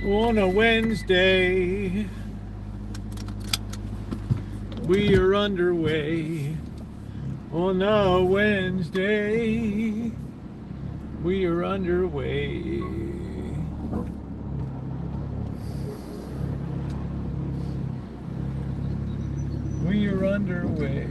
On a Wednesday, we are underway. On a Wednesday, we are underway. We are underway.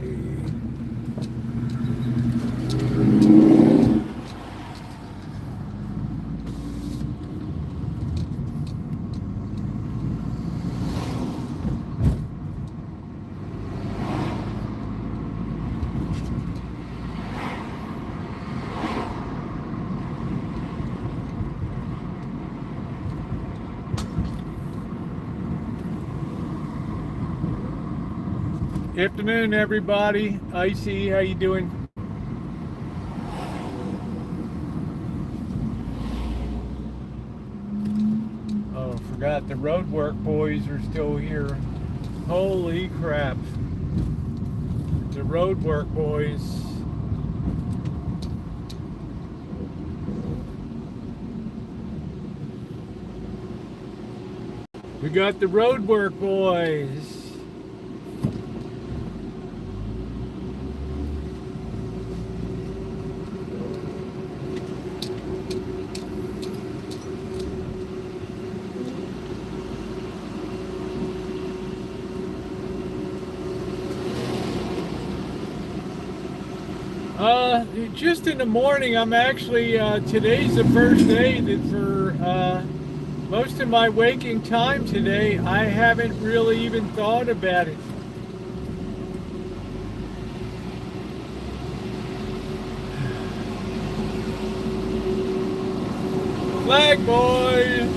Afternoon, everybody. Icy, how you doing? Oh, forgot the roadwork boys are still here. Holy crap. The roadwork boys. We got the roadwork boys. Just in the morning, I'm actually, today's the first day that for most of my waking time today, I haven't really even thought about it. Flag boy!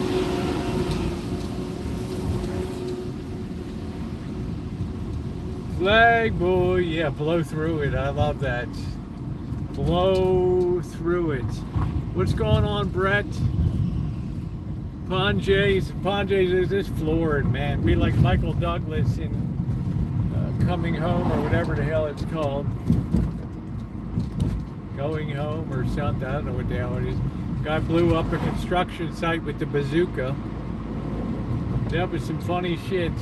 Flag boy, yeah, blow through it. I love that. Blow through it. What's going on, Brett? Ponjay's is this floored, man. Be like Michael Douglas in Coming Home or whatever the hell it's called. Going Home or something. I don't know what the hell it is. Guy blew up a construction site with the bazooka. That was some funny shit.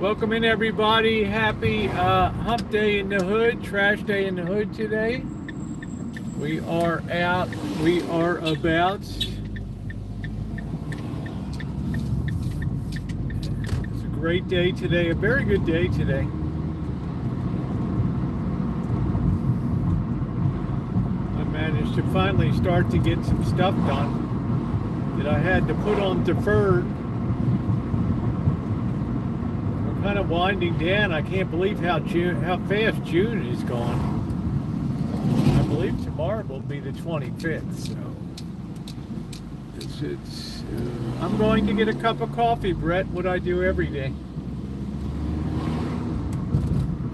Welcome in, everybody. Happy hump day in the hood, trash day in the hood today. We are out, we are about. It's a great day today, a very good day today. I managed to finally start to get some stuff done that I had to put on deferred. We're kind of winding down. I can't believe how fast June is gone. I believe tomorrow will be the 25th, so I'm going to get a cup of coffee, Brett, what I do every day.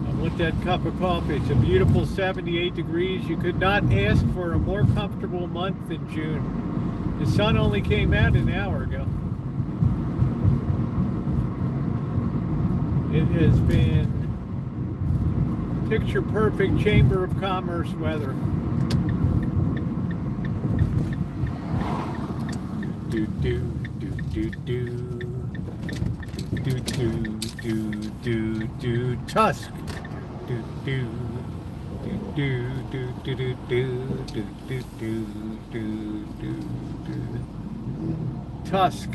I want that cup of coffee. It's a beautiful 78 degrees. You could not ask for a more comfortable month than June. The sun only came out an hour ago. It has been picture perfect Chamber of Commerce weather. Do do do do do do do do do Tusk. Do do do do do do do do do do do do Tusk.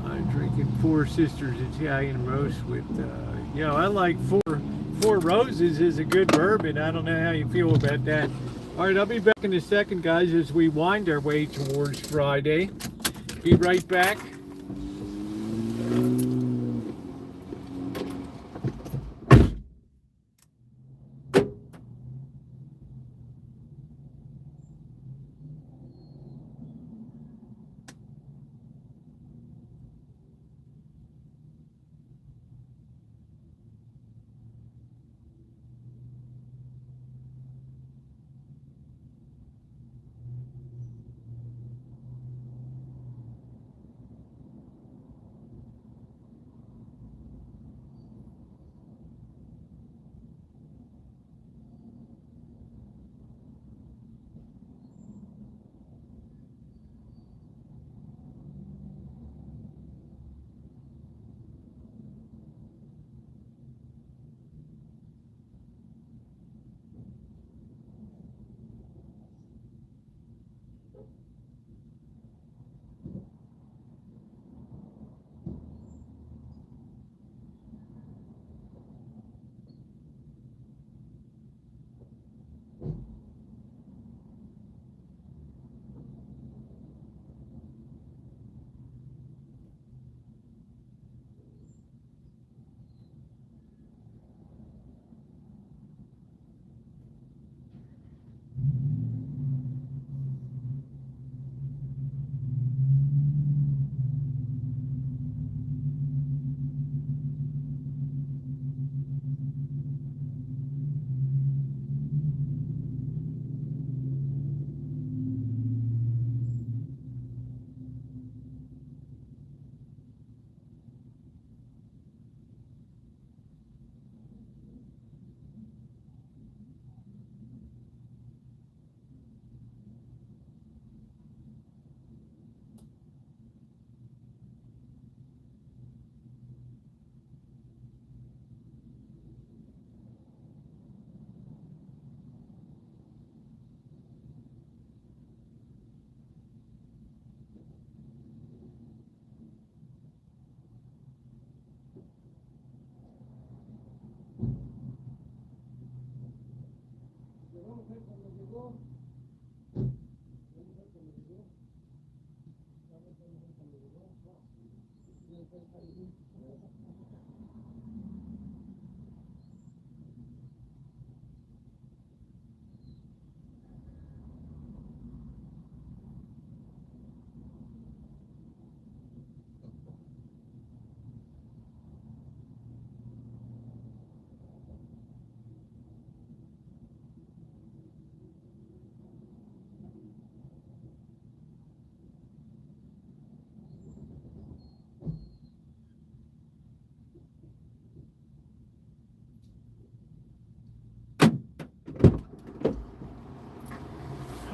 I'm drinking Four Sisters Italian roast with I like Four Roses is a good bourbon. I don't know how you feel about that. All right, I'll be back in a second, guys, as we wind our way towards Friday. Be right back.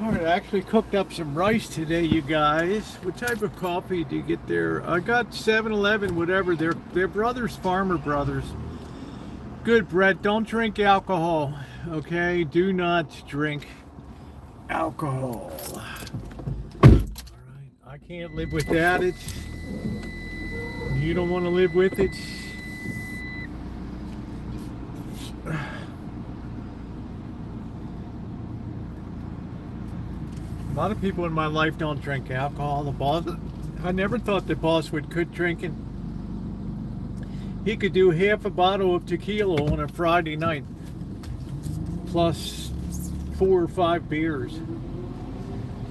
All right, I actually cooked up some rice today, you guys. What type of coffee do you get there? I got 7-Eleven, whatever. They're brothers, Farmer Brothers. Good, Brett. Don't drink alcohol, okay? Do not drink alcohol. All right, I can't live without it. You don't want to live with it. A lot of people in my life don't drink alcohol. The boss, I never thought the boss would quit drinking. He could do half a bottle of tequila on a Friday night, plus 4 or 5 beers.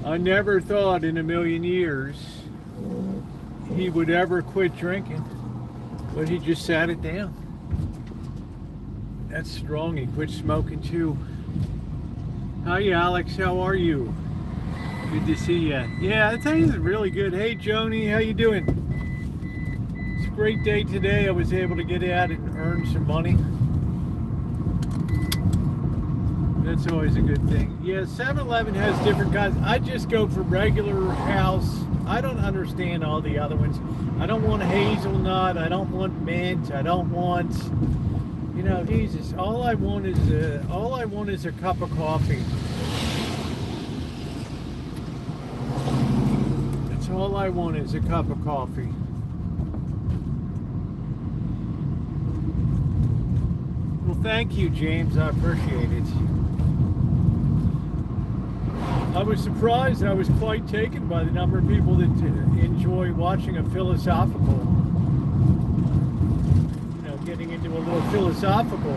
I never thought in a million years he would ever quit drinking, but he just sat it down. That's strong. He quit smoking too. Hi, Alex. How are you? Good to see you. Yeah, I tell you, it's really good. Hey, Joni, how you doing? It's a great day today. I was able to get out and earn some money. That's always a good thing. Yeah, 7-Eleven has different kinds. I just go for regular house. I don't understand all the other ones. I don't want hazelnut. I don't want mint. I don't want, you know, Jesus. All I want is a cup of coffee. All I want is a cup of coffee. Well, thank you, James. I appreciate it. I was surprised. I was quite taken by the number of people that enjoy watching a philosophical, you know, getting into a little philosophical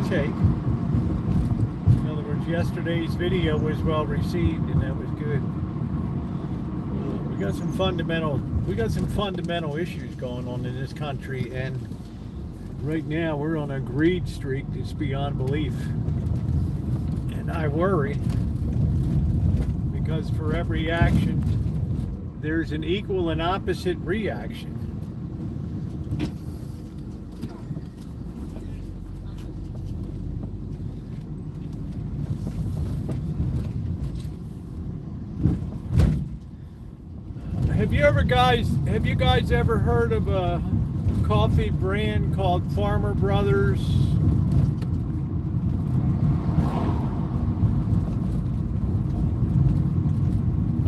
take. In other words, yesterday's video was well received, and that was good. We got some fundamental issues going on in this country, and right now we're on a greed streak that's beyond belief. And I worry, because for every action there's an equal and opposite reaction. Have you guys ever heard of a coffee brand called Farmer Brothers?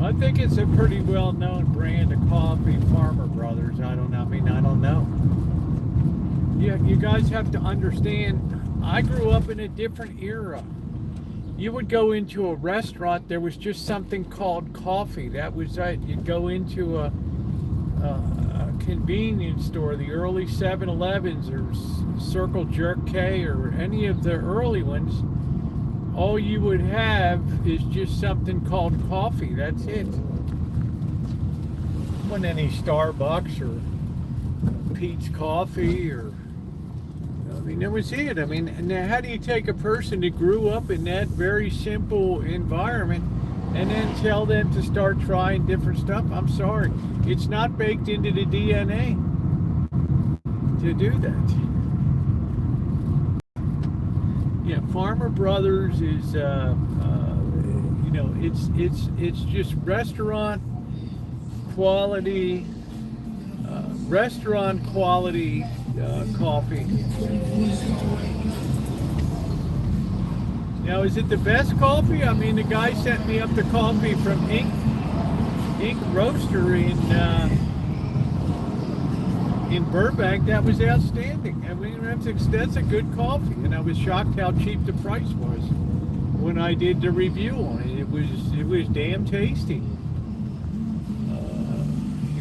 I think it's a pretty well-known brand of coffee, Farmer Brothers. I don't know. Yeah, you guys have to understand, I grew up in a different era. You would go into a restaurant, there was just something called coffee. That was it. You'd go into a convenience store, the early 7-Elevens or Circle Jerk K or any of the early ones. All you would have is just something called coffee. That's it. Wasn't any Starbucks or Pete's Coffee or... I mean, that was it. I mean, now how do you take a person that grew up in that very simple environment and then tell them to start trying different stuff? I'm sorry. It's not baked into the DNA to do that. Yeah, Farmer Brothers is, you know, it's just restaurant quality coffee. Now, is it the best coffee? I mean, the guy sent me up the coffee from Ink Roaster in Burbank. That was outstanding. I mean, that's a good coffee, and I was shocked how cheap the price was when I did the review on it. It was damn tasty.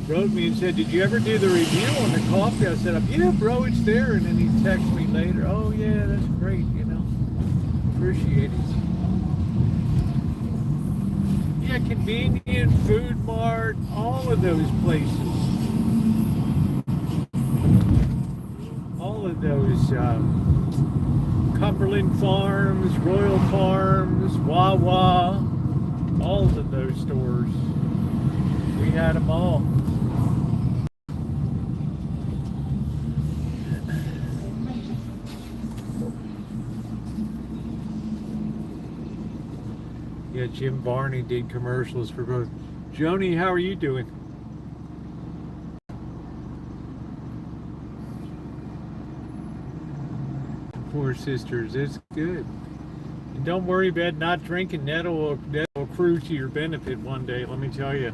wrote me and said, "Did you ever do the review on the coffee?" I said, "Yeah, bro, it's there." And then he texted me later, "Oh yeah, that's great, you know, appreciate it." Yeah, convenient, Food Mart, all of those places, all of those. Cumberland Farms, Royal Farms, Wawa, all of those stores. We had them all. Yeah, Jim Barney did commercials for both. Joni, how are you doing? Poor sisters, it's good. And don't worry about not drinking. That'll accrue to your benefit one day, let me tell you.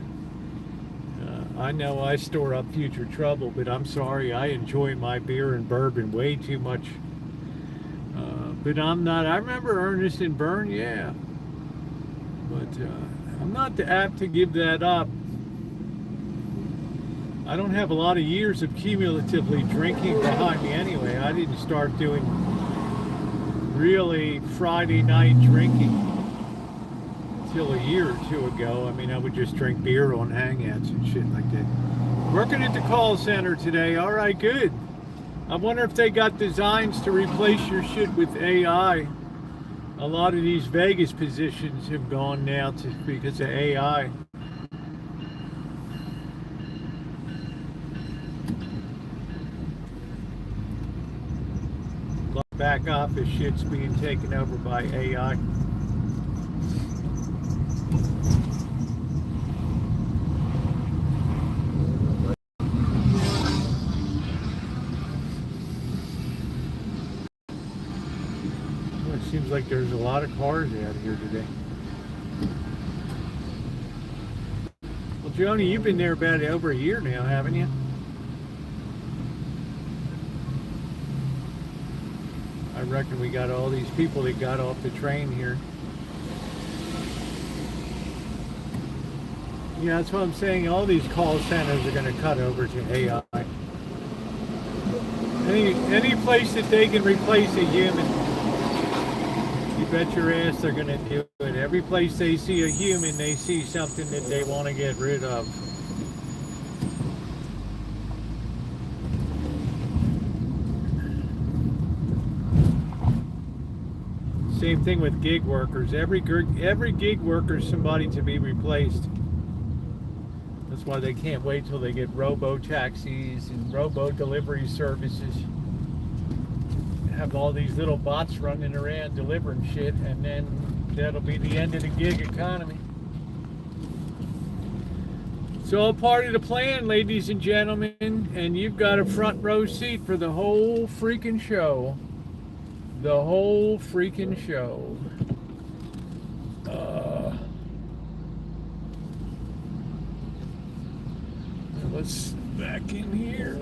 I know I store up future trouble, but I'm sorry, I enjoy my beer and bourbon way too much. But I'm not, I remember Ernest and Byrne, yeah. But I'm not apt to give that up. I don't have a lot of years of cumulatively drinking behind me anyway. I didn't start doing really Friday night drinking until a year or two ago. I mean, I would just drink beer on hangouts and shit like that. Working at the call center today. All right, good. I wonder if they got designs to replace your shit with AI. A lot of these Vegas positions have gone now because of AI. Back office shit's being taken over by AI. Well, it seems like there's a lot of cars out here today. Well, Joni, you've been there about over a year now, haven't you? I reckon we got all these people that got off the train here. Yeah, that's what I'm saying. All these call centers are going to cut over to AI. Any place that they can replace a human, you bet your ass they're going to do it. Every place they see a human, they see something that they want to get rid of. Same thing with gig workers. Every gig worker is somebody to be replaced. That's why they can't wait till they get robo-taxis and robo-delivery services. Have all these little bots running around delivering shit, and then that'll be the end of the gig economy. It's all part of the plan, ladies and gentlemen, and you've got a front row seat for the whole freaking show. The whole freaking show. Let's back in here.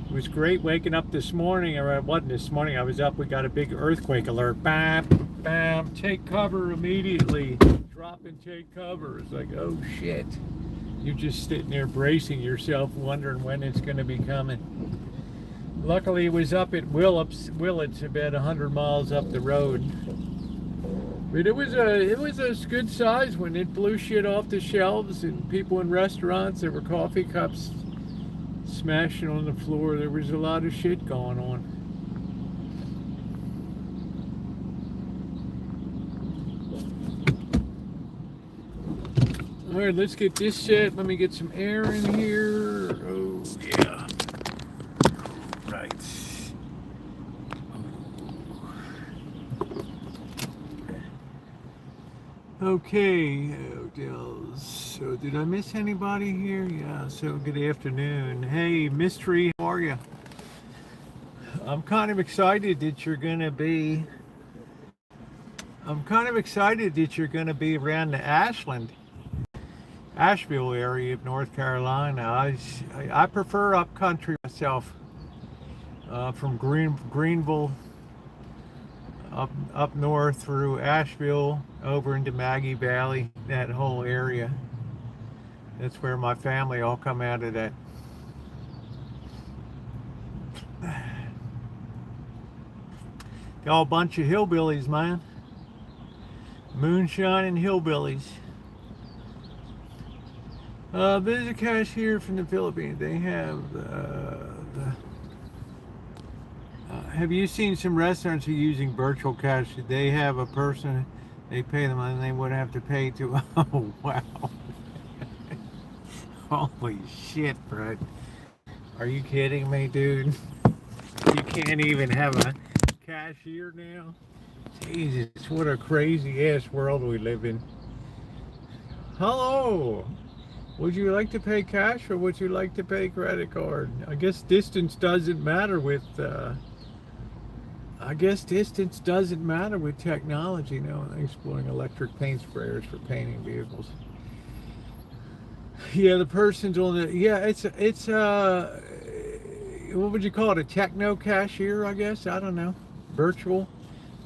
It was great waking up this morning, or it wasn't this morning. I was up, we got a big earthquake alert. Bam, bam, take cover immediately. Drop and take cover. It's like, oh shit. You're just sitting there bracing yourself, wondering when it's going to be coming. Luckily, it was up at Willits, about 100 miles up the road. But it was a good size when it blew shit off the shelves, and people in restaurants, there were coffee cups smashing on the floor. There was a lot of shit going on. All right, let's get this set. Let me get some air in here. Oh yeah. Right. Okay, so did I miss anybody here? Yeah, so good afternoon. Hey, Mystery, how are you? I'm kind of excited that you're going to be around the Asheville area of North Carolina. I prefer upcountry myself, from Greenville up north through Asheville, over into Maggie Valley, that whole area. That's where my family all come out of that. All a bunch of hillbillies, man. Moonshine and hillbillies. There's a cashier from the Philippines. They have have you seen some restaurants who are using virtual cash? They have a person, they pay them and they would have to pay to. Oh, wow. Holy shit, Brett. Are you kidding me, dude? You can't even have a cashier now? Jesus, what a crazy ass world we live in. Hello. Would you like to pay cash or would you like to pay credit card? I guess distance doesn't matter with technology now. Exploring electric paint sprayers for painting vehicles. Yeah, the person's on the, yeah, it's what would you call it? A techno cashier, I guess. I don't know. Virtual,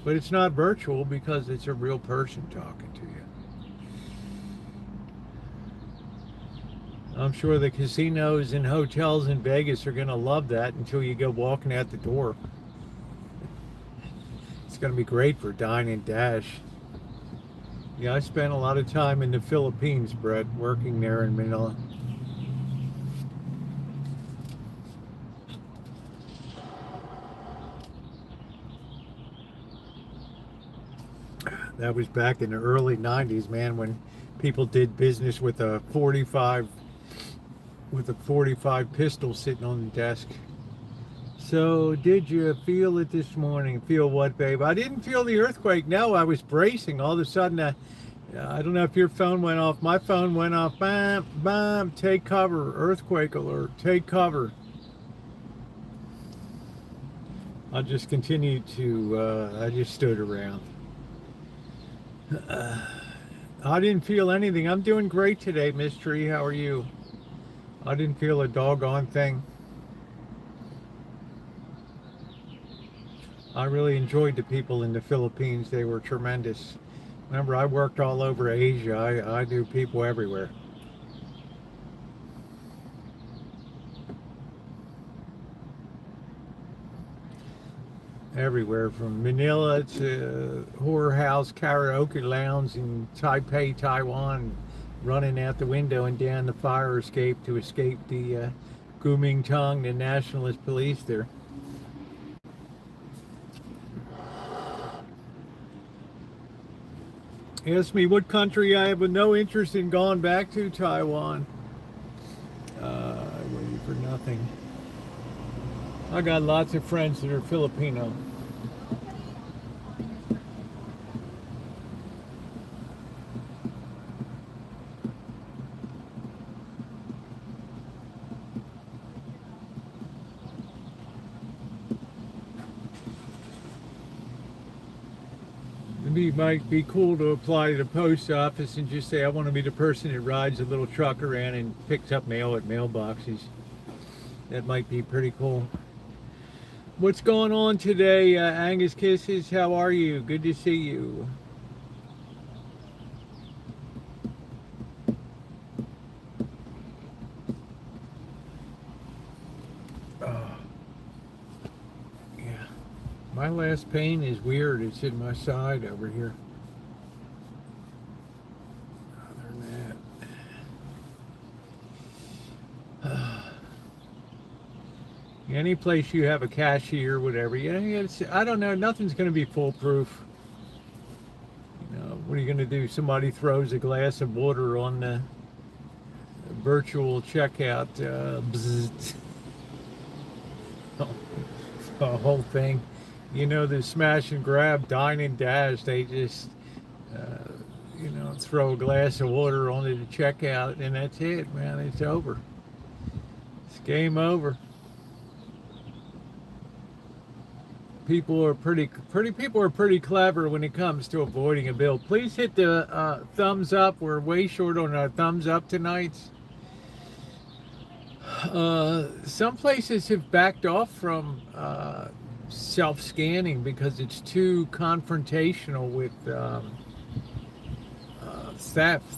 but it's not virtual because it's a real person talking to you. I'm sure the casinos and hotels in Vegas are going to love that until you go walking out the door. It's going to be great for dine and dash. Yeah, I spent a lot of time in the Philippines, Brett, working there in Manila. That was back in the early 90s, man, when people did business with a 45 pistol sitting on the desk. So, did you feel it this morning? Feel what, babe? I didn't feel the earthquake. No, I was bracing. All of a sudden, I don't know if your phone went off. My phone went off. Bam, bam, take cover. Earthquake alert. Take cover. I just continued to, I just stood around. I didn't feel anything. I'm doing great today, Miss Tree. How are you? I didn't feel a doggone thing. I really enjoyed the people in the Philippines. They were tremendous. Remember, I worked all over Asia. I knew people everywhere. Everywhere from Manila to Whorehouse Karaoke Lounge in Taipei, Taiwan, running out the window and down the fire escape to escape the Kuomintang, the nationalist police there. Ask me what country I have no interest in going back to. Taiwan. Waiting for nothing. I got lots of friends that are Filipino. It might be cool to apply to the post office and just say, I want to be the person that rides a little truck around and picks up mail at mailboxes. That might be pretty cool. What's going on today, Angus Kisses? How are you? Good to see you. My last pain is weird. It's in my side over here. Other than that, any place you have a cashier, whatever, I don't know. Nothing's going to be foolproof. What are you going to do? Somebody throws a glass of water on the virtual checkout. The whole thing. The smash and grab, dine and dash, they just, throw a glass of water onto the checkout, and that's it, man. It's over. It's game over. People are pretty clever when it comes to avoiding a bill. Please hit the thumbs up. We're way short on our thumbs up tonight. Some places have backed off from self-scanning because it's too confrontational with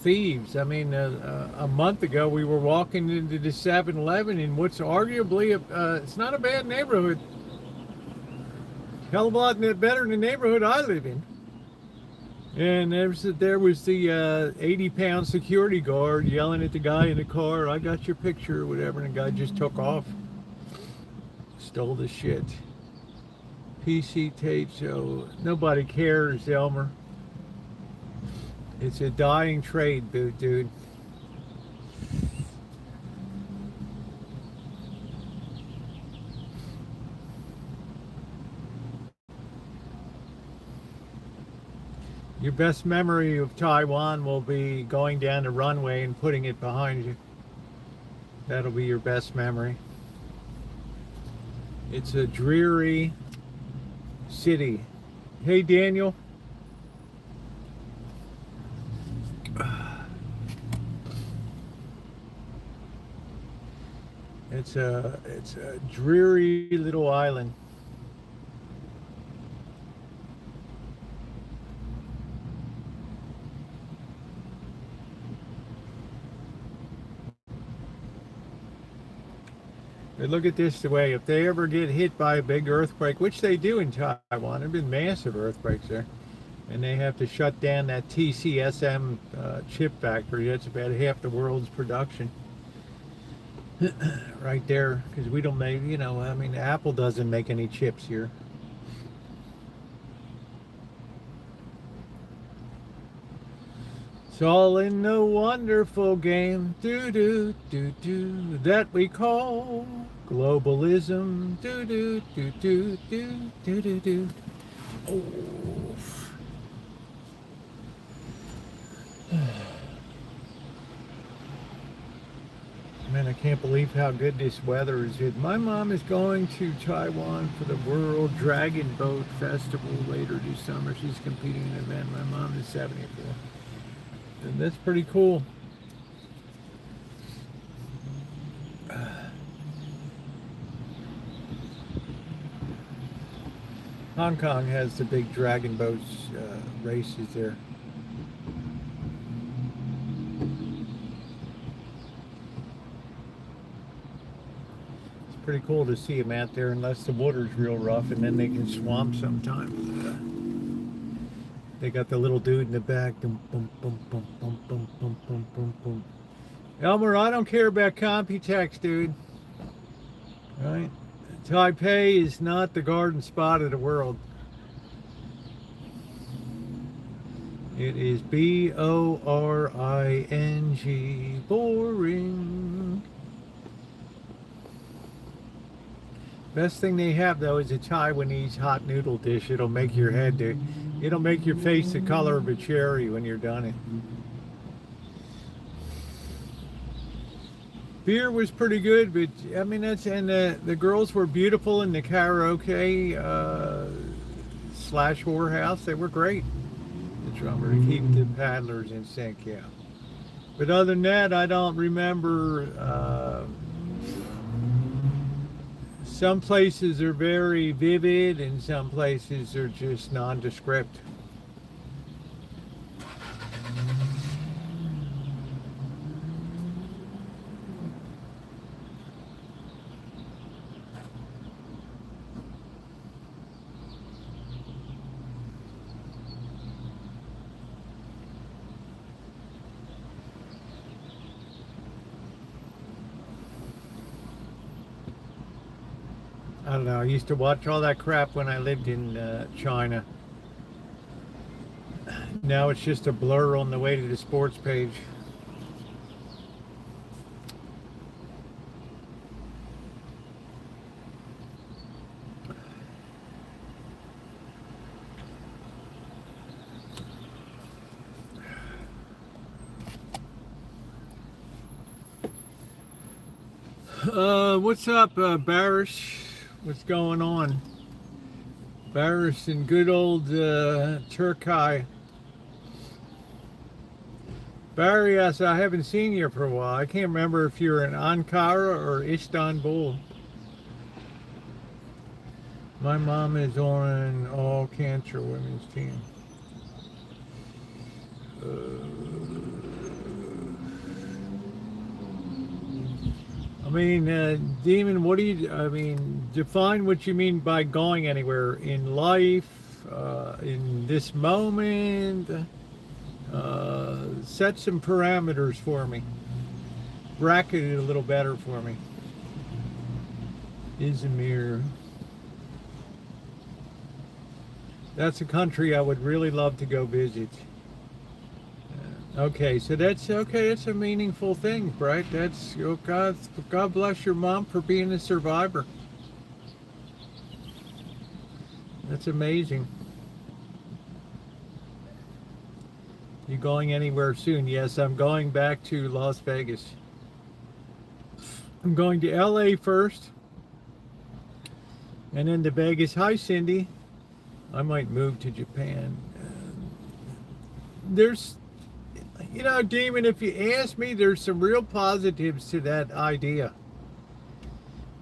thieves. I mean, a month ago we were walking into the 7-Eleven in what's arguably it's not a bad neighborhood. Hell of a lot better than the neighborhood I live in. And there was the 80-pound security guard yelling at the guy in the car, "I got your picture," or whatever, and the guy just took off. Stole the shit. PC tape, so nobody cares, Elmer. It's a dying trade, dude. Your best memory of Taiwan will be going down the runway and putting it behind you. That'll be your best memory. It's a dreary city. Hey, Daniel. It's a dreary little island. But look at this way, if they ever get hit by a big earthquake, which they do in Taiwan, there have been massive earthquakes there, and they have to shut down that TCSM chip factory. That's about half the world's production. Right there, because we don't make, I mean, Apple doesn't make any chips here. It's all in the wonderful game, that we call globalism, Oh. Man, I can't believe how good this weather is. My mom is going to Taiwan for the World Dragon Boat Festival later this summer. She's competing in an event. My mom is 74. And that's pretty cool. Hong Kong has the big dragon boats races there. It's pretty cool to see them out there, unless the water's real rough, and then they can swamp sometimes. They got the little dude in the back. Boom, boom, boom, boom, boom, boom, boom, boom, boom, boom. Elmer, I don't care about Computex, dude. All right? Taipei is not the garden spot of the world. It is B-O-R-I-N-G, boring. Best thing they have, though, is a Taiwanese hot noodle dish. It'll make your head, it'll make your face the color of a cherry when you're done it. Beer was pretty good, but I mean, the girls were beautiful in the karaoke slash whorehouse. They were great. The drummer to keep the paddlers in sync, yeah. But other than that, I don't remember. Some places are very vivid, and some places are just nondescript. I don't know, I used to watch all that crap when I lived in China. Now it's just a blur on the way to the sports page. What's up, Barish? What's going on? Barish in good old Turkey. Barry, yes, I haven't seen you for a while. I can't remember if you're in Ankara or Istanbul. My mom is on an all cancer women's team. Demon, what do you, define what you mean by going anywhere in life, in this moment. Set some parameters for me. Bracket it a little better for me. Izmir. That's a country I would really love to go visit. Okay, so that's okay. It's a meaningful thing, right? That's, oh God, God bless your mom for being a survivor. That's amazing. You going anywhere soon? Yes, I'm going back to Las Vegas. I'm going to LA first, and then to Vegas. Hi, Cindy. I might move to Japan. There's, Demon, if you ask me, there's some real positives to that idea.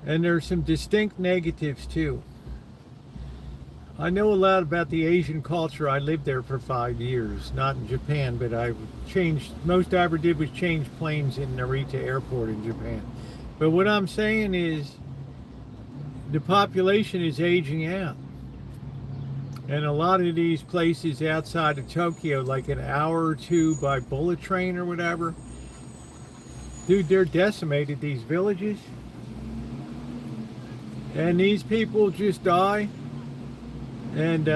And there's some distinct negatives too. I know a lot about the Asian culture. I lived there for 5 years, not in Japan, but I changed, most I ever did was change planes in Narita Airport in Japan. But what I'm saying is the population is aging out. And a lot of these places outside of Tokyo, like an hour or two by bullet train or whatever, dude, they're decimated, these villages. And these people just die. And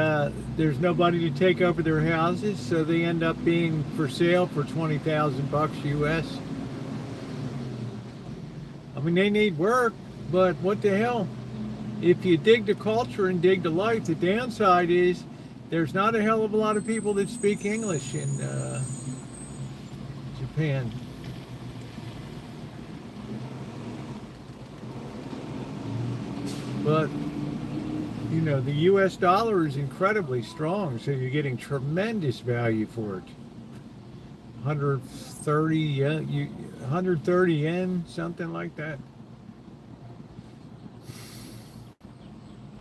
there's nobody to take over their houses, so they end up being for sale for $20,000 US. I mean, they need work, but what the hell? If you dig the culture and dig the life, the downside is there's not a hell of a lot of people that speak English in Japan. But, the US dollar is incredibly strong, so you're getting tremendous value for it. 130 yen, something like that.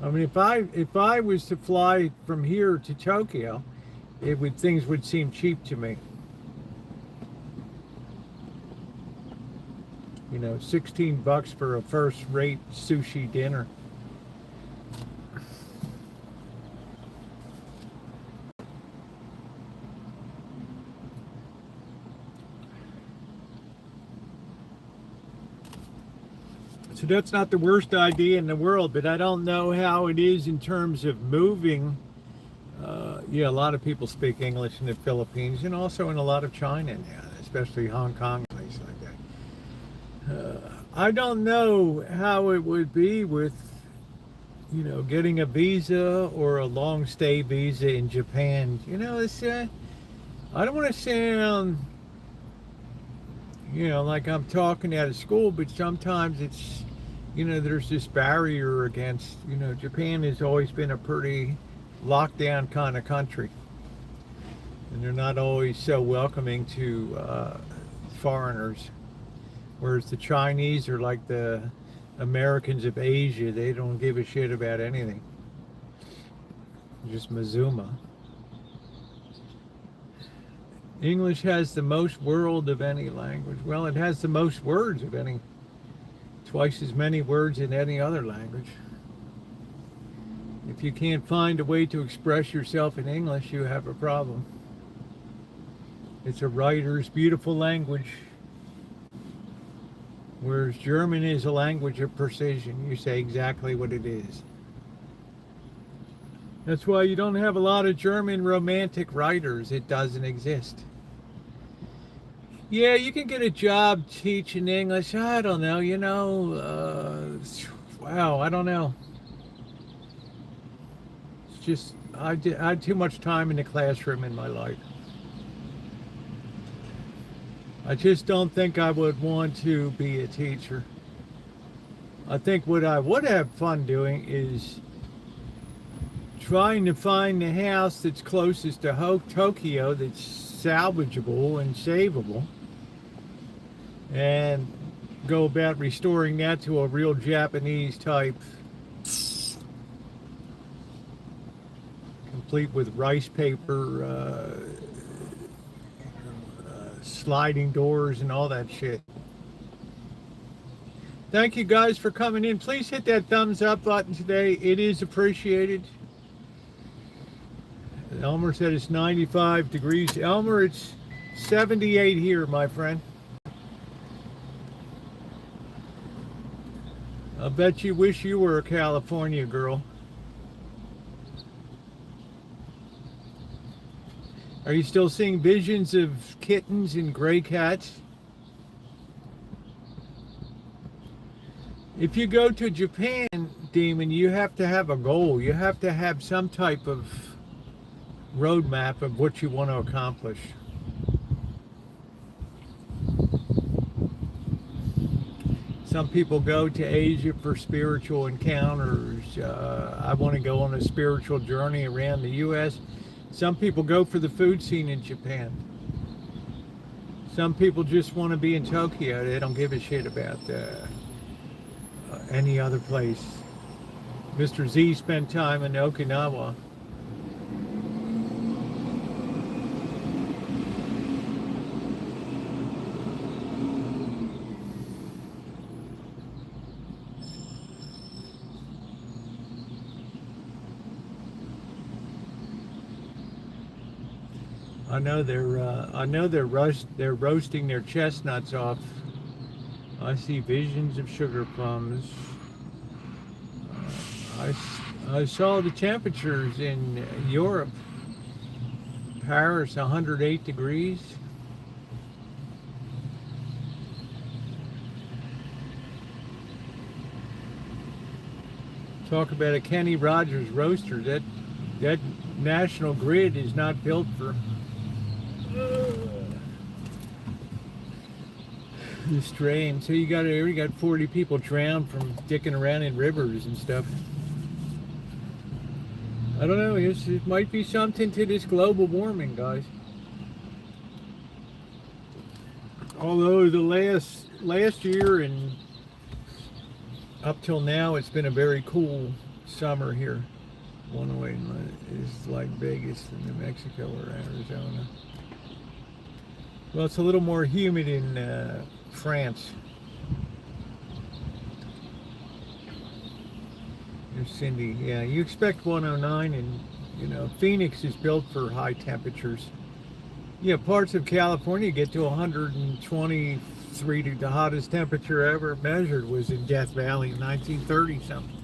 I mean, if I was to fly from here to Tokyo, things would seem cheap to me. 16 bucks for a first-rate sushi dinner. So that's not the worst idea in the world, but I don't know how it is in terms of moving. A lot of people speak English in the Philippines and also in a lot of China now, especially Hong Kong, places like that. I don't know how it would be with, getting a visa or a long stay visa in Japan. It's, I don't want to sound, like I'm talking out of school, but sometimes it's, there's this barrier against, Japan has always been a pretty locked down kind of country. And they're not always so welcoming to foreigners. Whereas the Chinese are like the Americans of Asia. They don't give a shit about anything. Just Mazuma. English has the most words of any language. Well, it has the most words of any. Twice as many words in any other language. If you can't find a way to express yourself in English, you have a problem. It's a writer's beautiful language. Whereas German is a language of precision. You say exactly what it is. That's why you don't have a lot of German romantic writers. It doesn't exist. Yeah, you can get a job teaching English. I don't know, wow, I don't know. It's just, I had too much time in the classroom in my life. I just don't think I would want to be a teacher. I think what I would have fun doing is trying to find the house that's closest to Tokyo that's salvageable and savable, and go about restoring that to a real Japanese type complete with rice paper, sliding doors and all that shit. Thank you guys for coming in. Please hit that thumbs up button today. It is appreciated. Elmer said it's 95 degrees. Elmer, it's 78 here, my friend. I bet you wish you were a California girl. Are you still seeing visions of kittens and gray cats? If you go to Japan, Demon, you have to have a goal. You have to have some type of roadmap of what you want to accomplish. Some people go to Asia for spiritual encounters. I want to go on a spiritual journey around the U.S. Some people go for the food scene in Japan. Some people just want to be in Tokyo. They don't give a shit about any other place. Mr. Z spent time in Okinawa. I know they're roasting their chestnuts off. I see visions of sugar plums. I saw the temperatures in Europe. Paris, 108 degrees. Talk about a Kenny Rogers roaster. That national grid is not built for the strain. So you already got 40 people drowned from dicking around in rivers and stuff. I don't know, it might be something to this global warming, guys. Although the last year and up till now, it's been a very cool summer here. One way is like Vegas and New Mexico or Arizona. Well, it's a little more humid in France. There's Cindy. Yeah, you expect 109, and you know Phoenix is built for high temperatures. Yeah, parts of California get to 123. The hottest temperature ever measured was in Death Valley in 1930 something.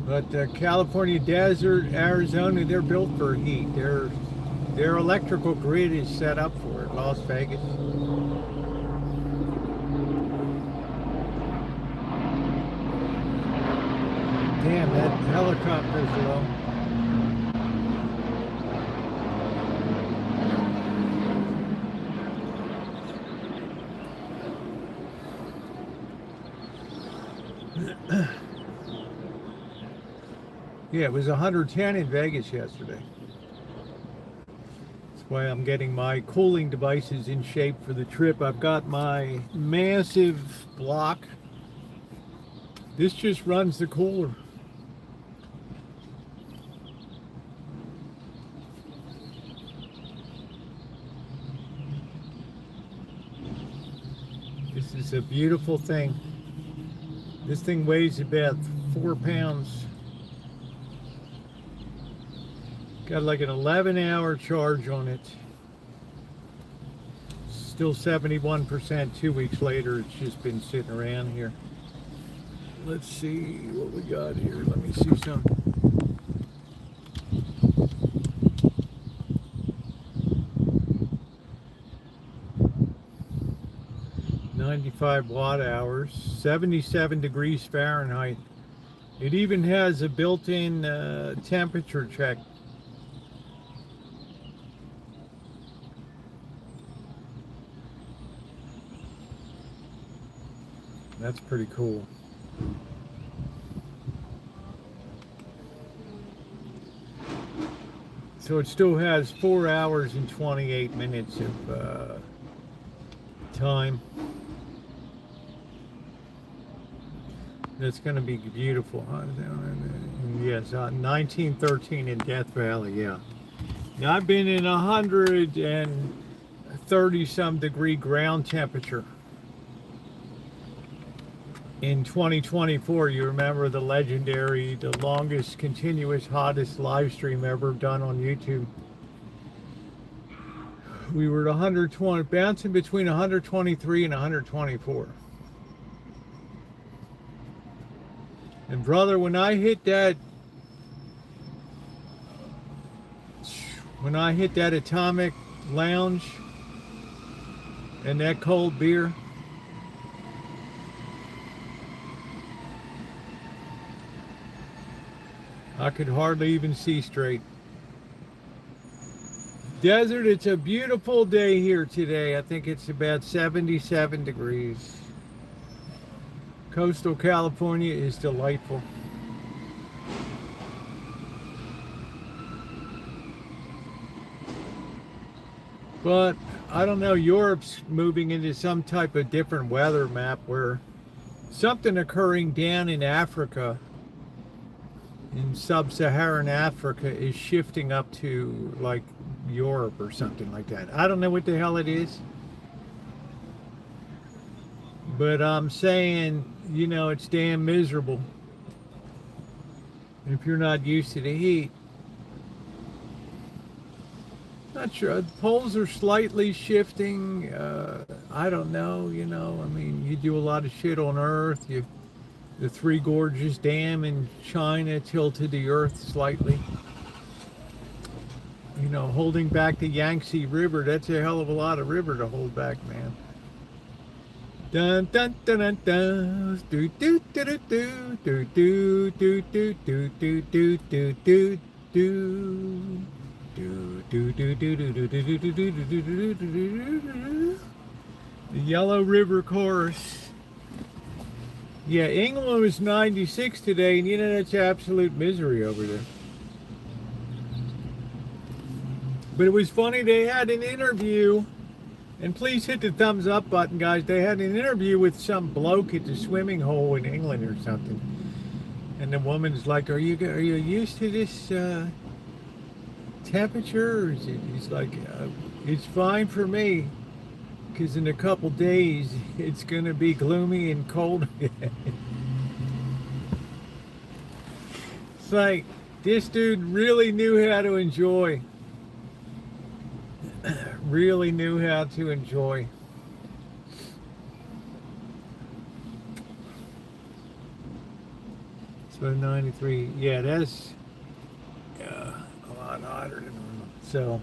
But California desert, Arizona, they're built for heat. Their electrical grid is set up for it. Las Vegas. Damn, that helicopter's low. Yeah, it was 110 in Vegas yesterday. That's why I'm getting my cooling devices in shape for the trip. I've got my massive block. This just runs the cooler. This is a beautiful thing. This thing weighs about 4 pounds. Got like an 11-hour charge on it. Still 71%. 2 weeks later, it's just been sitting around here. Let's see what we got here. Let me see some. $95 watt hours, 77 degrees Fahrenheit. It even has a built-in temperature check. That's pretty cool. So it still has 4 hours and 28 minutes of time. That's going to be beautiful. Yes, 1913 in Death Valley, yeah. Now, I've been in 130 some degree ground temperature in 2024. You remember the legendary, the longest continuous hottest live stream ever done on YouTube. We were at 120, bouncing between 123 and 124. And brother, when I hit that atomic lounge and that cold beer, I could hardly even see straight. Desert, it's a beautiful day here today. I think it's about 77 degrees. Coastal California is delightful. But I don't know, Europe's moving into some type of different weather map where something occurring down in Africa, in sub-Saharan Africa, is shifting up to like Europe or something like that. I don't know what the hell it is. But I'm saying, you know, it's damn miserable if you're not used to the heat. Not sure. The poles are slightly shifting. I don't know, you know. I mean, you do a lot of shit on Earth. The Three Gorges Dam in China tilted the Earth slightly. You know, holding back the Yangtze River, that's a hell of a lot of river to hold back, man. Dun dun dun dun dun. Do do do do do do do do do do do do do do. The Yellow River Chorus. Yeah, England was 96 today, and you know that's absolute misery over there. But it was funny, they had an interview, and please hit the thumbs up button, guys. They had an interview with some bloke at the swimming hole in England or something. And the woman's like, are you used to this temperature? Or is it? He's like, it's fine for me, because in a couple days it's going to be gloomy and cold again. It's like, this dude really knew how to enjoy. Really knew how to enjoy. So 93, yeah, that's a lot hotter than normal. So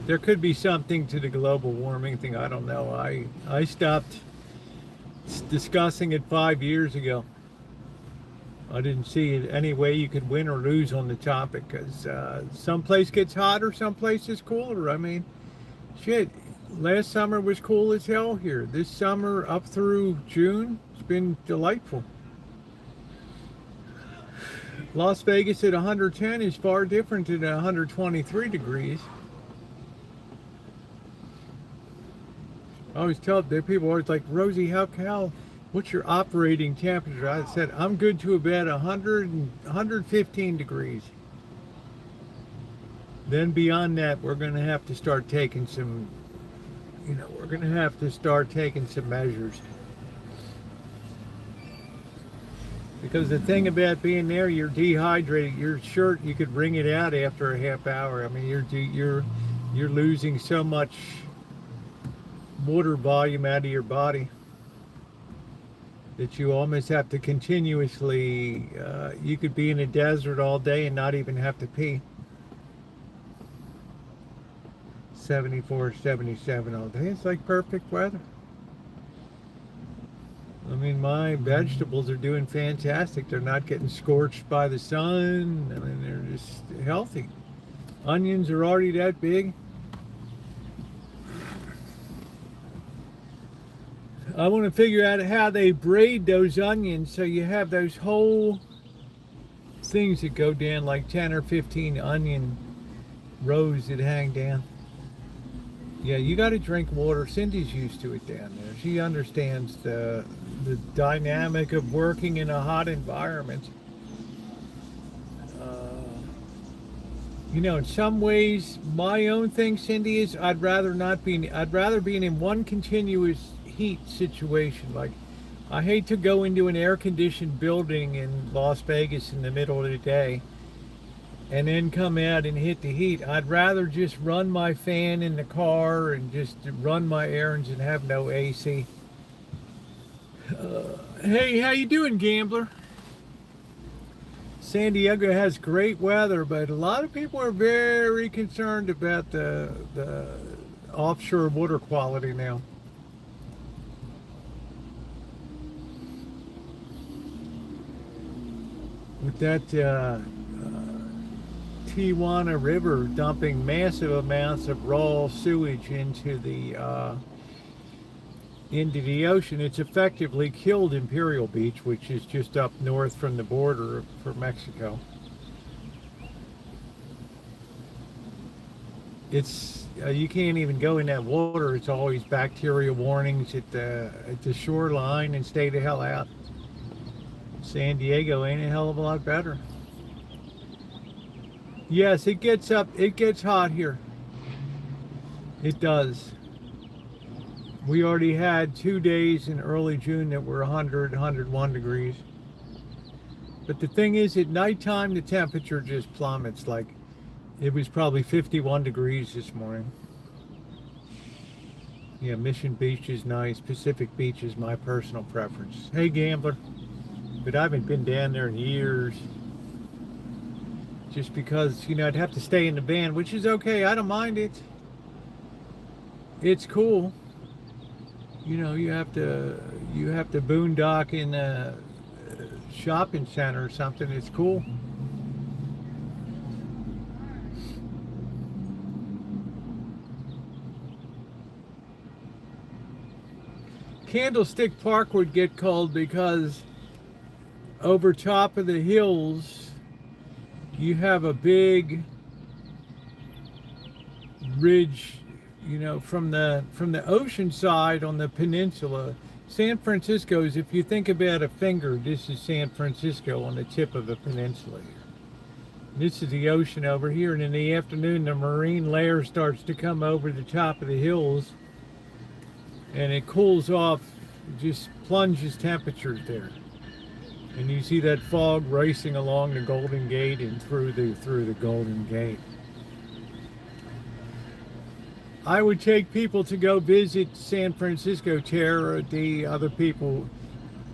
there could be something to the global warming thing. I don't know. I stopped discussing it 5 years ago. I didn't see any way you could win or lose on the topic, because some place gets hotter, some place is cooler. I mean, shit, last summer was cool as hell here. This summer up through June, it's been delightful. Las Vegas at 110 is far different than 123 degrees. I always tell there people always like, Rosie, what's your operating temperature? I said, I'm good to about 115 degrees. Then beyond that, we're going to have to start taking some, measures. Because the thing about being there, you're dehydrated. Your shirt, you could wring it out after a half hour. I mean, you're losing so much water volume out of your body that you almost have to continuously, you could be in a desert all day and not even have to pee. 74, 77 all day. It's like perfect weather. I mean, my vegetables are doing fantastic. They're not getting scorched by the sun. I mean, they're just healthy. Onions are already that big. I want to figure out how they braid those onions so you have those whole things that go down, like 10 or 15 onion rows that hang down. Yeah, you got to drink water. Cindy's used to it down there. She understands the the dynamic of working in a hot environment. In some ways, my own thing, Cindy, is I'd rather be in one continuous heat situation. Like, I hate to go into an air-conditioned building in Las Vegas in the middle of the day and then come out and hit the heat. I'd rather just run my fan in the car and just run my errands and have no AC. Hey, how you doing, gambler? San Diego has great weather, but a lot of people are very concerned about the offshore water quality now. With that Tijuana River dumping massive amounts of raw sewage into the ocean, it's effectively killed Imperial Beach, which is just up north from the border for Mexico. It's you can't even go in that water. It's always bacteria warnings at the shoreline, and stay the hell out. San Diego ain't a hell of a lot better. Yes, it gets hot here. It does. We already had 2 days in early June that were 100, 101 degrees. But the thing is, at nighttime, the temperature just plummets. Like, it was probably 51 degrees this morning. Yeah, Mission Beach is nice. Pacific Beach is my personal preference. Hey, gambler. But I haven't been down there in years. Just because, I'd have to stay in the van, which is okay. I don't mind it. It's cool. You have to boondock in a shopping center or something. It's cool. Candlestick Park would get called because over top of the hills you have a big ridge, from the ocean side on the peninsula. San Francisco is, if you think about a finger, this is San Francisco on the tip of a peninsula here. This is the ocean over here, and in the afternoon the marine layer starts to come over the top of the hills, and it cools off, just plunges temperatures there. And you see that fog racing along the Golden Gate and through the Golden Gate. I would take people to go visit San Francisco, Tara. The other people,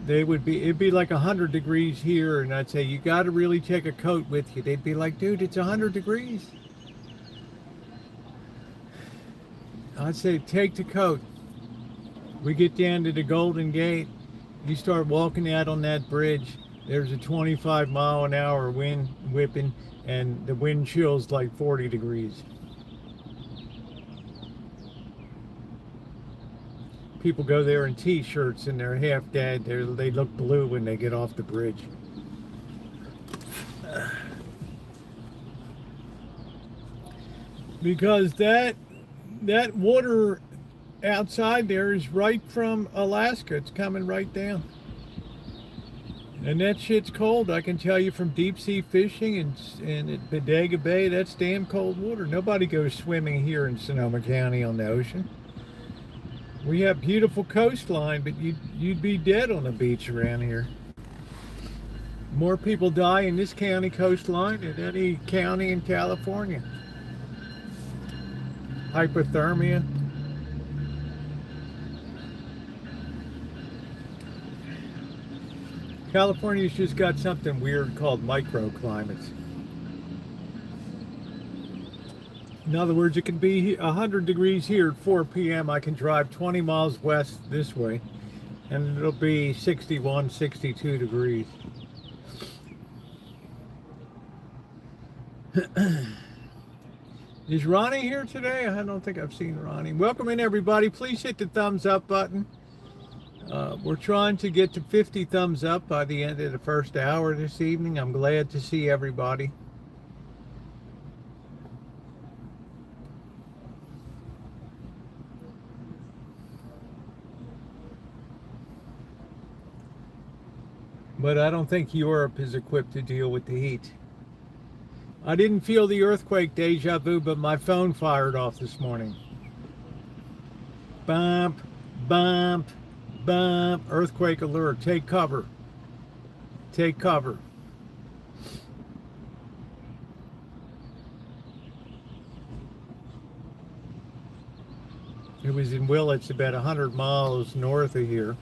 it'd be like 100 degrees here, and I'd say, you got to really take a coat with you. They'd be like, dude, it's 100 degrees. I'd say, take the coat. We get down to the Golden Gate. You start walking out on that bridge. There's a 25-mile-an-hour wind whipping, and the wind chill's like 40 degrees. People go there in t-shirts and they're half dead. They look blue when they get off the bridge. Because that water outside there is right from Alaska. It's coming right down. And that shit's cold. I can tell you from deep sea fishing and at Bodega Bay, that's damn cold water. Nobody goes swimming here in Sonoma County on the ocean. We have beautiful coastline, but you'd be dead on the beach around here. More people die in this county coastline than any county in California. Hypothermia. California's just got something weird called microclimates. In other words, it can be 100 degrees here at 4 p.m. I can drive 20 miles west this way, and it'll be 61, 62 degrees. Is Ronnie here today? I don't think I've seen Ronnie. Welcome in, everybody. Please hit the thumbs up button. We're trying to get to 50 thumbs up by the end of the first hour this evening. I'm glad to see everybody. But I don't think Europe is equipped to deal with the heat. I didn't feel the earthquake deja vu, but my phone fired off this morning. Bump, bump, bump. Earthquake alert. Take cover. Take cover. It was in Willits, about 100 miles north of here.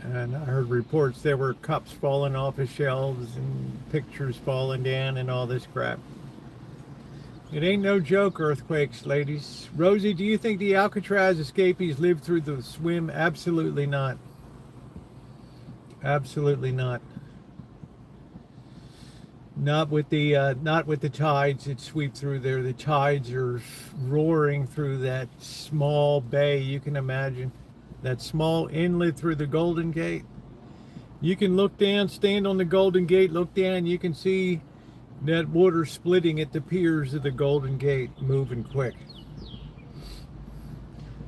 And I heard reports there were cups falling off of shelves and pictures falling down and all this crap. It ain't no joke, earthquakes, ladies. Rosie, do you think the Alcatraz escapees lived through the swim? Absolutely not. Absolutely not. Not with the tides that sweep through there. The tides are roaring through that small bay. You can imagine that small inlet through the Golden Gate. You can look down, stand on the Golden Gate, look down, you can see that water splitting at the piers of the Golden Gate, moving quick.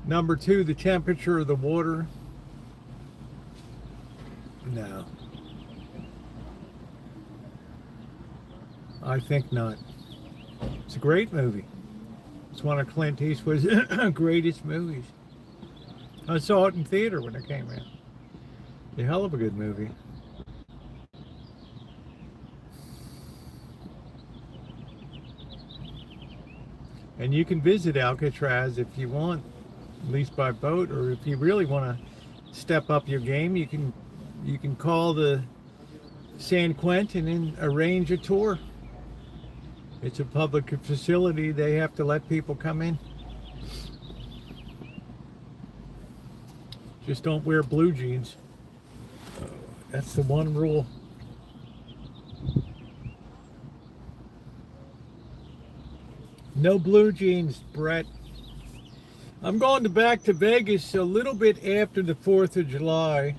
Number two, the temperature of the water. No. I think not. It's a great movie. It's one of Clint Eastwood's greatest movies. I saw it in theater when it came out. A hell of a good movie. And you can visit Alcatraz if you want, at least by boat, or if you really want to step up your game, you can call the San Quentin and arrange a tour. It's a public facility. They have to let people come in. Just don't wear blue jeans. That's the one rule. No blue jeans, Brett. I'm going back to Vegas a little bit after the 4th of July.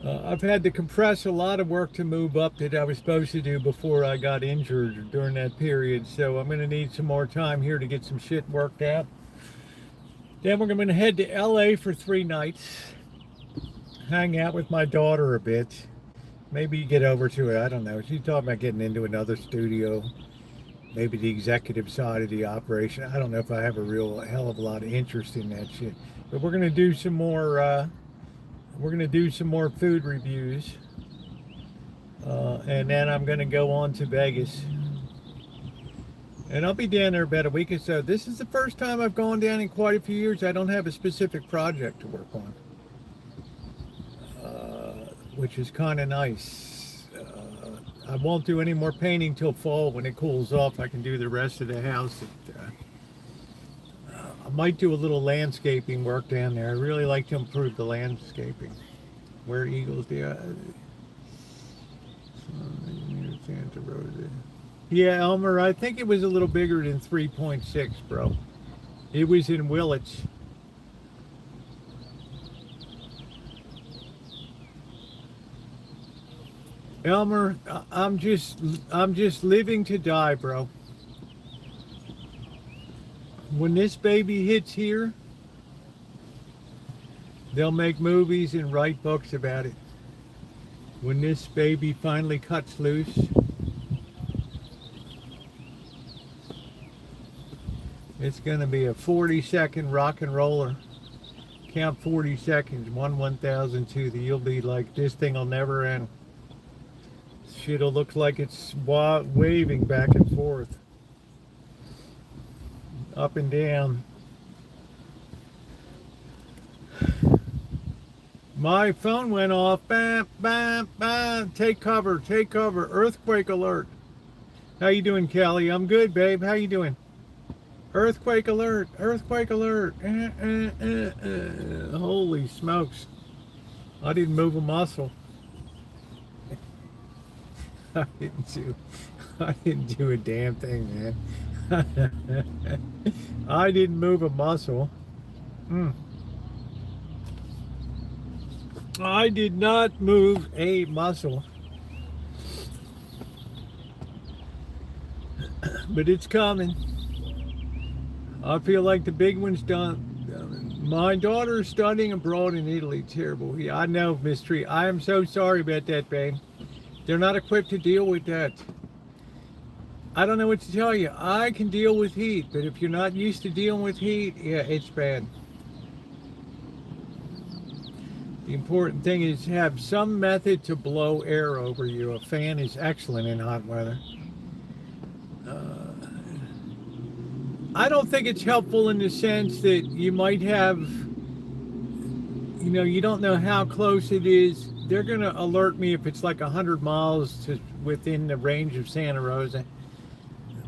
I've had to compress a lot of work to move up that I was supposed to do before I got injured during that period. So I'm going to need some more time here to get some shit worked out. Then we're going to head to LA for 3 nights. Hang out with my daughter a bit. Maybe get over to it. I don't know. She's talking about getting into another studio. Maybe the executive side of the operation. I don't know if I have a real hell of a lot of interest in that shit. But we're going to do some more... We're going to do some more food reviews. And then I'm going to go on to Vegas. And I'll be down there about a week or so. This is the first time I've gone down in quite a few years. I don't have a specific project to work on. Which is kind of nice. I won't do any more painting till fall. When it cools off, I can do the rest of the house. I might do a little landscaping work down there. I really like to improve the landscaping. Where eagles do. Santa Rosa. Yeah, Elmer, I think it was a little bigger than 3.6, bro. It was in Willits. Elmer, I'm just living to die, bro. When this baby hits here, they'll make movies and write books about it. When this baby finally cuts loose, it's going to be a 40-second rock and roller. Count 40 seconds, 1, 1,000, 2. You'll be like, this thing will never end. Shit'll look like it's waving back and forth. Up and down. My phone went off. Bam, bam, bam. Take cover, take cover. Earthquake alert. How you doing, Kelly? I'm good, babe. How you doing? Earthquake alert, earthquake alert. Holy smokes. I didn't move a muscle. I didn't do a damn thing, man. I didn't move a muscle. I did not move a muscle. But it's coming. I feel like the big one's done. My daughter is studying abroad in Italy. Terrible. Yeah, I know, Mystery. I am so sorry about that, babe. They're not equipped to deal with that. I don't know what to tell you. I can deal with heat, but if you're not used to dealing with heat, yeah, it's bad. The important thing is have some method to blow air over you. A fan is excellent in hot weather. I don't think it's helpful in the sense that you might have, you don't know how close it is. They're going to alert me if it's like 100 miles to within the range of Santa Rosa.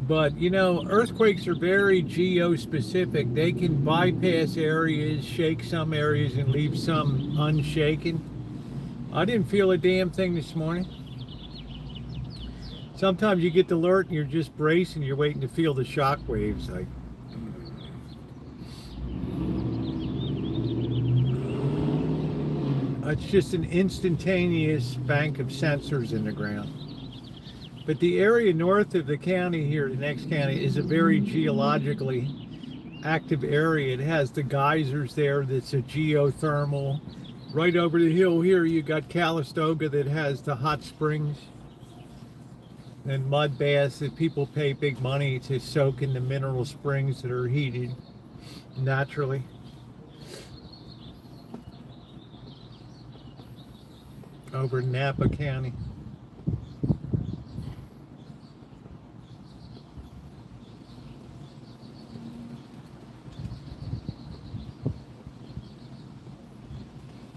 But, earthquakes are very geo-specific. They can bypass areas, shake some areas, and leave some unshaken. I didn't feel a damn thing this morning. Sometimes you get the alert and you're just bracing, you're waiting to feel the shock waves. Like, it's just an instantaneous bank of sensors in the ground. But the area north of the county here, the next county, is a very geologically active area. It has the geysers there that's a geothermal. Right over the hill here, you got Calistoga that has the hot springs and mud baths that people pay big money to soak in the mineral springs that are heated naturally. Over in Napa County.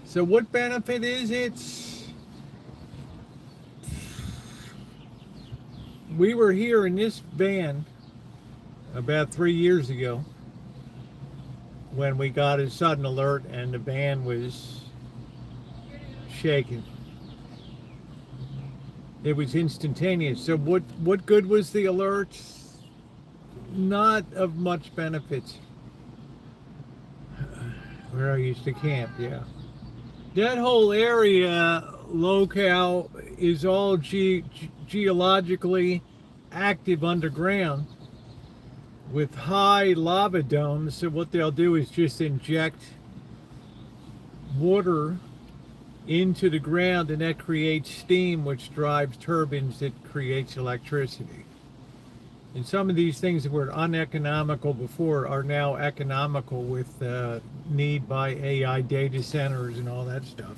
So what benefit is it? We were here in this van about 3 years ago when we got a sudden alert and the van was shaking. It was instantaneous. So what good was the alert? Not of much benefit. Where I used to camp, yeah. That whole area, locale, is all geologically active underground with high lava domes. So what they'll do is just inject water into the ground, and that creates steam, which drives turbines that creates electricity. And some of these things that were uneconomical before are now economical with need by AI data centers and all that stuff.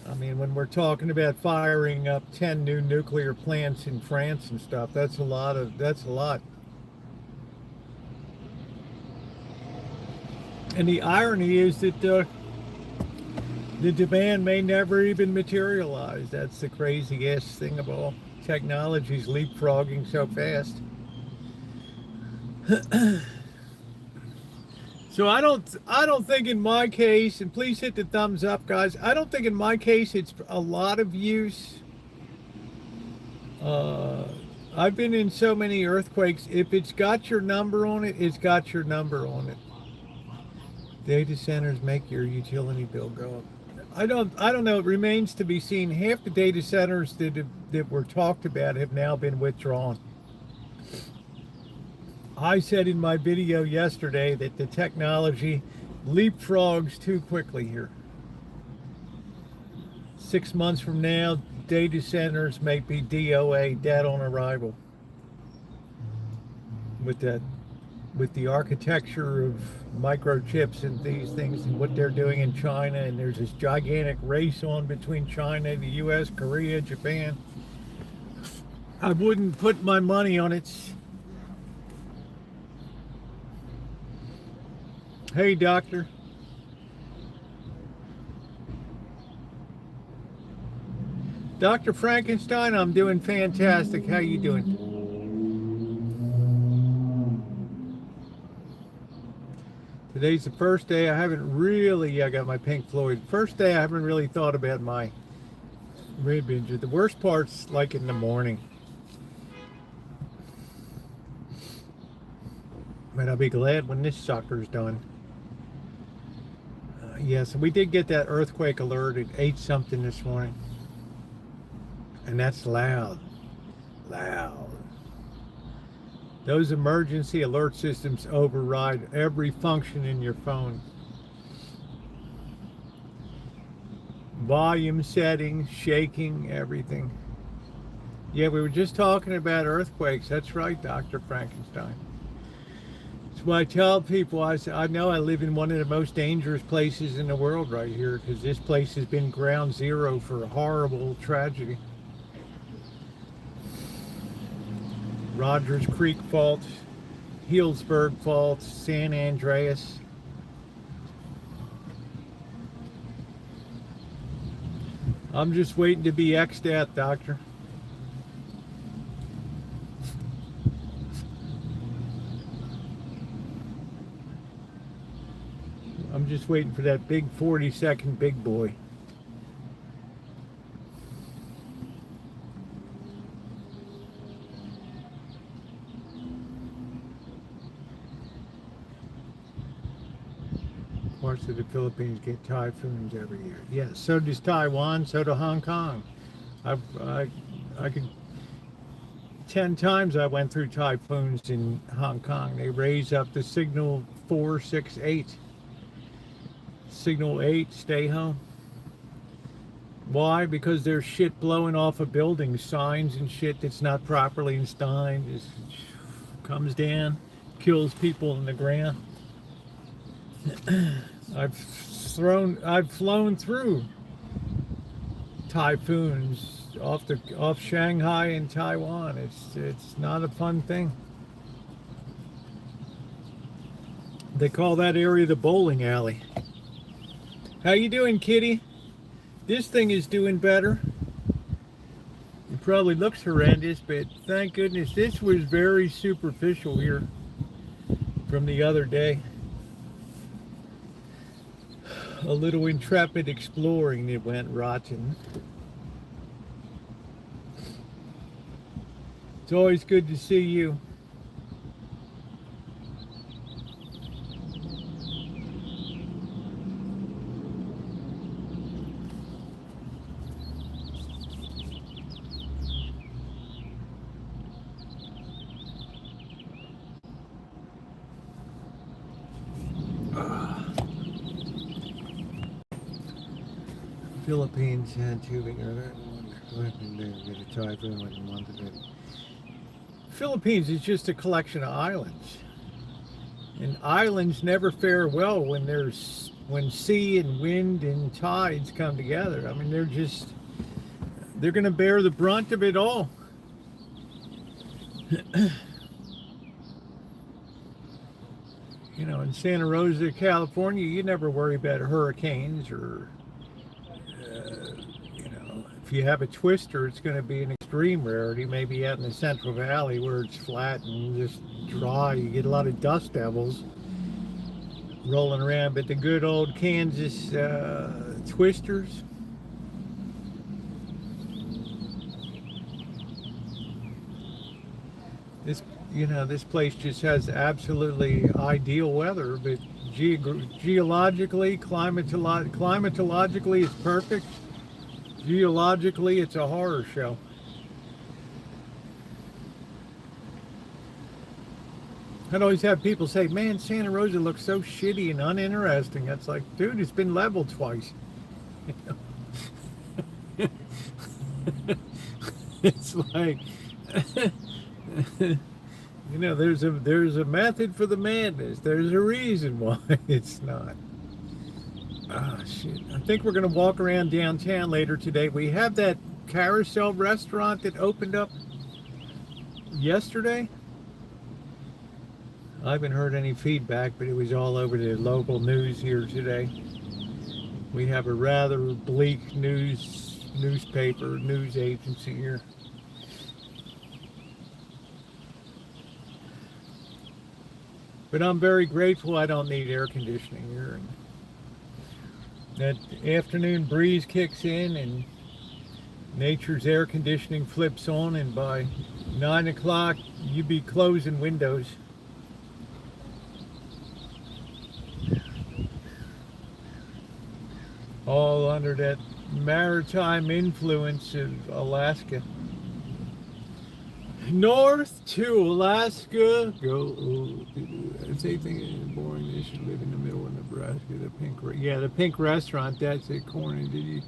I mean, when we're talking about firing up 10 new nuclear plants in France and stuff, that's a lot. And the irony is that the demand may never even materialize. That's the crazy ass thing of all. Technology's leapfrogging so fast. So I don't think in my case, and please hit the thumbs up, guys. I don't think in my case it's a lot of use. I've been in so many earthquakes. If it's got your number on it, it's got your number on it. Data centers make your utility bill go up. I don't know. It remains to be seen. Half the data centers that were talked about have now been withdrawn. I said in my video yesterday that the technology leapfrogs too quickly here. 6 months from now, data centers may be DOA, dead on arrival. With the architecture of microchips and these things and what they're doing in China, and there's this gigantic race on between China, the US, Korea, Japan. I wouldn't put my money on it. Hey, doctor. Dr. Frankenstein, I'm doing fantastic. How you doing? Today's the first day I got my Pink Floyd. First day I haven't really thought about my rib injury. The worst part's like in the morning. But I'll be glad when this sucker's done. So we did get that earthquake alert at 8 something this morning. And that's loud. Loud. Those emergency alert systems override every function in your phone. Volume settings, shaking, everything. Yeah, we were just talking about earthquakes. That's right, Dr. Frankenstein. That's why I tell people, I know I live in one of the most dangerous places in the world right here, because this place has been ground zero for a horrible tragedy. Rogers Creek fault, Healdsburg fault, San Andreas. I'm just waiting to be X'd out, Doctor. I'm just waiting for that big 40-second big boy. Parts of the Philippines get typhoons every year. Yes, so does Taiwan, so does Hong Kong. I could 10 times I went through typhoons in Hong Kong. They raise up the signal 4, 6, 8. Signal 8, stay home. Why? Because there's shit blowing off of buildings, signs and shit that's not properly installed. Just comes down, kills people in the ground. I've flown through typhoons off Shanghai and Taiwan. It's not a fun thing. They call that area the bowling alley. How you doing, kitty? This thing is doing better. It probably looks horrendous, but thank goodness this was very superficial here from the other day. A little intrepid exploring, it went rotten. It's always good to see you. Philippines had two big Philippines is just a collection of islands, and islands never fare well when sea and wind and tides come together. I mean, they're going to bear the brunt of it all. You know, in Santa Rosa, California, you never worry about hurricanes or if you have a twister, it's going to be an extreme rarity. Maybe out in the Central Valley where it's flat and just dry, you get a lot of dust devils rolling around. But the good old Kansas twisters, this place just has absolutely ideal weather. But geologically, climatologically, it's perfect. Geologically, it's a horror show. I'd always have people say, man, Santa Rosa looks so shitty and uninteresting. That's like, dude, it's been leveled twice. It's like, there's a method for the madness. There's a reason why it's not. Ah, shit. I think we're going to walk around downtown later today. We have that carousel restaurant that opened up yesterday. I haven't heard any feedback, but it was all over the local news here today. We have a rather bleak news agency here. But I'm very grateful I don't need air conditioning here. And that afternoon breeze kicks in and nature's air conditioning flips on, and by 9 o'clock you be closing windows. All under that maritime influence of Alaska. North to Alaska. Go. Same thing. Boring. They should live in the middle of Nebraska. The pink restaurant. That's it. Corny. Did you?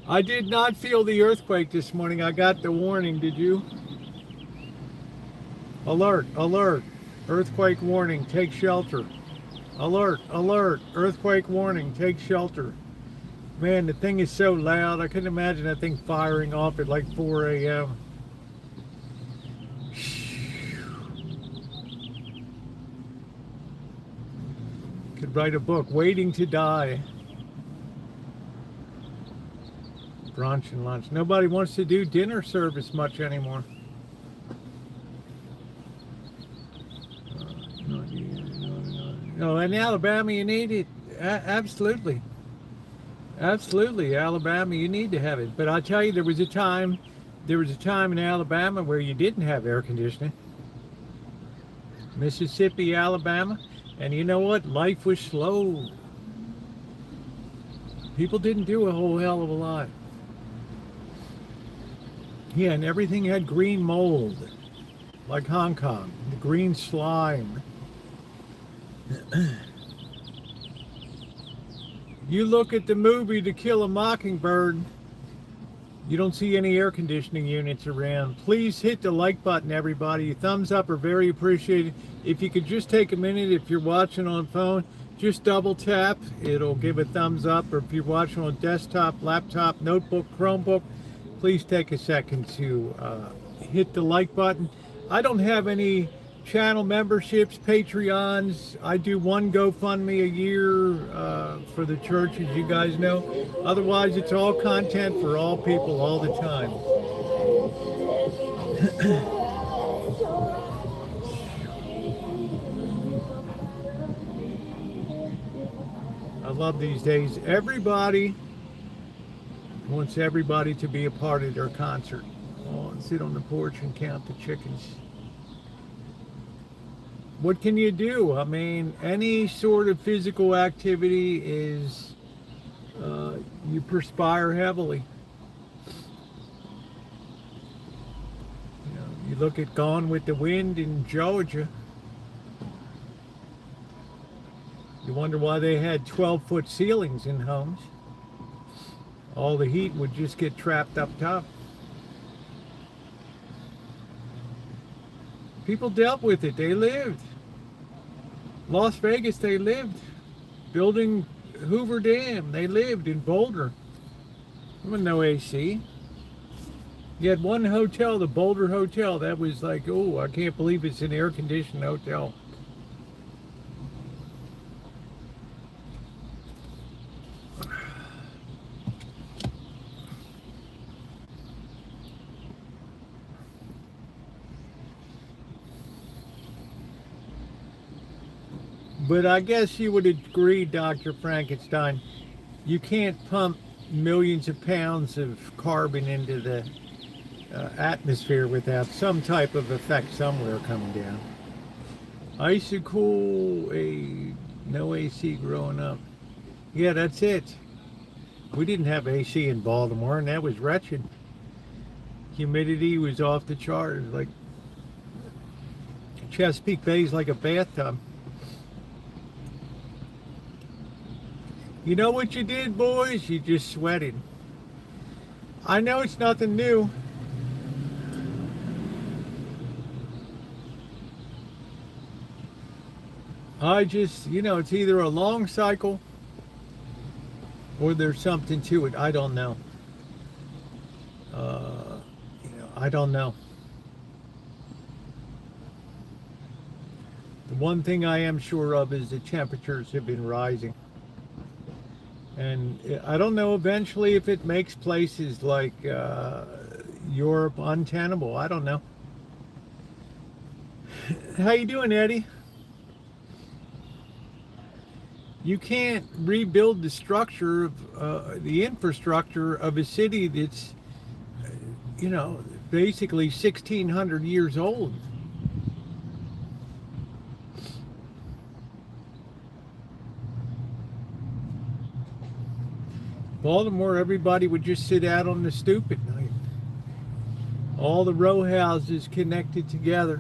I did not feel the earthquake this morning. I got the warning. Did you? Alert! Alert! Earthquake warning. Take shelter. Alert! Alert! Earthquake warning. Take shelter. Man, the thing is so loud. I couldn't imagine that thing firing off at like 4 a.m. Could write a book. Waiting to die. Brunch and lunch. Nobody wants to do dinner service much anymore. No, in Alabama you need it. Absolutely. Absolutely, Alabama, you need to have it. But I'll tell you, there was a time in Alabama where you didn't have air conditioning. Mississippi, Alabama, and you know what? Life was slow. People didn't do a whole hell of a lot. Yeah, and everything had green mold, like Hong Kong, the green slime. You look at the movie To Kill a Mockingbird, you don't see any air conditioning units around. Please hit the like button, everybody. Thumbs up are very appreciated. If you could just take a minute, if you're watching on phone, just double tap. It'll give a thumbs up. Or if you're watching on desktop, laptop, notebook, Chromebook, please take a second to hit the like button. I don't have any channel memberships, Patreons. I do one GoFundMe a year for the church, as you guys know. Otherwise, it's all content for all people all the time. I love these days. Everybody wants everybody to be a part of their concert. Oh, and sit on the porch and count the chickens. What can you do? I mean, any sort of physical activity is, you perspire heavily. You know, you look at Gone with the Wind in Georgia. You wonder why they had 12-foot ceilings in homes. All the heat would just get trapped up top. People dealt with it. They lived. Las Vegas, they lived. Building Hoover Dam, they lived in Boulder. There was no AC. You had one hotel, the Boulder Hotel, that was like, oh, I can't believe it's an air-conditioned hotel. But I guess you would agree, Dr. Frankenstein, you can't pump millions of pounds of carbon into the atmosphere without some type of effect somewhere coming down. Icicle, no AC growing up. Yeah, that's it. We didn't have AC in Baltimore, and that was wretched. Humidity was off the chart. Like Chesapeake Bay's like a bathtub. You know what you did, boys? You just sweated. I know it's nothing new. I just, it's either a long cycle or there's something to it. I don't know. I don't know. The one thing I am sure of is the temperatures have been rising. And I don't know eventually if it makes places like Europe untenable. I don't know. How you doing, Eddie? You can't rebuild the structure of the infrastructure of a city that's, basically 1,600 years old. Baltimore, everybody would just sit out on the stoop at night. All the row houses connected together.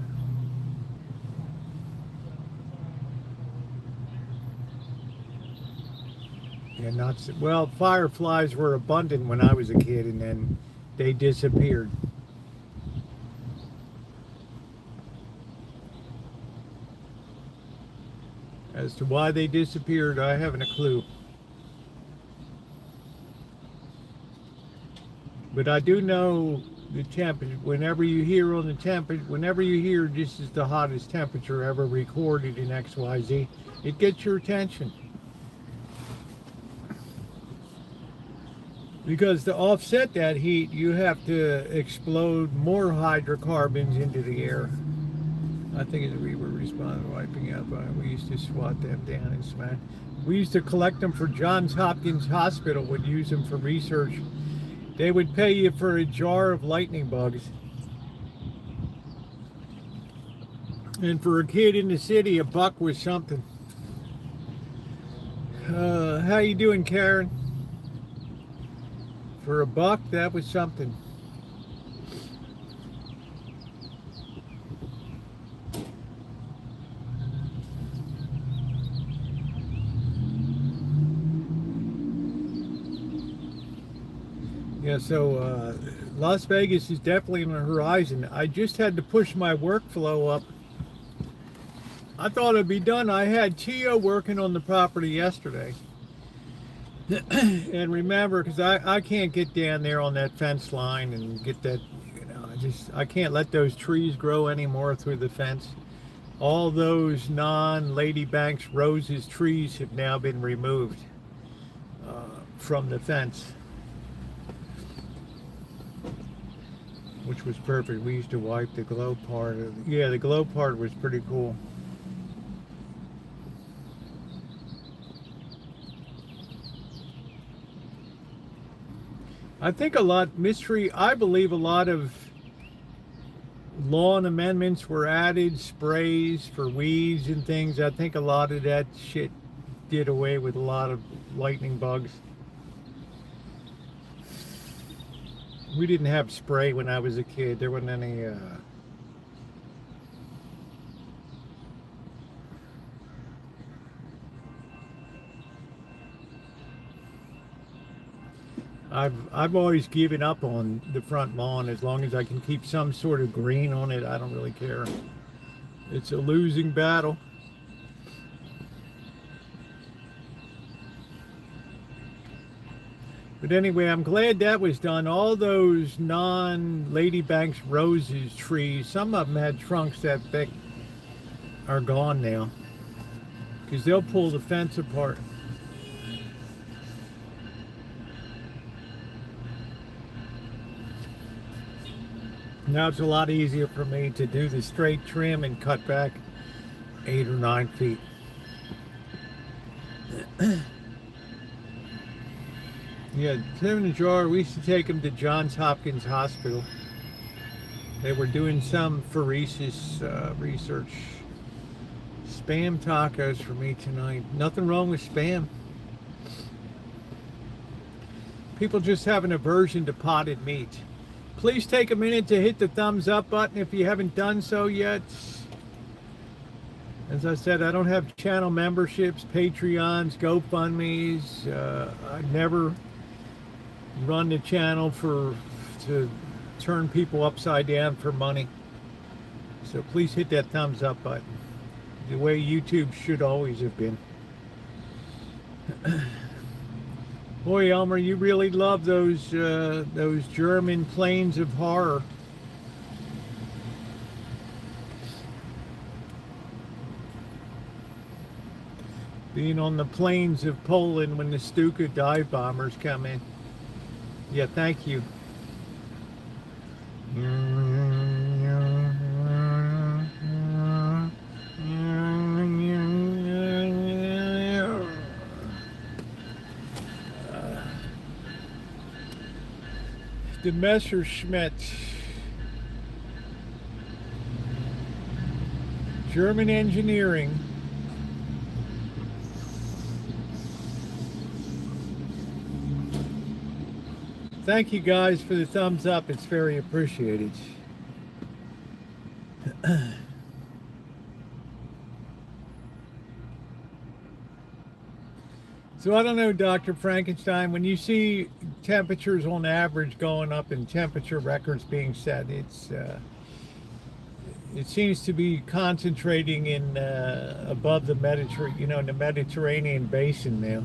Yeah, not so, well, fireflies were abundant when I was a kid, and then they disappeared. As to why they disappeared, I haven't a clue. But I do know the temperature. Whenever you hear on the temperature, whenever you hear this is the hottest temperature ever recorded in XYZ, it gets your attention. Because to offset that heat, you have to explode more hydrocarbons into the air. I think as we were responding, wiping up, we used to swat them down and smack. We used to collect them for Johns Hopkins Hospital, would use them for research. They would pay you for a jar of lightning bugs. And for a kid in the city, $1 was something. How you doing, Karen? For $1, that was something. Yeah, so Las Vegas is definitely on the horizon. I just had to push my workflow up. I thought it'd be done. I had Tio working on the property yesterday. And remember, because I can't get down there on that fence line and get that, you know, I can't let those trees grow anymore through the fence. All those non-Lady Banks roses trees have now been removed from the fence, which was perfect. We used to wipe the glow part. Yeah, the glow part was pretty cool. I think I believe a lot of lawn amendments were added, sprays for weeds and things. I think a lot of that shit did away with a lot of lightning bugs. We didn't have spray when I was a kid. There wasn't any I've always given up on the front lawn. As long as I can keep some sort of green on it, I don't really care. It's a losing battle. But anyway, I'm glad that was done. All those non-Lady Banks roses trees, some of them had trunks that thick, are gone now, because they'll pull the fence apart. Now it's a lot easier for me to do the straight trim and cut back 8 or 9 feet. Yeah, Tim and Jar, we used to take them to Johns Hopkins Hospital. They were doing some phoresis research. Spam tacos for me tonight. Nothing wrong with spam. People just have an aversion to potted meat. Please take a minute to hit the thumbs up button if you haven't done so yet. As I said, I don't have channel memberships, Patreons, GoFundMes. I never run the channel to turn people upside down for money. So please hit that thumbs up button, the way YouTube should always have been. Boy, Elmer, you really love those German plains of horror. Being on the plains of Poland when the Stuka dive bombers come in. Yeah, thank you. The Messerschmitt. German engineering. Thank you guys for the thumbs up. It's very appreciated. So I don't know, Dr. Frankenstein, when you see temperatures on average going up and temperature records being set, it seems to be concentrating in above the Mediterranean, in the Mediterranean basin now.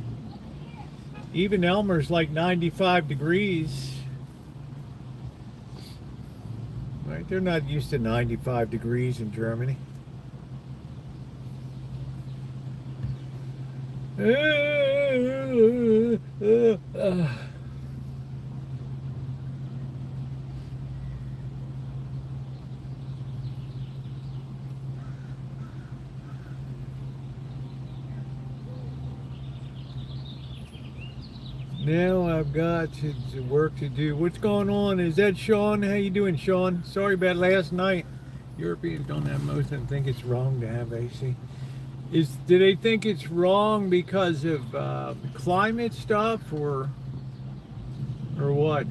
Even Elmer's like 95 degrees. Right? They're not used to 95 degrees in Germany. Now I've got work to do. What's going on? Is that Sean? How you doing, Sean? Sorry about last night. Europeans don't have most of them think it's wrong to have AC. Do they think it's wrong because of climate stuff or what?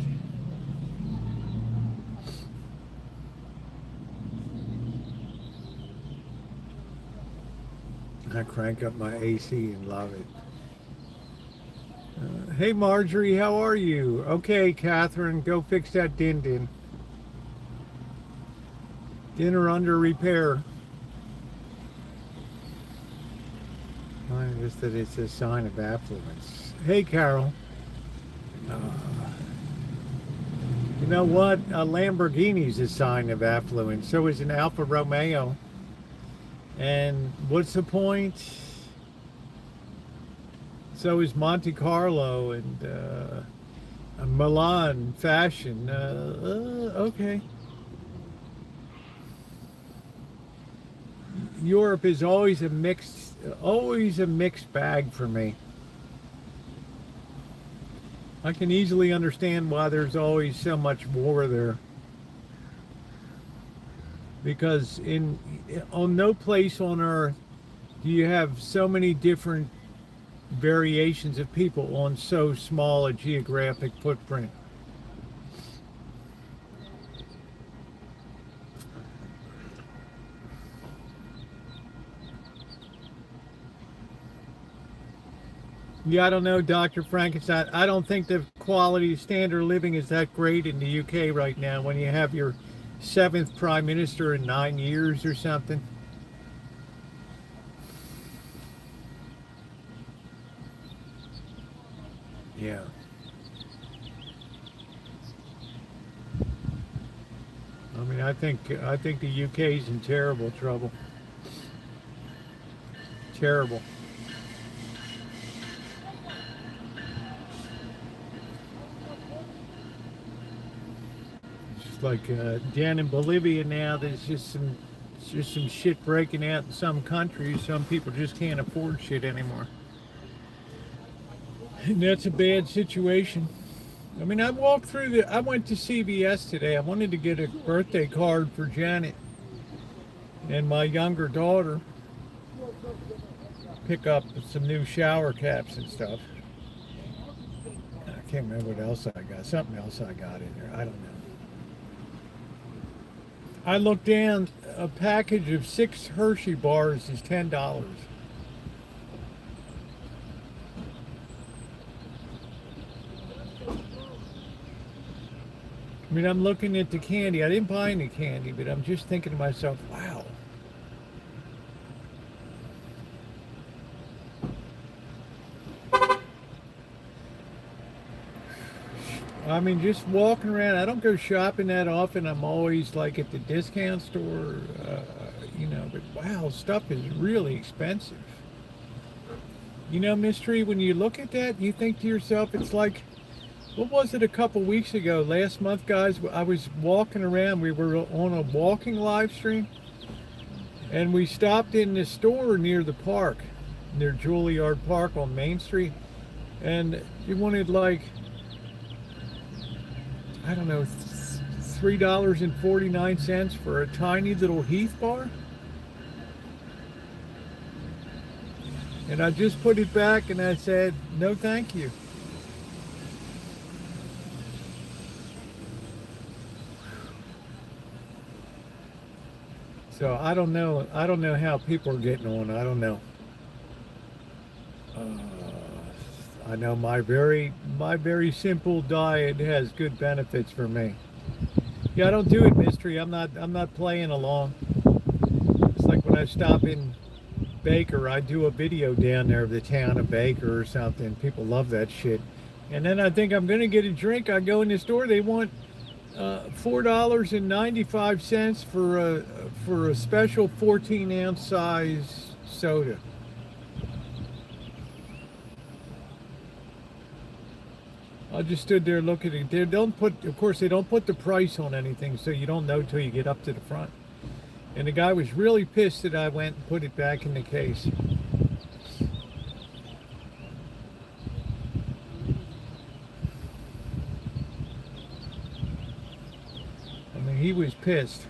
I crank up my AC and love it. Hey Marjorie, how are you? Okay, Catherine, go fix that din. Dinner under repair. Just that it's a sign of affluence. Hey Carol. You know what? A Lamborghini's a sign of affluence. So is an Alfa Romeo. And what's the point? So is Monte Carlo and Milan fashion. Okay. Europe is always a mixed bag for me. I can easily understand why there's always so much war there. Because on no place on earth do you have so many different variations of people on so small a geographic footprint. Yeah, I don't know, Dr. Frankenstein. I don't think the quality standard of living is that great in the UK right now when you have your 7th prime minister in 9 years or something. Yeah. I mean, I think the UK's in terrible trouble. Terrible. It's just like down in Bolivia now, there's just some shit breaking out in some countries. Some people just can't afford shit anymore. And that's a bad situation. I mean, I went to CVS today. I wanted to get a birthday card for Janet and my younger daughter. Pick up some new shower caps and stuff. I can't remember what else I got. Something else I got in there. I don't know. I looked down, a package of 6 Hershey bars is $10. I mean, I'm looking at the candy. I didn't buy any candy, but I'm just thinking to myself, wow. I mean, just walking around, I don't go shopping that often. I'm always like at the discount store, but wow, stuff is really expensive. You know, Mystery, when you look at that, you think to yourself, it's like, what was it a couple weeks ago? Last month, guys, I was walking around. We were on a walking live stream, and we stopped in this store near the park, near Juilliard Park on Main Street, and you wanted like, I don't know, $3.49 for a tiny little Heath bar. And I just put it back and I said, no, thank you. So I don't know how people are getting on. I don't know. I know my very simple diet has good benefits for me. Yeah, I don't do it mystery. I'm not playing along. It's like when I stop in Baker, I do a video down there of the town of Baker or something. People love that shit. And then I think I'm gonna get a drink. I go in the store. They want $4.95 for a special 14-ounce size soda. I just stood there looking at it. They don't put, of course, they don't put the price on anything, so you don't know till you get up to the front. And the guy was really pissed that I went and put it back in the case. I mean, he was pissed.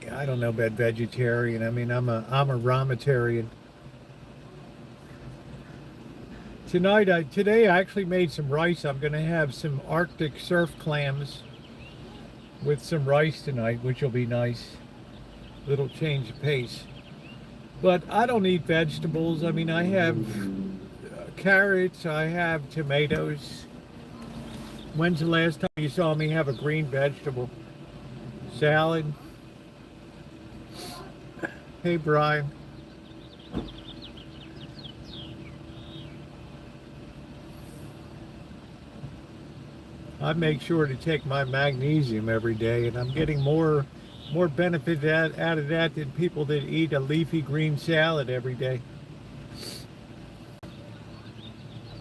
I don't know about vegetarian. I mean, I'm a ramatarian. Today I actually made some rice. I'm going to have some Arctic surf clams with some rice tonight, which will be nice. Little change of pace. But I don't eat vegetables. I mean, I have carrots. I have tomatoes. When's the last time you saw me have a green vegetable salad? Hey, Brian. I make sure to take my magnesium every day, and I'm getting more benefit out of that than people that eat a leafy green salad every day.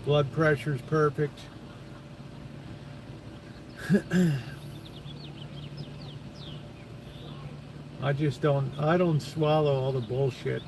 Blood pressure's perfect. I don't swallow all the bullshit.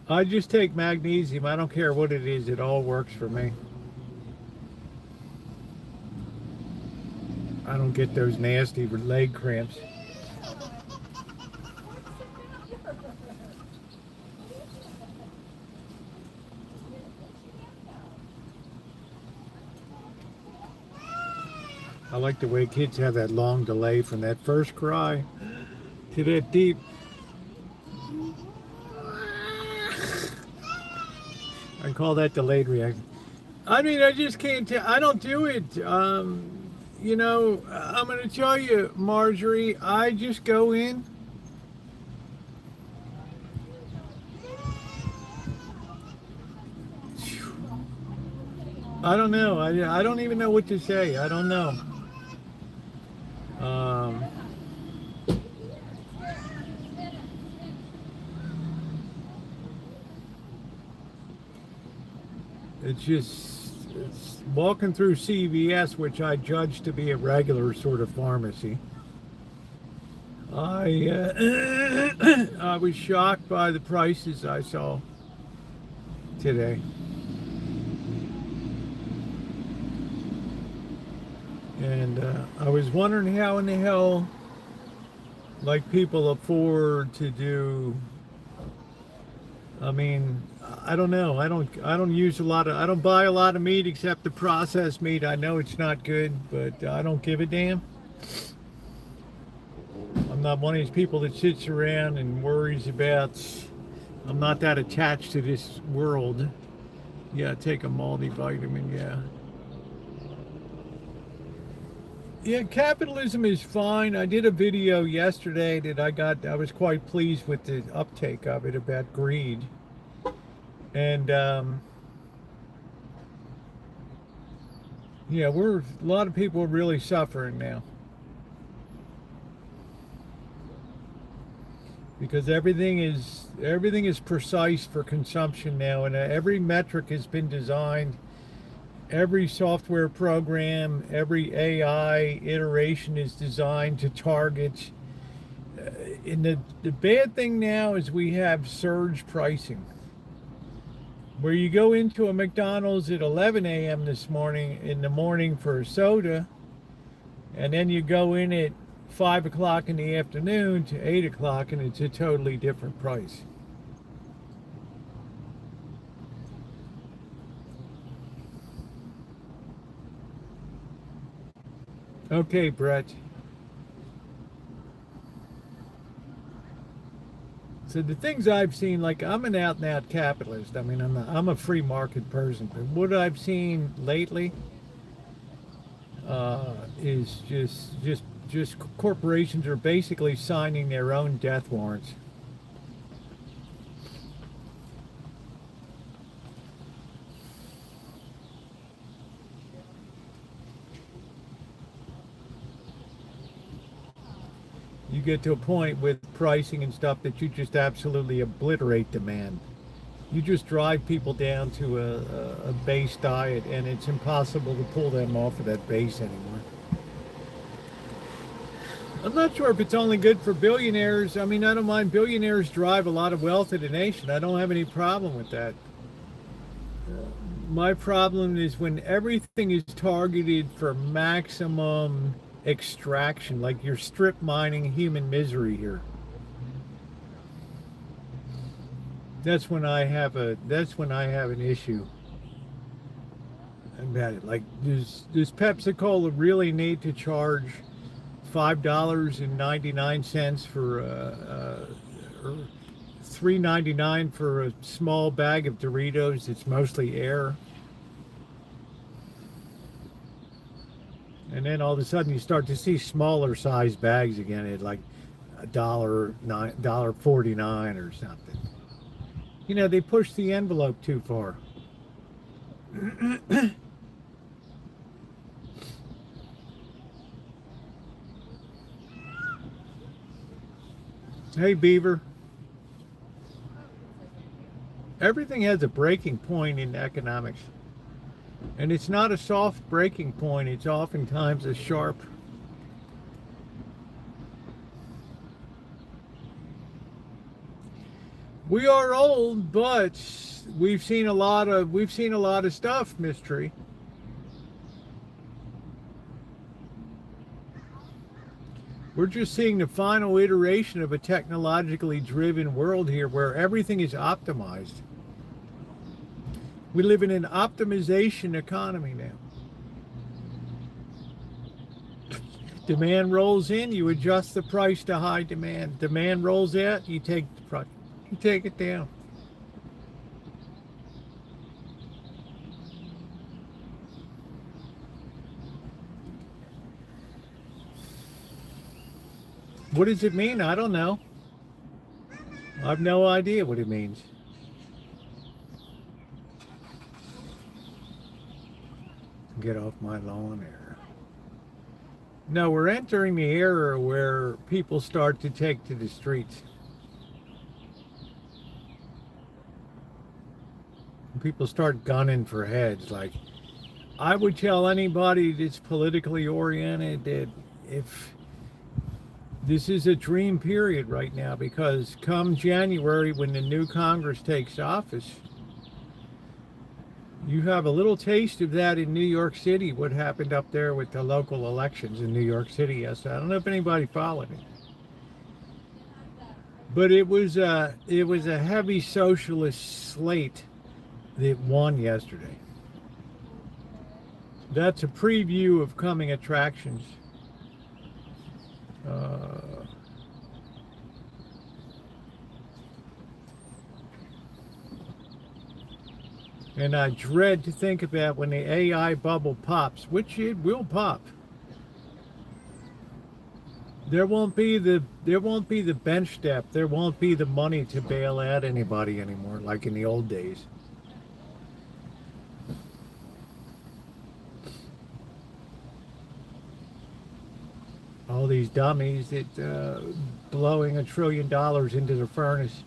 I just take magnesium. I don't care what it is. It all works for me. I don't get those nasty leg cramps. I like the way kids have that long delay from that first cry to that deep. I call that delayed reaction. I mean, I just can't tell. I don't do it. You know, I'm going to tell you, Marjorie, I just go in. I don't know. I don't even know what to say. I don't know. It's walking through CVS, which I judge to be a regular sort of pharmacy. I was shocked by the prices I saw today. And I was wondering how in the hell, like, people afford to do. I mean, I don't know. I don't buy a lot of meat except the processed meat. I know it's not good, but I don't give a damn. I'm not one of these people that sits around and worries about. I'm not that attached to this world. Yeah, take a multivitamin, yeah. Yeah, capitalism is fine. I did a video yesterday that I was quite pleased with the uptake of it about greed. And yeah, a lot of people are really suffering now. Because everything is precise for consumption now, and every metric has been designed. Every software program, every AI iteration is designed to target And the bad thing now is we have surge pricing. Where you go into a McDonald's at 11 a.m. in the morning for a soda, and then you go in at 5 o'clock in the afternoon to 8 o'clock, and it's a totally different price. Okay, Brett. So the things I've seen, like I'm an out and out capitalist. I mean, I'm a free market person. But what I've seen lately is just corporations are basically signing their own death warrants. You get to a point with pricing and stuff that you just absolutely obliterate demand. You just drive people down to a base diet, and it's impossible to pull them off of that base anymore. I'm not sure if it's only good for billionaires. I mean, I don't mind. Billionaires drive a lot of wealth to the nation. I don't have any problem with that. My problem is when everything is targeted for maximum extraction, like you're strip mining human misery here. That's when I have an issue about it. Like, does Pepsi Cola really need to charge $5.99 for or $3.99 for a small bag of Doritos? It's mostly air. And then all of a sudden you start to see smaller size bags again at like $1.49 or something. You know, they push the envelope too far. Hey, Beaver. Everything has a breaking point in economics. And it's not a soft breaking point, it's oftentimes a sharp. We are old, but we've seen a lot of stuff, Mystery. We're just seeing the final iteration of a technologically driven world here where everything is optimized. We live in an optimization economy now. Demand rolls in, you adjust the price to high demand. Demand rolls out, you take the price, you take it down. What does it mean? I don't know. I have no idea what it means. Get off my lawn there. No, we're entering the era where people start to take to the streets. People start gunning for heads. Like, I would tell anybody that's politically oriented that if this is a dream period right now, because come January when the new Congress takes office, you have a little taste of that in New York City, what happened up there with the local elections in New York City yesterday. I don't know if anybody followed it. But it was a heavy socialist slate that won yesterday. That's a preview of coming attractions. And I dread to think about when the AI bubble pops, which it will pop. There won't be the bench depth. There won't be the money to bail out anybody anymore, like in the old days. All these dummies that blowing $1 trillion into the furnace.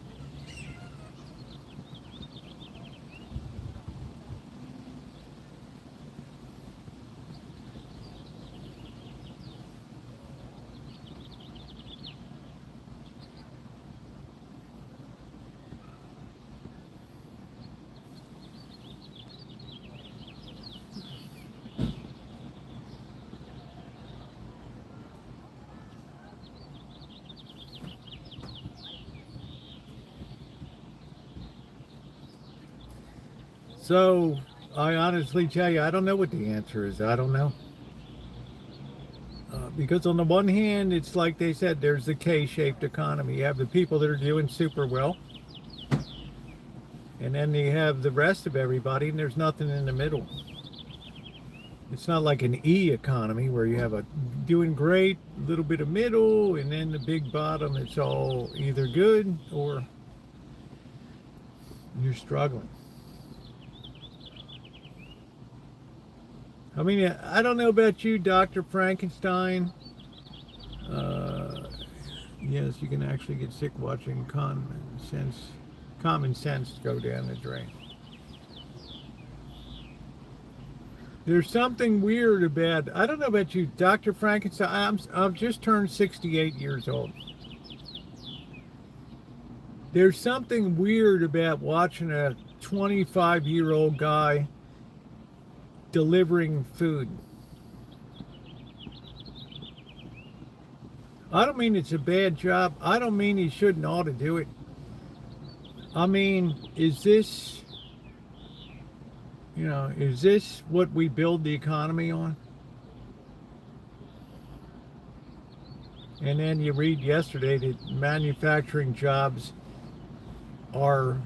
So I honestly tell you, I don't know what the answer is. I don't know. Because on the one hand, it's like they said, there's the K-shaped economy. You have the people that are doing super well, and then you have the rest of everybody, and there's nothing in the middle. It's not like an E economy where you have a doing great, little bit of middle, and then the big bottom. It's all either good or you're struggling. I mean, I don't know about you, Dr. Frankenstein. Yes, you can actually get sick watching common sense go down the drain. There's something weird about, I don't know about you, Dr. Frankenstein. I've just turned 68 years old. There's something weird about watching a 25-year-old guy delivering food. I don't mean it's a bad job. I don't mean he shouldn't ought to do it. I mean, is this what we build the economy on? And then you read yesterday that manufacturing jobs are,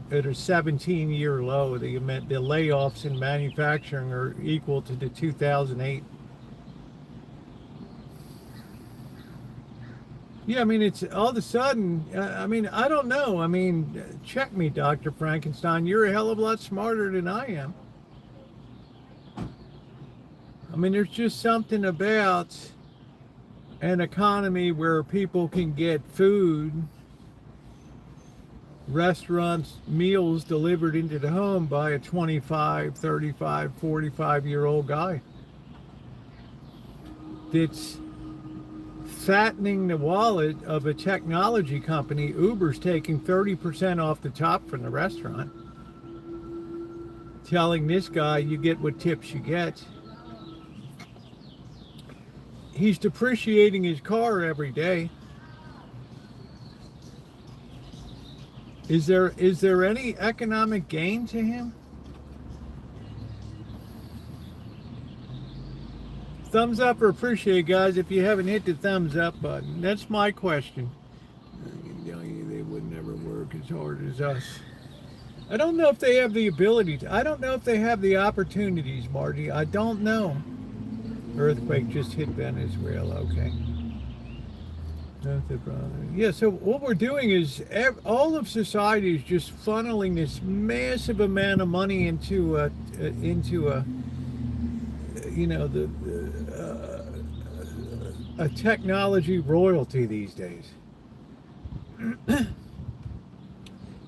at a 17-year low. The layoffs in manufacturing are equal to the 2008. Yeah, I mean, it's all of a sudden, I don't know. I mean, check me, Dr. Frankenstein. You're a hell of a lot smarter than I am. I mean, there's just something about an economy where people can get food, restaurants, meals delivered into the home by a 25, 35, 45-year-old guy that's fattening the wallet of a technology company. Uber's taking 30% off the top from the restaurant, telling this guy, you get what tips you get. He's depreciating his car every day. Is there any economic gain to him? Thumbs up or appreciate, guys, if you haven't hit the thumbs up button. That's my question. They would never work as hard as us. I don't know if they have the ability to. I don't know if they have the opportunities, Marty. I don't know. Earthquake just hit Venezuela. Okay. Yeah, so what we're doing is all of society is just funneling this massive amount of money into a technology royalty these days.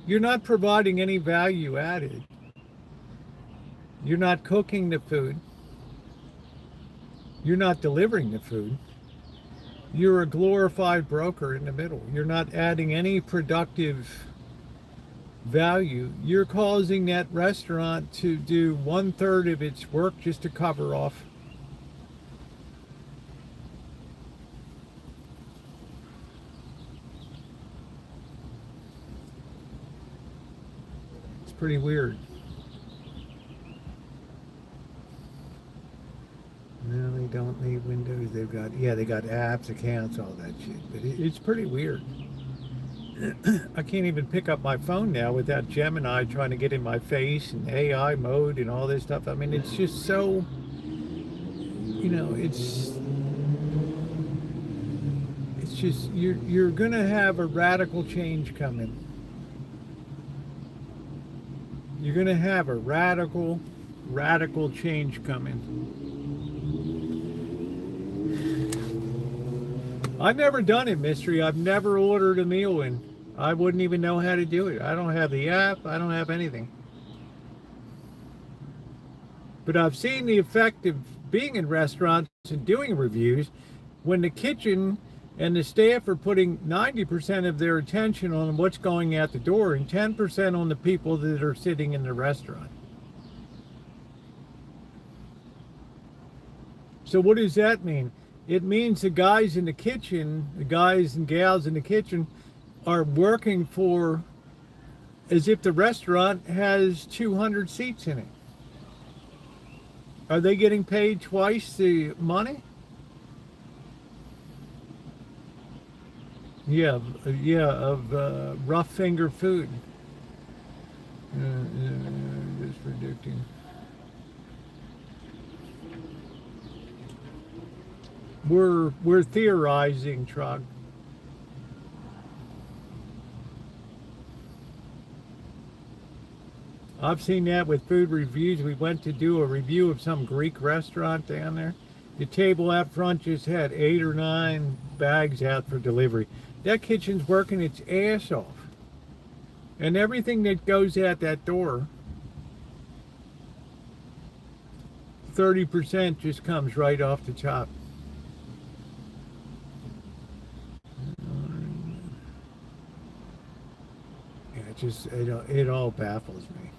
You're not providing any value added. You're not cooking the food. You're not delivering the food. You're a glorified broker in the middle. You're not adding any productive value. You're causing that restaurant to do 1/3 of its work just to cover off. It's pretty weird. No, they don't need Windows. They got apps, accounts, all that shit. But it's pretty weird. I can't even pick up my phone now without Gemini trying to get in my face and AI mode and all this stuff. I mean, it's just so, it's just, you're going to have a radical change coming. You're going to have a radical change coming. I've never done it, Mystery. I've never ordered a meal in. I wouldn't even know how to do it. I don't have the app. I don't have anything. But I've seen the effect of being in restaurants and doing reviews when the kitchen and the staff are putting 90% of their attention on what's going out the door and 10% on the people that are sitting in the restaurant. So what does that mean? It means the guys in the kitchen, the guys and gals in the kitchen are working for as if the restaurant has 200 seats in it. Are they getting paid twice the money? Yeah, of rough finger food. Just predicting. We're theorizing, Trog. I've seen that with food reviews. We went to do a review of some Greek restaurant down there. The table out front just had 8 or 9 bags out for delivery. That kitchen's working its ass off. And everything that goes out that door, 30% just comes right off the top. Yeah, it all baffles me.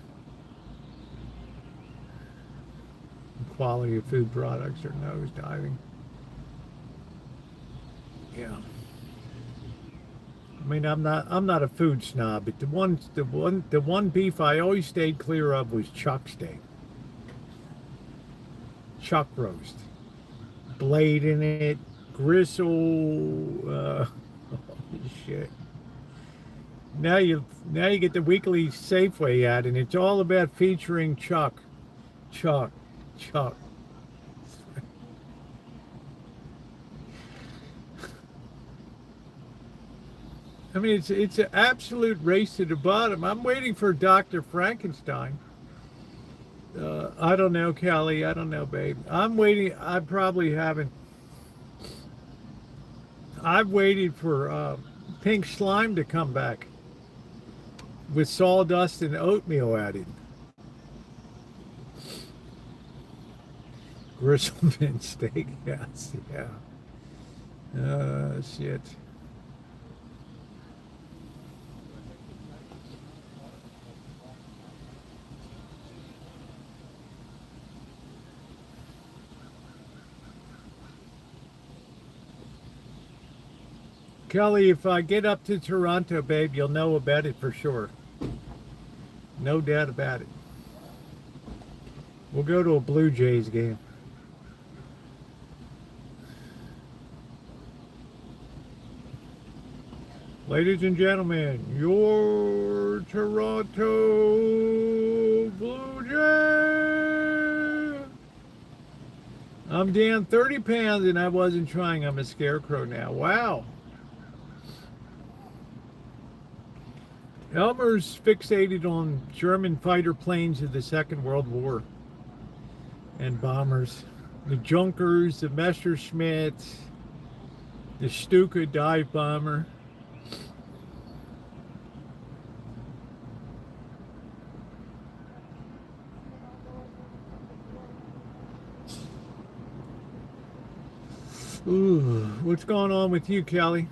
The quality of food products are nosediving. Yeah. I mean, I'm not a food snob, but the one beef I always stayed clear of was chuck steak. Chuck roast. Blade in it, gristle, holy shit. Now you get the weekly Safeway ad, and it's all about featuring chuck. I mean, it's an absolute race to the bottom. I'm waiting for Dr. Frankenstein. I don't know, Callie. I don't know, babe. I'm waiting. I probably haven't. I've waited for pink slime to come back with sawdust and oatmeal added. Gristleman steak, yes, yeah. Shit. Kelly, if I get up to Toronto, babe, you'll know about it for sure. No doubt about it. We'll go to a Blue Jays game. Ladies and gentlemen, your Toronto Blue Jays. I'm down 30 pounds and I wasn't trying. I'm a scarecrow now. Wow. Elmer's fixated on German fighter planes of the Second World War and bombers. The Junkers, the Messerschmitts, the Stuka dive bomber. Ooh, what's going on with you, Kelly?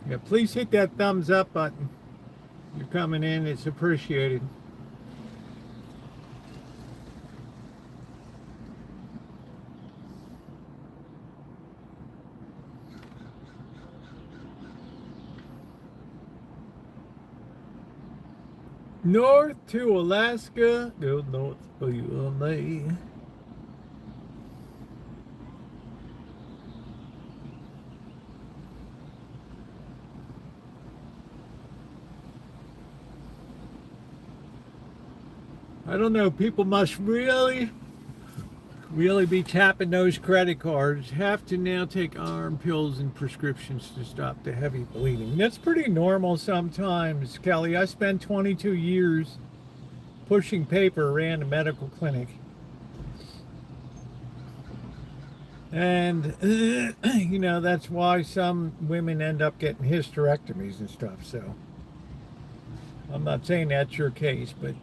Yeah, please hit that thumbs up button. You're coming in, it's appreciated. North to Alaska, go north for ULA. I don't know, people must really be tapping those credit cards. Have to now take iron pills and prescriptions to stop the heavy bleeding. That's pretty normal sometimes, Kelly. I spent 22 years pushing paper around a medical clinic. And, you know, that's why some women end up getting hysterectomies and stuff, so. I'm not saying that's your case, but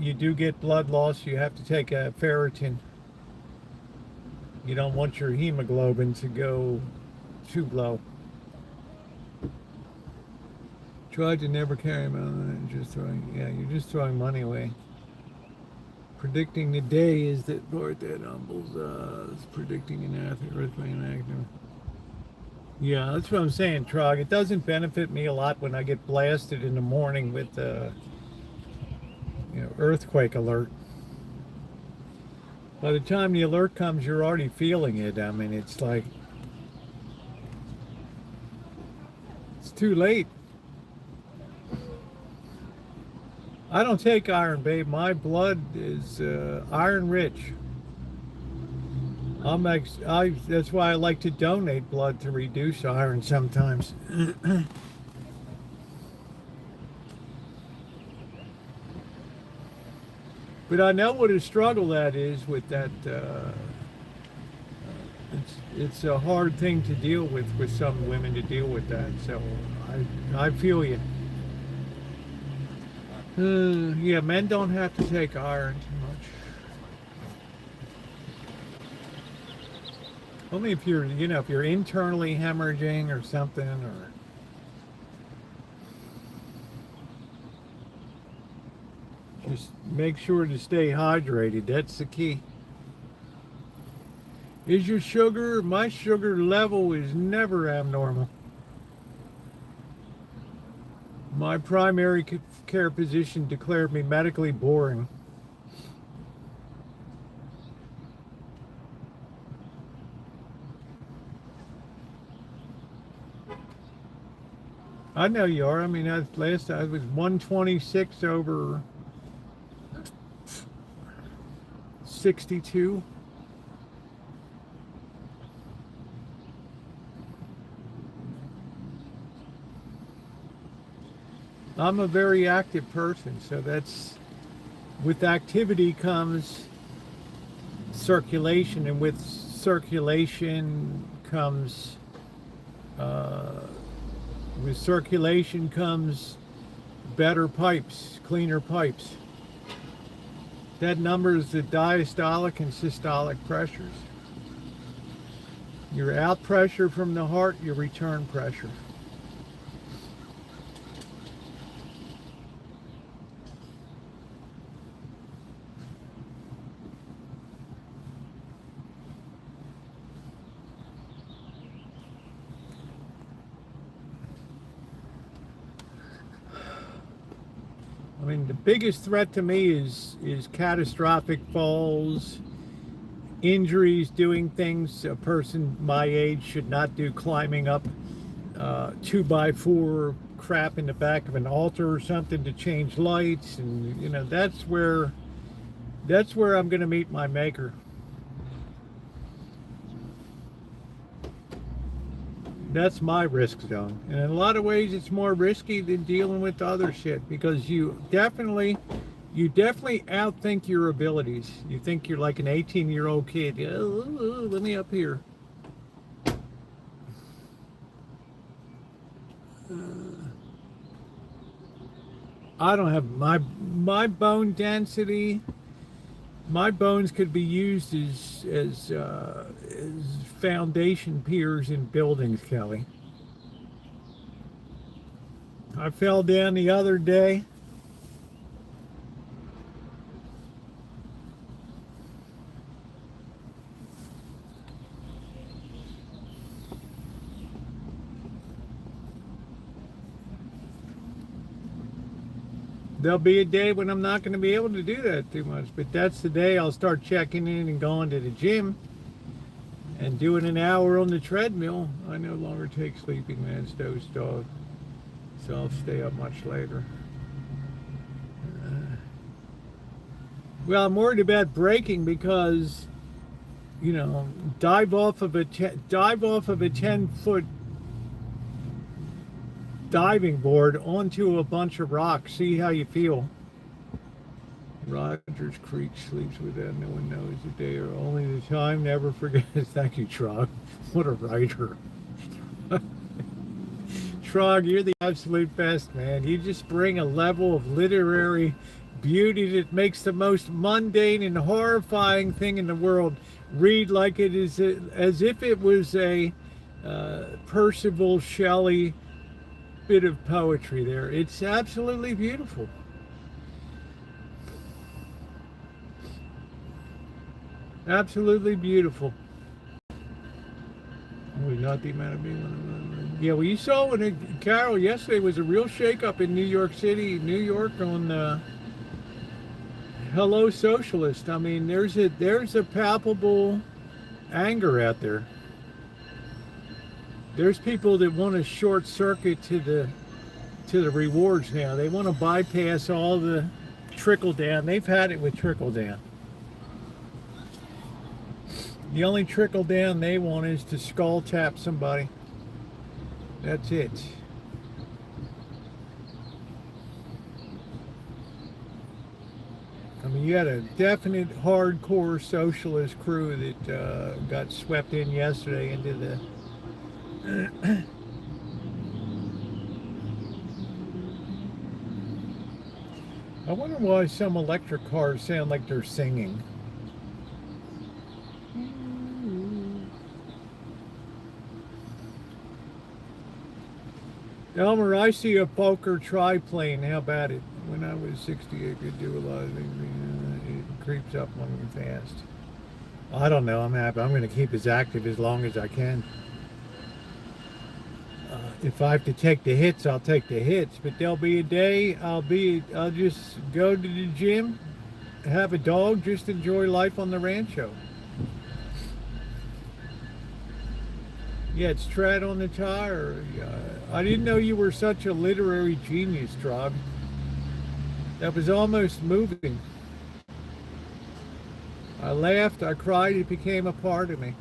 you do get blood loss. You have to take a ferritin. You don't want your hemoglobin to go too low. Tried to never carry money, just throwing, yeah, you're just throwing money away. Predicting the day is that part that humbles us. Predicting an earthly and active. Yeah, that's what I'm saying, Trog. It doesn't benefit me a lot when I get blasted in the morning with earthquake alert. By the time the alert comes, you're already feeling it. I mean, it's like it's too late. I don't take iron, babe. My blood is iron rich. That's why I like to donate blood to reduce iron sometimes. But I know what a struggle that is with that. It's a hard thing to deal with some women to deal with that. So I feel you. Yeah, men don't have to take iron too much. Only if you're internally hemorrhaging or something, or just make sure to stay hydrated. That's the key. Is your sugar? My sugar level is never abnormal. My primary care physician declared me medically boring. I know you are. I mean, last I was 126 over 62. I'm a very active person, so with activity comes circulation, and with circulation comes better pipes, cleaner pipes. That number is the diastolic and systolic pressures. Your out pressure from the heart, your return pressure. I mean, the biggest threat to me is catastrophic falls, injuries, doing things a person my age should not do, climbing up 2x4 crap in the back of an altar or something to change lights, and that's where I'm going to meet my maker. That's my risk zone. And in a lot of ways, it's more risky than dealing with other shit, because you definitely outthink your abilities. You think you're like an 18-year-old kid. Oh, let me up here. I don't have my bone density. My bones could be used as foundation piers in buildings, Kelly. I fell down the other day. There'll be a day when I'm not going to be able to do that too much, but that's the day I'll start checking in and going to the gym and doing an hour on the treadmill. I no longer take sleeping meds, dosed off, so I'll stay up much later. Well, I'm worried about breaking because, dive off of a 10-foot diving board onto a bunch of rocks. See how you feel. Rogers Creek sleeps with that. No one knows the day or only the time. Never forget. Thank you, Trog. What a writer. Trog, you're the absolute best, man. You just bring a level of literary beauty that makes the most mundane and horrifying thing in the world read like it is, as if it was a Percival Shelley bit of poetry there. It's absolutely beautiful. Absolutely beautiful. We got the amount of people. Yeah, well, you saw when Carol yesterday was a real shakeup in New York City, New York on Hello Socialist. I mean, there's a palpable anger out there. There's people that want to short circuit to the rewards now. They want to bypass all the trickle down. They've had it with trickle down. The only trickle down they want is to skull tap somebody. That's it. I mean, you had a definite hardcore socialist crew that got swept in yesterday into the I wonder why some electric cars sound like they're singing. Elmer, I see a Fokker triplane. How about it? When I was 60, I could do a lot of things. It creeps up on me fast. I don't know. I'm happy. I'm going to keep as active as long as I can. If I have to take the hits, I'll take the hits. But there'll be a day I'll just go to the gym, have a dog, just enjoy life on the Rancho. Yeah, it's tread on the tire. I didn't know you were such a literary genius, Trog. That was almost moving. I laughed, I cried, it became a part of me.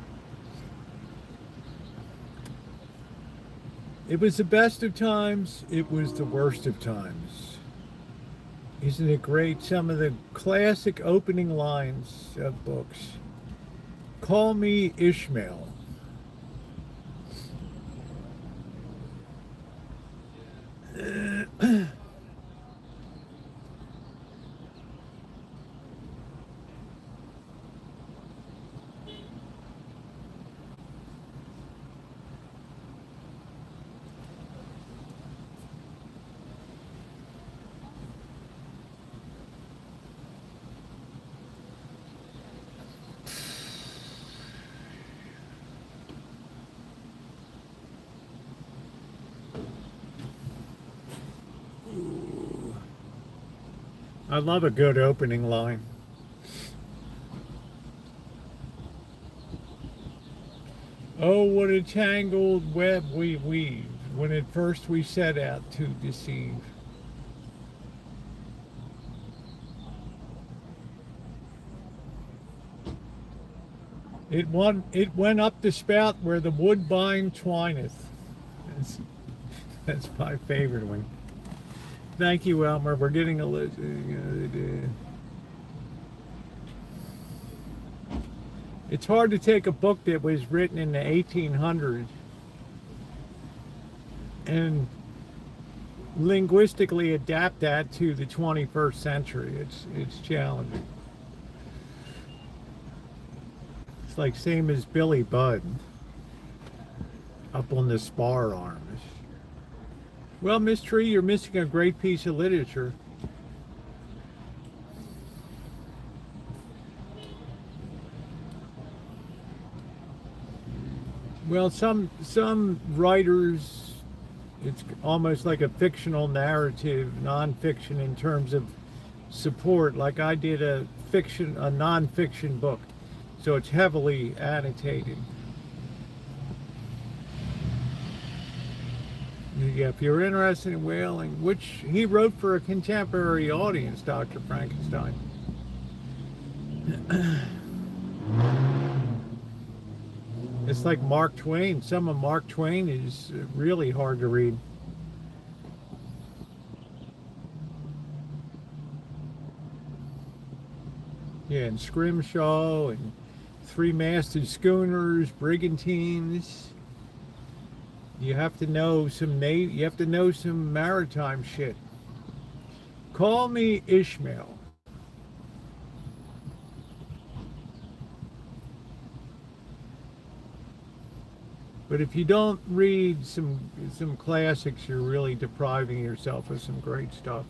It was the best of times, it was the worst of times. Isn't it great? Some of the classic opening lines of books. Call me Ishmael. I love a good opening line. Oh, what a tangled web we weave when at first we set out to deceive. It went up the spout where the woodbine twineth. That's my favorite one. Thank you, Elmer. We're getting a list. It's hard to take a book that was written in the 1800s and linguistically adapt that to the 21st century. It's challenging. It's like same as Billy Budd up on the spar arms. Well, Miss Tree, you're missing a great piece of literature. Well, some writers, it's almost like a fictional narrative, nonfiction in terms of support. Like I did a nonfiction book, so it's heavily annotated. Yeah, if you're interested in whaling, which he wrote for a contemporary audience, Dr. Frankenstein. It's like Mark Twain. Some of Mark Twain is really hard to read. Yeah, and Scrimshaw and three-masted schooners, brigantines. You have to know some you have to know some maritime shit. Call me Ishmael. But if you don't read some classics, you're really depriving yourself of some great stuff.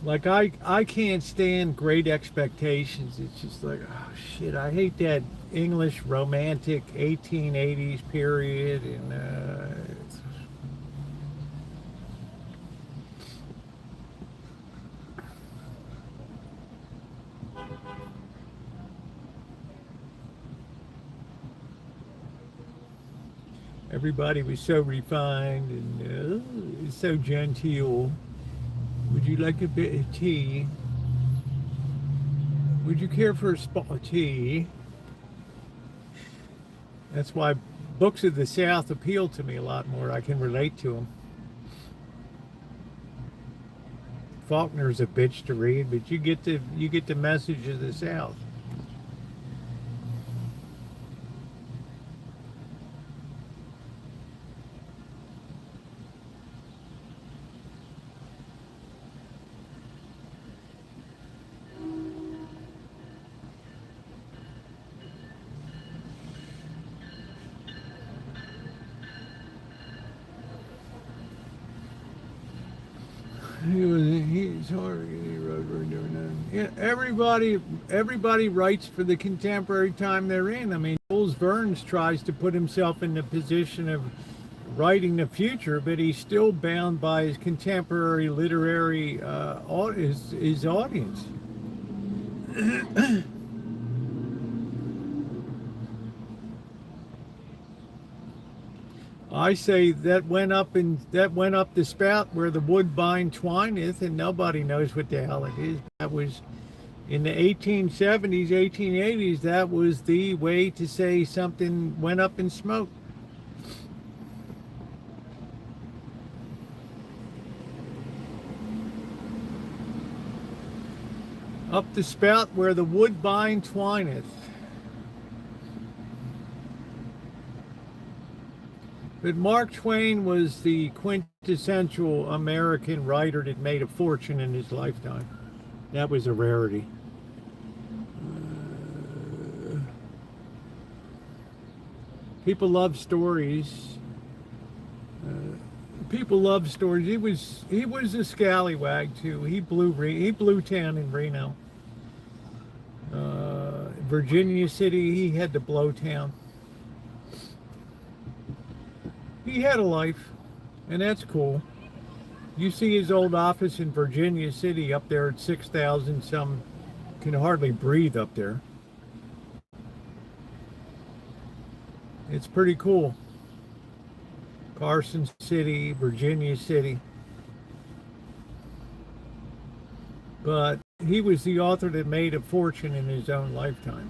Like I can't stand Great Expectations. It's just like, oh shit, I hate that English romantic 1880s period, and everybody was so refined and so genteel. Would you like a bit of tea? Would you care for a spot of tea? That's why books of the South appeal to me a lot more. I can relate to them. Faulkner's a bitch to read, but you get the message of the South. He's hard. He wrote, we're doing that. Yeah, everybody writes for the contemporary time they're in. I mean, Jules Verne tries to put himself in the position of writing the future, but he's still bound by his contemporary literary his audience. I say that went up the spout where the woodbine twineth, and nobody knows what the hell it is. That was in the 1870s, 1880s. That was the way to say something went up in smoke. Up the spout where the woodbine twineth. But Mark Twain was the quintessential American writer that made a fortune in his lifetime. That was a rarity. People love stories. People love stories. He was a scallywag too. He blew town in Reno. Virginia City, he had to blow town. He had a life, and that's cool. You see his old office in Virginia City up there at 6,000 some, can hardly breathe up there. It's pretty cool. Carson City, Virginia City. But he was the author that made a fortune in his own lifetime.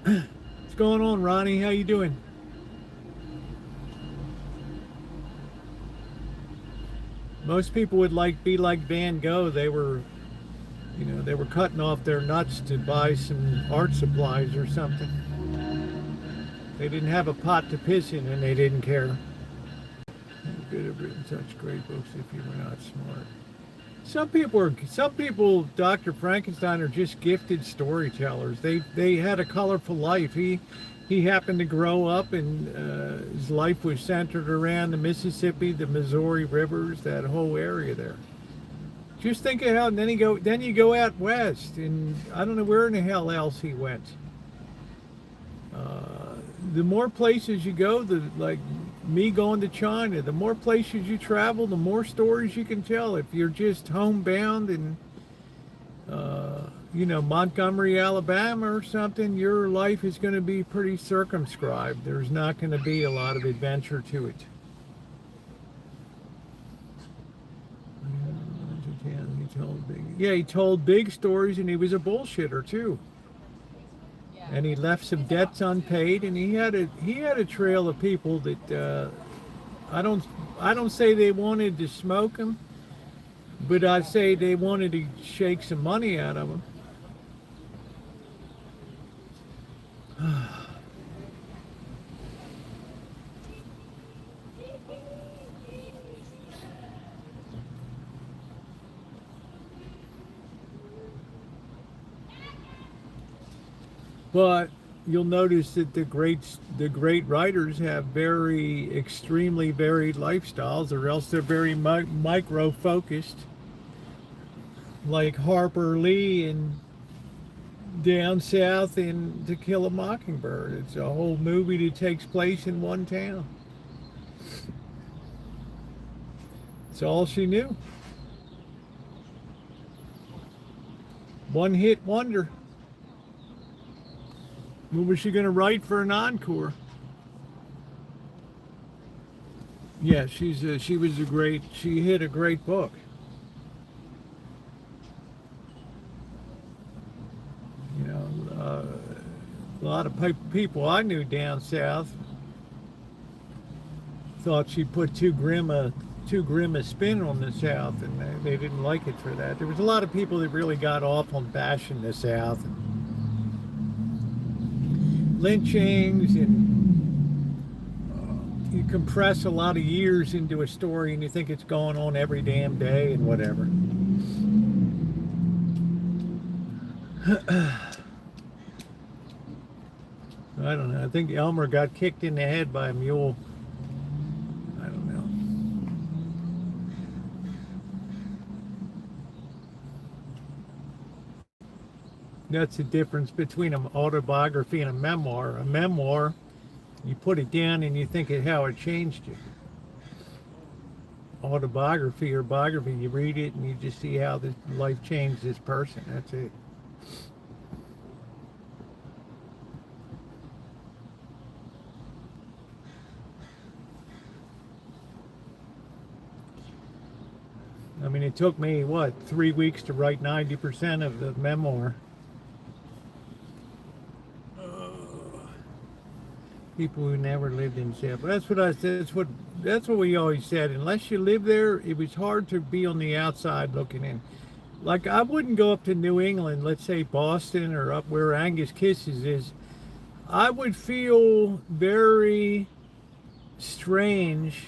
What's going on, Ronnie? How you doing? Most people would be like Van Gogh. They were cutting off their nuts to buy some art supplies or something. They didn't have a pot to piss in, and they didn't care. You could have written such great books if you were not smart. Some people, Dr. Frankenstein, are just gifted storytellers. They had a colorful life. He happened to grow up, and his life was centered around the Mississippi, the Missouri rivers, that whole area there. Just think of how, and then you go out west, and I don't know where in the hell else he went. The more places you go, like me going to China, the more places you travel, the more stories you can tell. If you're just homebound and Montgomery, Alabama or something, your life is going to be pretty circumscribed. There's not going to be a lot of adventure to it. He told big stories, and he was a bullshitter too. And he left some debts unpaid, and he had a trail of people that I don't say they wanted to smoke him, but I say they wanted to shake some money out of him. But you'll notice that the great writers have very extremely varied lifestyles, or else they're very micro focused. like Harper Lee and Down South in To Kill a Mockingbird. It's a whole movie that takes place in one town. It's all she knew. One hit wonder. What was she going to write for an encore? Yeah, she hit a great book. You know, a lot of people I knew down south thought she put too grim a spin on the South, and they didn't like it for that. There was a lot of people that really got off on bashing the South, and lynchings, and you compress a lot of years into a story and you think it's going on every damn day and whatever. I don't know. I think Elmer got kicked in the head by a mule. I don't know. That's the difference between an autobiography and a memoir. A memoir, you put it down and you think of how it changed you. Autobiography or biography, you read it and you just see how this life changed this person. That's it. I mean, it took me, 3 weeks to write 90% of the memoir. People who never lived in Seattle. That's what I said. That's what we always said. Unless you live there, it was hard to be on the outside looking in. Like, I wouldn't go up to New England, let's say Boston or up where Angus Kisses is. I would feel very strange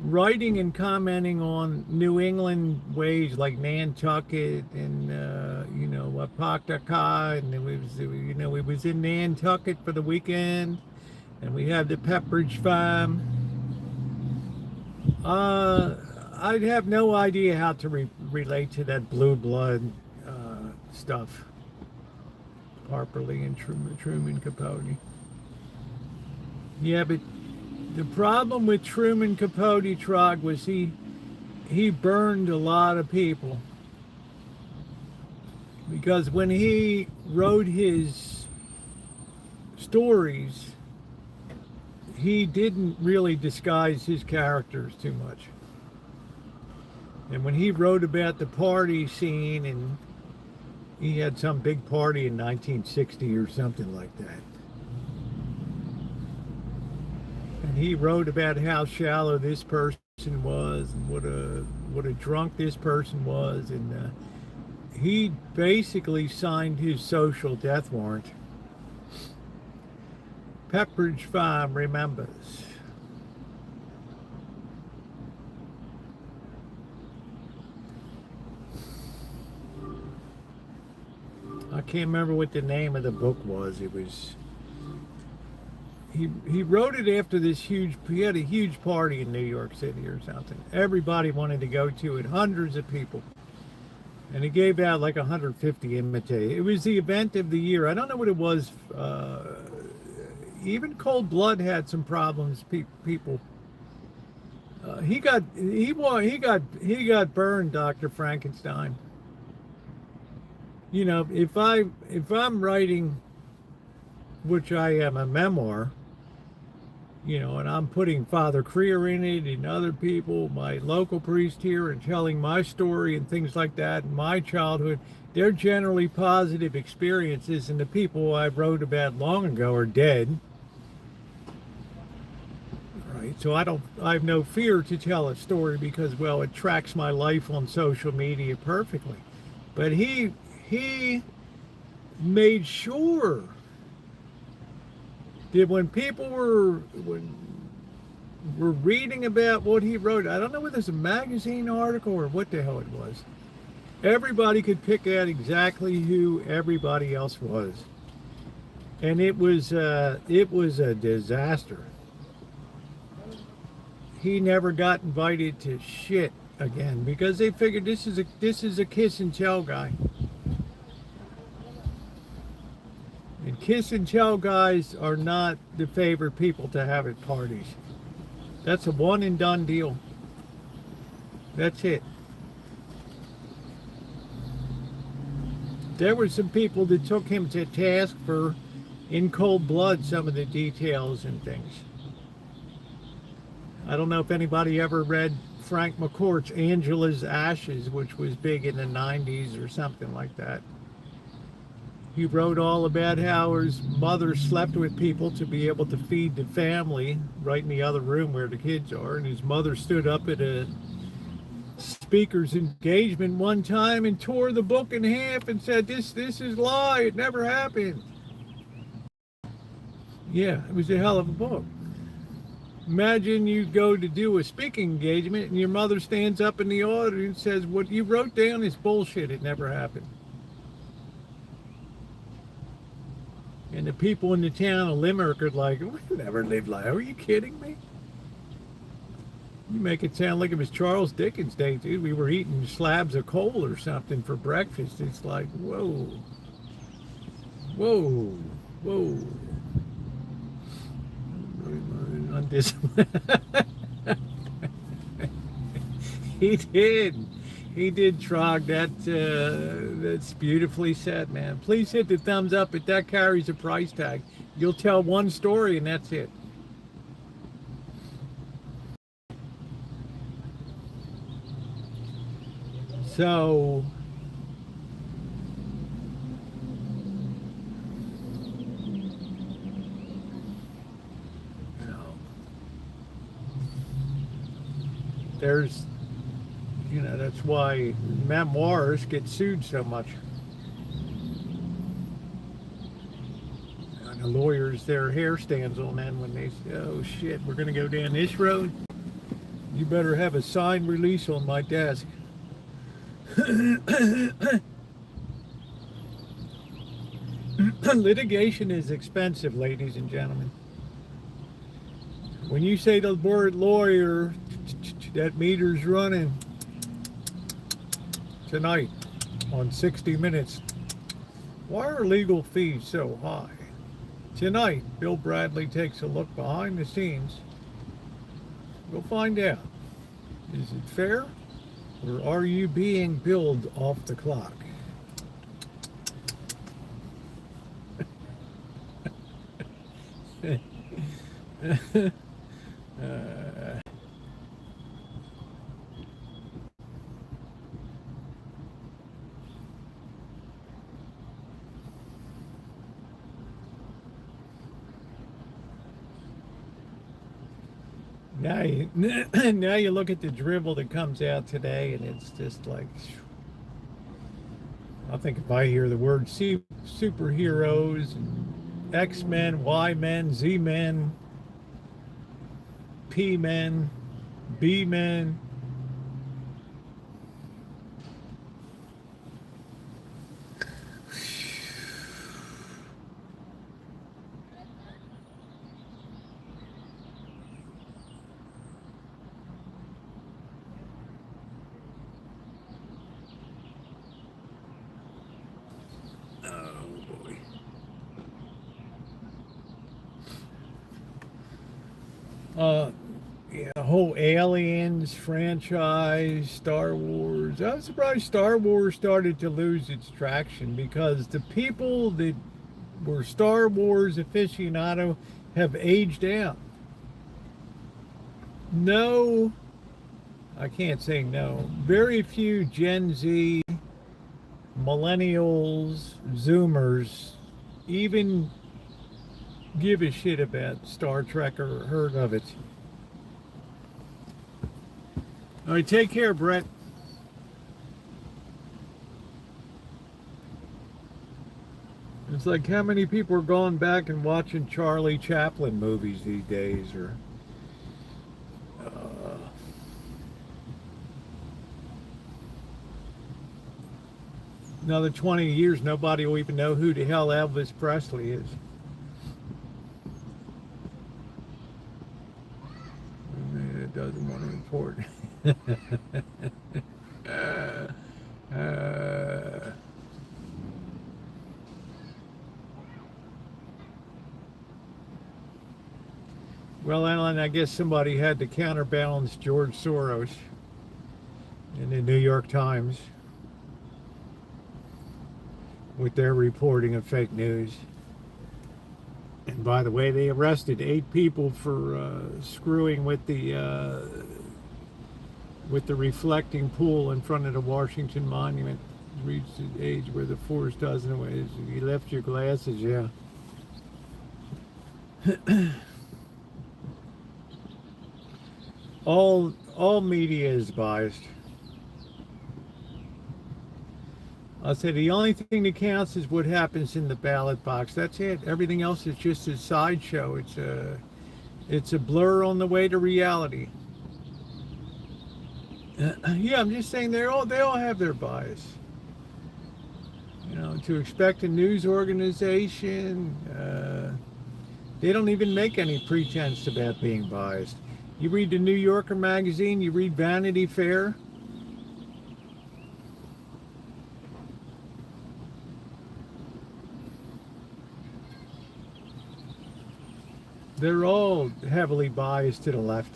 writing and commenting on New England ways like Nantucket and Apoctaca, and we was in Nantucket for the weekend, and we had the Pepperidge Farm. I'd have no idea how to relate to that blue blood stuff. Harper Lee and Truman Capote. Yeah, but the problem with Truman Capote, Trog, was he burned a lot of people. Because when he wrote his stories, he didn't really disguise his characters too much. And when he wrote about the party scene, and he had some big party in 1960 or something like that. And he wrote about how shallow this person was, and what a drunk this person was, and he basically signed his social death warrant. Pepperidge Farm remembers. I can't remember what the name of the book was. It was. He wrote it after this he had a huge party in New York City or something. Everybody wanted to go to it, hundreds of people. And he gave out like 150 invitations. It was the event of the year. I don't know what it was. Even Cold Blood had some problems. People. He got burned, Dr. Frankenstein. You know, if I'm writing, which I am, a memoir, and I'm putting Father Creer in it and other people, my local priest here, and telling my story and things like that, and my childhood, they're generally positive experiences, and the people I wrote about long ago are dead. Right? So I have no fear to tell a story because, well, it tracks my life on social media perfectly. But he made sure that when people were reading about what he wrote, I don't know whether it's a magazine article or what the hell it was, everybody could pick out exactly who everybody else was. And it was a disaster. He never got invited to shit again because they figured this is a kiss and tell guy. And kiss and tell guys are not the favorite people to have at parties. That's a one and done deal. That's it. There were some people that took him to task for, in cold blood, some of the details and things. I don't know if anybody ever read Frank McCourt's Angela's Ashes, which was big in the 90s or something like that. He wrote all about how his mother slept with people to be able to feed the family right in the other room where the kids are. And his mother stood up at a speaker's engagement one time and tore the book in half and said, this is a lie. It never happened. Yeah, it was a hell of a book. Imagine you go to do a speaking engagement and your mother stands up in the audience and says, what you wrote down is bullshit. It never happened. And the people in the town of Limerick are like, we never lived like that. Are you kidding me? You make it sound like it was Charles Dickens' day, dude. We were eating slabs of coal or something for breakfast. It's like, whoa. Whoa. Whoa. Undisciplined. He did, Trog. That's beautifully said, man. Please hit the thumbs up if that carries a price tag. You'll tell one story and that's it. So there's, that's why memoirs get sued so much. And the lawyers, their hair stands on end when they say, oh shit, we're going to go down this road. You better have a signed release on my desk. Litigation is expensive, ladies and gentlemen. When you say the word lawyer, that meter's running tonight on 60 Minutes. Why are legal fees so high? Tonight, Bill Bradley takes a look behind the scenes. We'll find out. Is it fair? Or are you being billed off the clock? Now you look at the dribble that comes out today, and it's just like, I think if I hear the word superheroes, and X-Men, Y-Men, Z-Men, P-Men, B-Men, yeah, whole Aliens franchise, Star Wars. I was surprised Star Wars started to lose its traction because the people that were Star Wars aficionado have aged out. No, I can't say no. Very few Gen Z, millennials, Zoomers even give a shit about Star Trek or heard of it. All right, take care, Brett. It's like how many people are going back and watching Charlie Chaplin movies these days, or another 20 years, nobody will even know who the hell Elvis Presley is. It doesn't want to report. Well, Alan, I guess somebody had to counterbalance George Soros in the New York Times with their reporting of fake news. And by the way, they arrested 8 people for screwing with the reflecting pool in front of the Washington Monument. Reached the age where the force doesn't. You left your glasses, yeah. all media is biased. I'll say the only thing that counts is what happens in the ballot box. That's it. Everything else is just a sideshow. It's a blur on the way to reality. Yeah, I'm just saying they all have their bias. You know, to expect a news organization, they don't even make any pretense about being biased. You read the New Yorker magazine, you read Vanity Fair. They're all heavily biased to the left.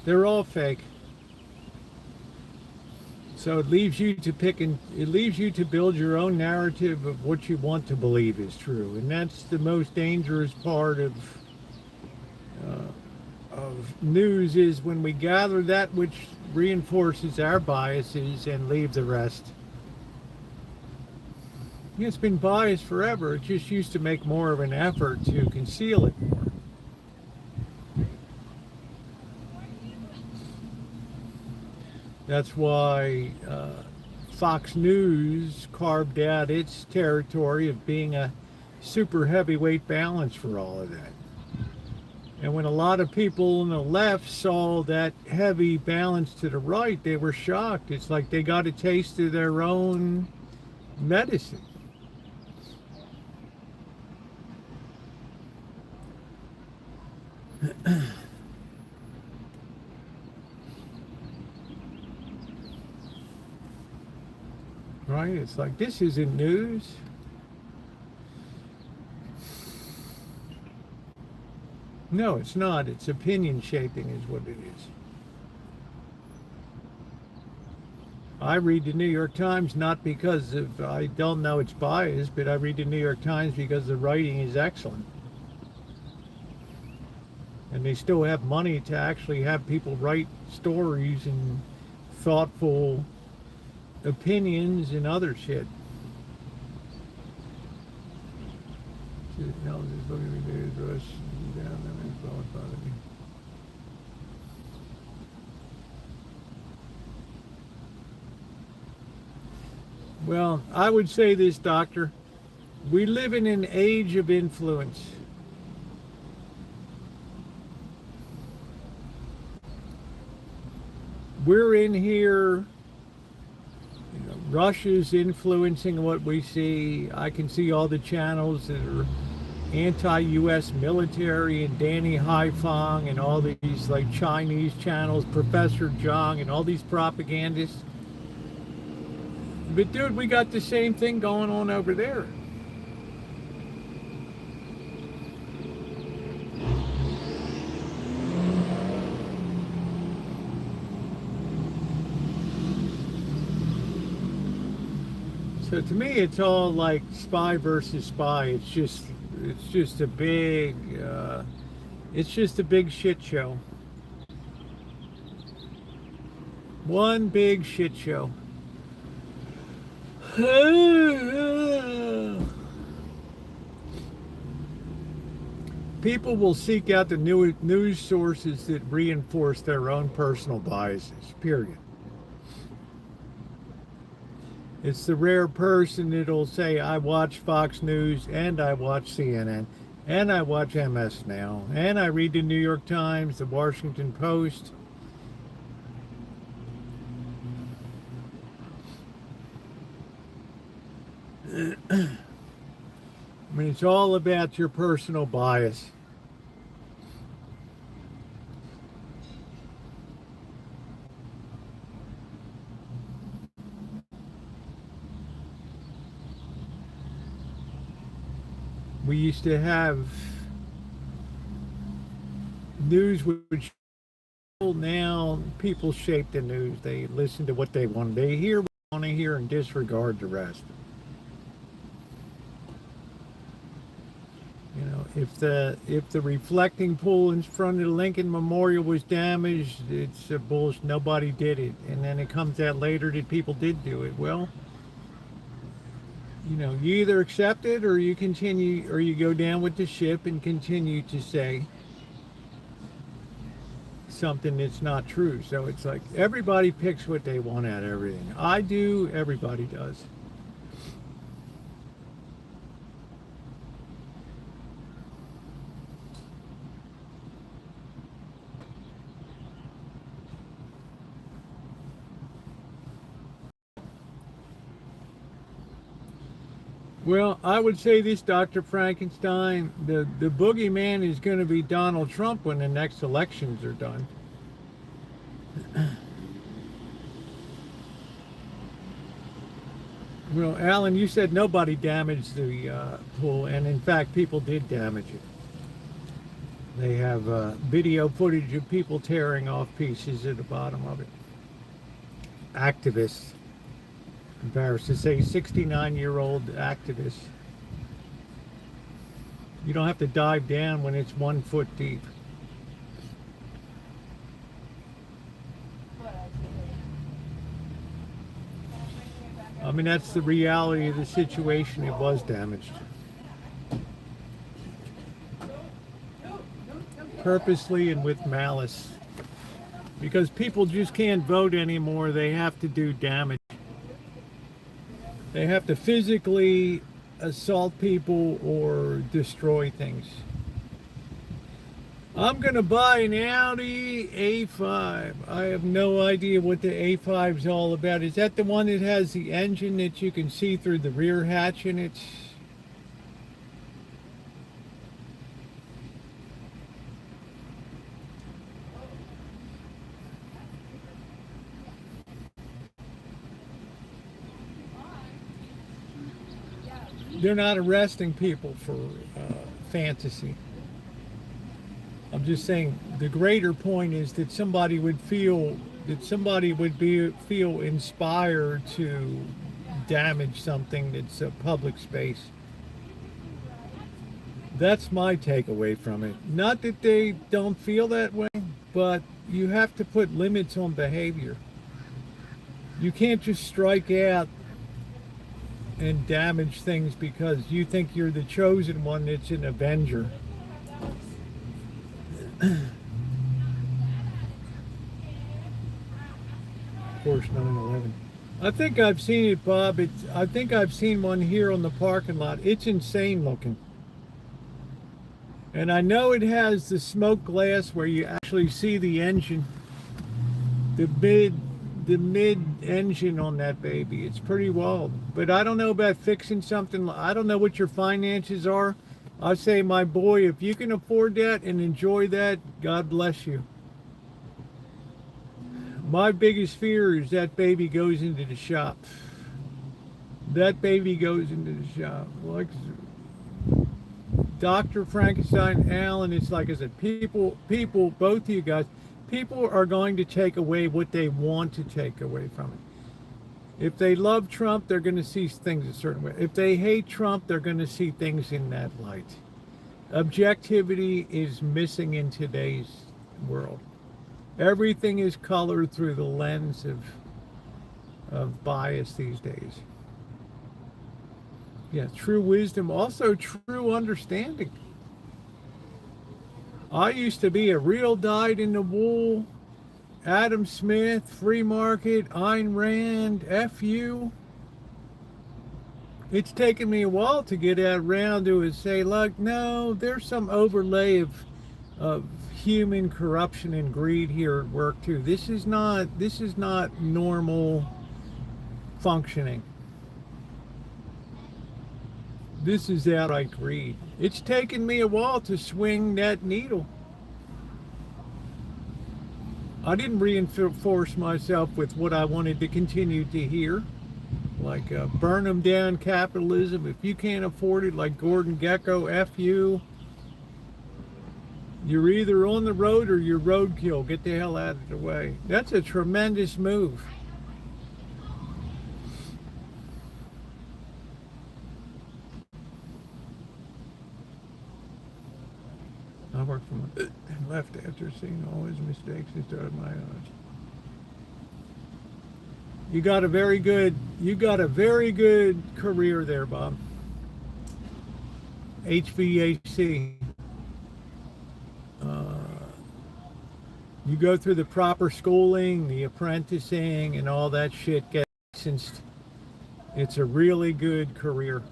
They're all fake. So it leaves you to build your own narrative of what you want to believe is true, and that's the most dangerous part of news, is when we gather that which reinforces our biases and leave the rest. It's been biased forever. It just used to make more of an effort to conceal it more. That's why Fox News carved out its territory of being a super heavyweight balance for all of that. And when a lot of people on the left saw that heavy balance to the right, they were shocked. It's like they got a taste of their own medicine. Right? It's like, this isn't news. No, it's not. It's opinion shaping is what it is. I read the New York Times not because I don't know it's biased, but I read the New York Times because the writing is excellent. And they still have money to actually have people write stories and thoughtful opinions and other shit. Well, I would say this, Doctor. We live in an age of influence. We're in here. Russia's influencing what we see. I can see all the channels that are anti-U.S. military, and Danny Haifong and all these like Chinese channels, Professor Zhang and all these propagandists. But dude, we got the same thing going on over there. So to me, it's all like spy versus spy. It's just a big shit show. One big shit show. People will seek out the news sources that reinforce their own personal biases, period. It's the rare person that'll say, I watch Fox News, and I watch CNN, and I watch MS Now, and I read the New York Times, the Washington Post. I mean, it's all about your personal bias. We used to have news which now people shape the news. They listen to what they want. They hear what they want to hear and disregard the rest. You know, if the reflecting pool in front of the Lincoln Memorial was damaged, it's a bullshit. Nobody did it, and then it comes out later that people did do it. Well, you know, you either accept it or you continue, or you go down with the ship and continue to say something that's not true. So it's like everybody picks what they want out of everything. I do, everybody does. Well, I would say this, Dr. Frankenstein, the boogeyman is going to be Donald Trump when the next elections are done. Well, Alan, you said nobody damaged the pool, and in fact, people did damage it. They have video footage of people tearing off pieces at the bottom of it. Activists. Embarrassed to say 69-year-old activists. You don't have to dive down when it's 1 foot deep. I mean, that's the reality of the situation. It was damaged. Purposely and with malice. Because people just can't vote anymore. They have to do damage. They have to physically assault people or destroy things. I'm going to buy an Audi A5. I have no idea what the A5 is all about. Is that the one that has the engine that you can see through the rear hatch in it? They're not arresting people for fantasy. I'm just saying the greater point is that somebody would feel inspired to damage something that's a public space. That's my takeaway from it. Not that they don't feel that way, but you have to put limits on behavior. You can't just strike out and damage things because you think you're the chosen one that's an avenger. Of course, 9/11. I think I've seen it, Bob. I think I've seen one here on the parking lot. It's insane looking. And I know it has the smoke glass where you actually see the engine, the mid engine on that baby. It's pretty wild. But I don't know about fixing something. I don't know what your finances are. I say, my boy, if you can afford that and enjoy that, God bless you. My biggest fear is that baby goes into the shop. That baby goes into the shop. Like Dr. Frankenstein, Alan, it's like I said, people, both of you guys, people are going to take away what they want to take away from it. If they love Trump, they're going to see things a certain way. If they hate Trump, they're going to see things in that light. Objectivity is missing in today's world. Everything is colored through the lens of bias these days. Yeah, true wisdom, also true understanding. I used to be a real dyed-in-the-wool, Adam Smith, free market, Ayn Rand, FU. It's taken me a while to get around to it, say, look, no, there's some overlay of human corruption and greed here at work too. This is not normal functioning. This is outright greed. It's taken me a while to swing that needle. I didn't reinforce myself with what I wanted to continue to hear. like burn them down capitalism. If you can't afford it, like Gordon Gekko, F you. You're either on the road or you're roadkill. Get the hell out of the way. That's a tremendous move. I work from left after seeing all his mistakes and started my own. You got a very good career there, Bob. HVAC. You go through the proper schooling, the apprenticing, and all that shit gets licensed. It's a really good career.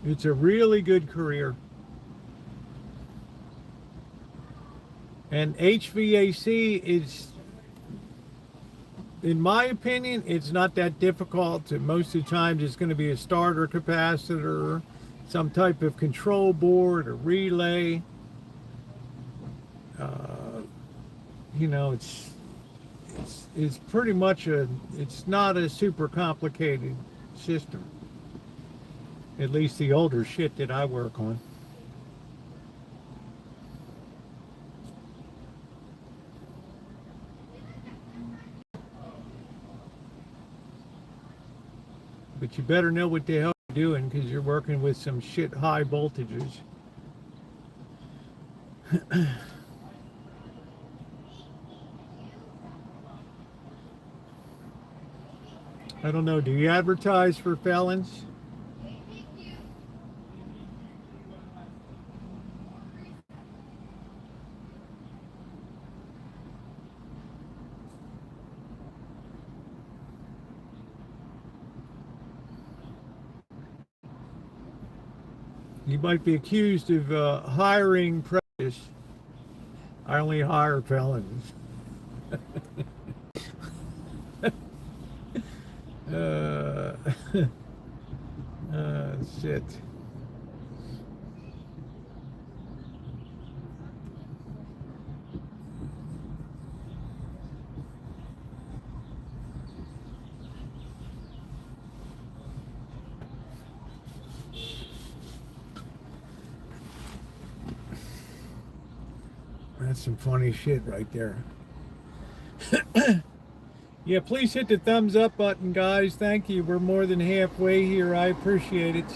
It's a really good career. And HVAC is, in my opinion, it's not that difficult. Most of the times it's going to be a starter capacitor, some type of control board, a relay. You know, it's pretty much it's not a super complicated system. At least the older shit that I work on. But you better know what the hell you're doing, because you're working with some shit high voltages. I don't know, do you advertise for felons? You might be accused of hiring prejudice. I only hire felons. Shit. That's some funny shit right there. Yeah, please hit the thumbs up button, guys. Thank you. We're more than halfway here. I appreciate it.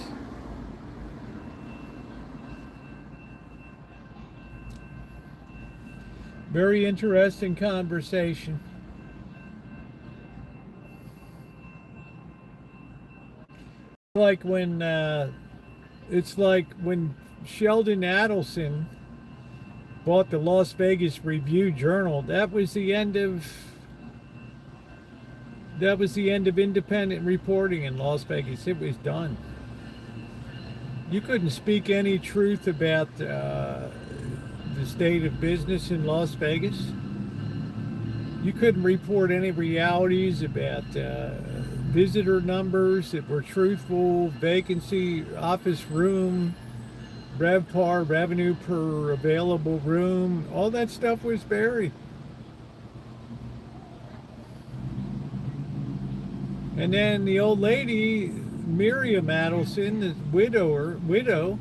Very interesting conversation. It's like when Sheldon Adelson bought the Las Vegas Review-Journal. That was the end of independent reporting in Las Vegas. It was done. You couldn't speak any truth about the state of business in Las Vegas. You couldn't report any realities about visitor numbers that were truthful, vacancy, office room, RevPAR, revenue per available room. All that stuff was buried. And then the old lady, Miriam Adelson, the widow,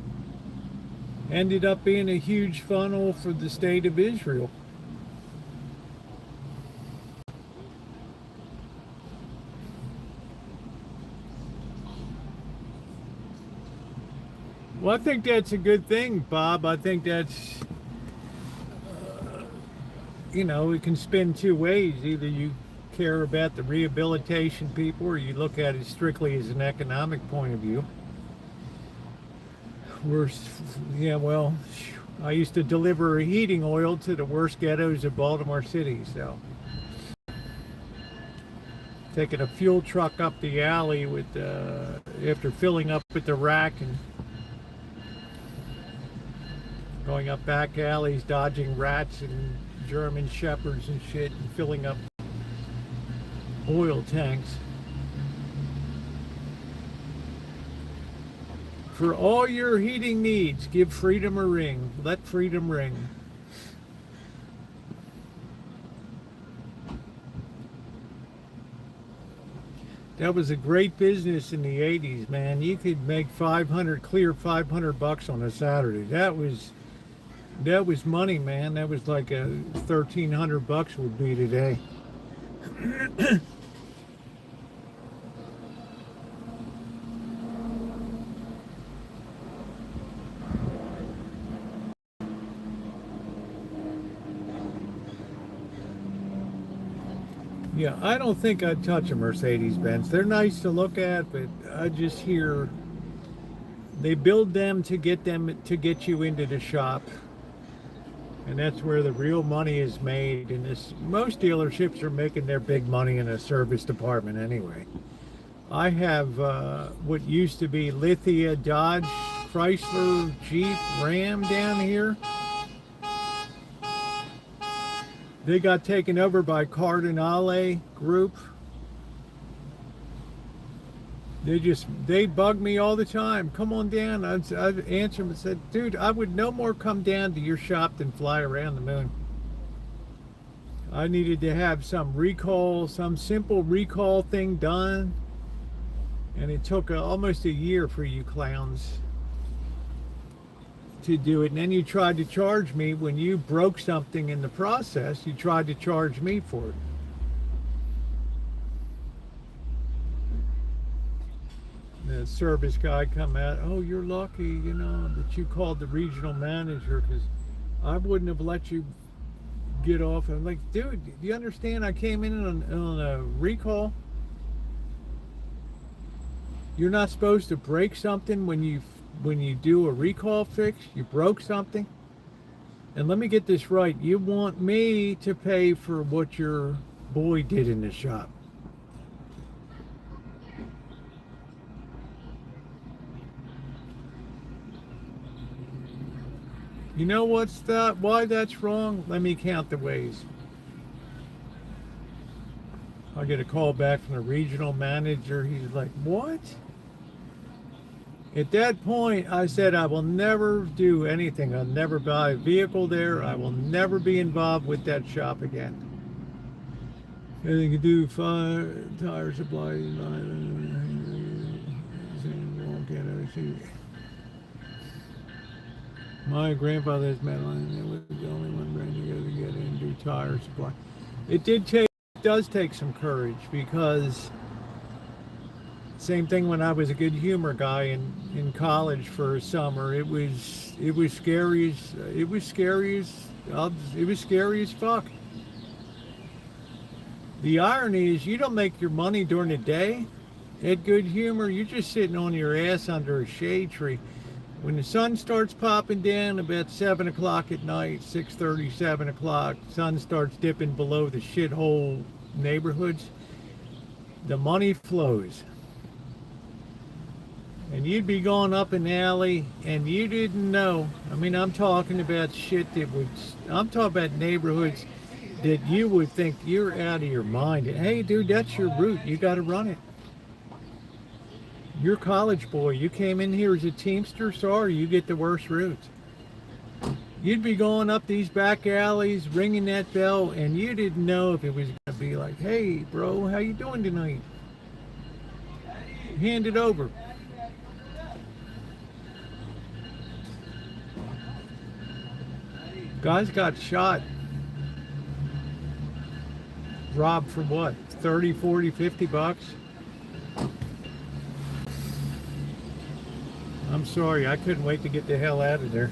ended up being a huge funnel for the state of Israel. Well, I think that's a good thing, Bob. I think that's, it can spin two ways. Either you care about the rehabilitation people, or you look at it strictly as an economic point of view. I used to deliver heating oil to the worst ghettos of Baltimore City, so taking a fuel truck up the alley after filling up with the rack and going up back alleys, dodging rats and German shepherds and shit, and filling up oil tanks. For all your heating needs, give freedom a ring. Let freedom ring. That was a great business in the 80s, man. You could make 500, clear 500 bucks on a Saturday. That was money, man. That was like a 1,300 bucks would be today. Yeah, I don't think I'd touch a Mercedes-Benz. They're nice to look at, but I just hear they build them to get you into the shop, and that's where the real money is made. And this, most dealerships are making their big money in a service department anyway. I have what used to be Lithia, Dodge, Chrysler, Jeep, Ram down here. They got taken over by Cardinale Group. They bug me all the time. Come on down. I'd answer them and said, dude, I would no more come down to your shop than fly around the moon. I needed to have some simple recall thing done. And it took almost a year for you clowns to do it. And then you tried to charge me when you broke something in the process. You tried to charge me for it. The service guy come out, oh, you're lucky, that you called the regional manager, because I wouldn't have let you get off. I'm like, dude, do you understand I came in on a recall? You're not supposed to break something when you do a recall fix. You broke something. And let me get this right. You want me to pay for what your boy did in the shop. You know why that's wrong? Let me count the ways. I get a call back from the regional manager. He's like, what? At that point, I said, I will never do anything. I'll never buy a vehicle there. I will never be involved with that shop again. And they can do tire supply. My grandfather's metal, and it was the only one brand new to get in and do tire supply. It does take some courage, because same thing when I was a good humor guy in college for a summer. It was scary as fuck. The irony is you don't make your money during the day at Good Humor. You're just sitting on your ass under a shade tree. When the sun starts popping down about 7 o'clock at night, 6:30, 7 o'clock, sun starts dipping below the shithole neighborhoods, the money flows. And you'd be going up an alley and you didn't know. I mean, I'm talking about I'm talking about neighborhoods that you would think you're out of your mind. Hey, dude, that's your route. You got to run it. You're a college boy. You came in here as a Teamster. Sorry, you get the worst route. You'd be going up these back alleys, ringing that bell, and you didn't know if it was going to be like, hey, bro, how you doing tonight? Hand it over. Guys got shot. Robbed for what? 30, 40, 50 bucks? I'm sorry, I couldn't wait to get the hell out of there.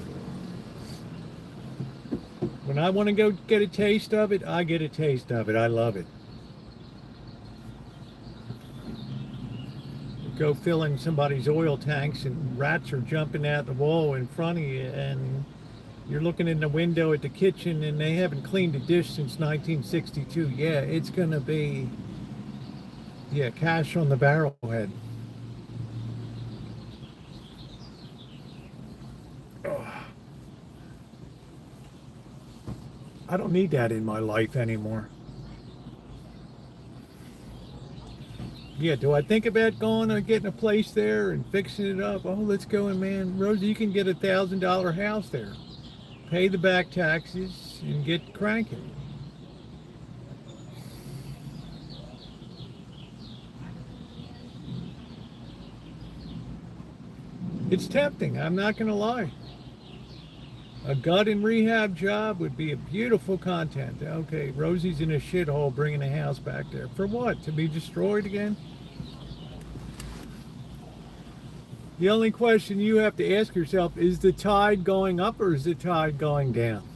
When I want to go get a taste of it, I get a taste of it. I love it. Go filling somebody's oil tanks and rats are jumping out the wall in front of you, and you're looking in the window at the kitchen and they haven't cleaned a dish since 1962. Yeah, it's going to be, cash on the barrel head. I don't need that in my life anymore. Yeah, do I think about going and getting a place there and fixing it up? Oh, let's go in, man. Rosa, you can get $1,000 house there. Pay the back taxes and get cranking. It's tempting, I'm not going to lie. A gut and rehab job would be a beautiful content. Okay, Rosie's in a shithole bringing a house back there. For what? To be destroyed again? The only question you have to ask yourself is the tide going up or is the tide going down?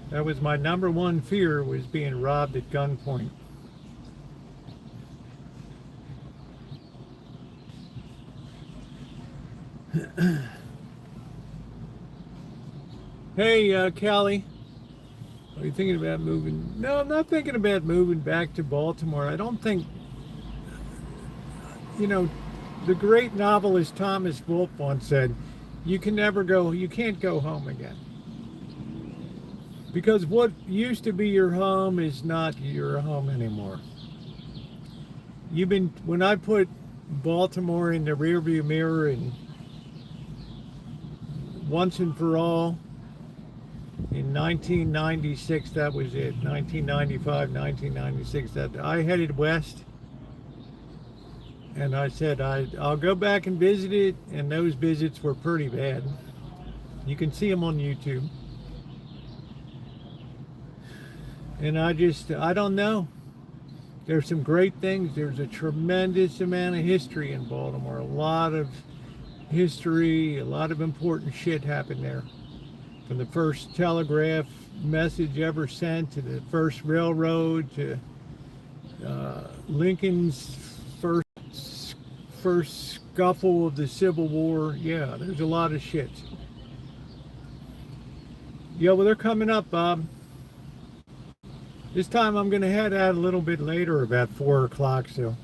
That was my number one fear, was being robbed at gunpoint. Hey, Callie, are you thinking about moving? No, I'm not thinking about moving back to Baltimore. I don't think, the great novelist Thomas Wolfe once said, you can't go home again. Because what used to be your home is not your home anymore. When I put Baltimore in the rearview mirror and once and for all, in 1996, that was it. 1995, 1996, that I headed west. And I said, I'll go back and visit it. And those visits were pretty bad. You can see them on YouTube. And I don't know. There's some great things. There's a tremendous amount of history in Baltimore. A lot of history, a lot of important shit happened there. From the first telegraph message ever sent to the first railroad to Lincoln's first scuffle of the Civil War. Yeah, there's a lot of shit. Yeah, well, they're coming up, Bob. This time I'm going to head out a little bit later, about 4 o'clock, so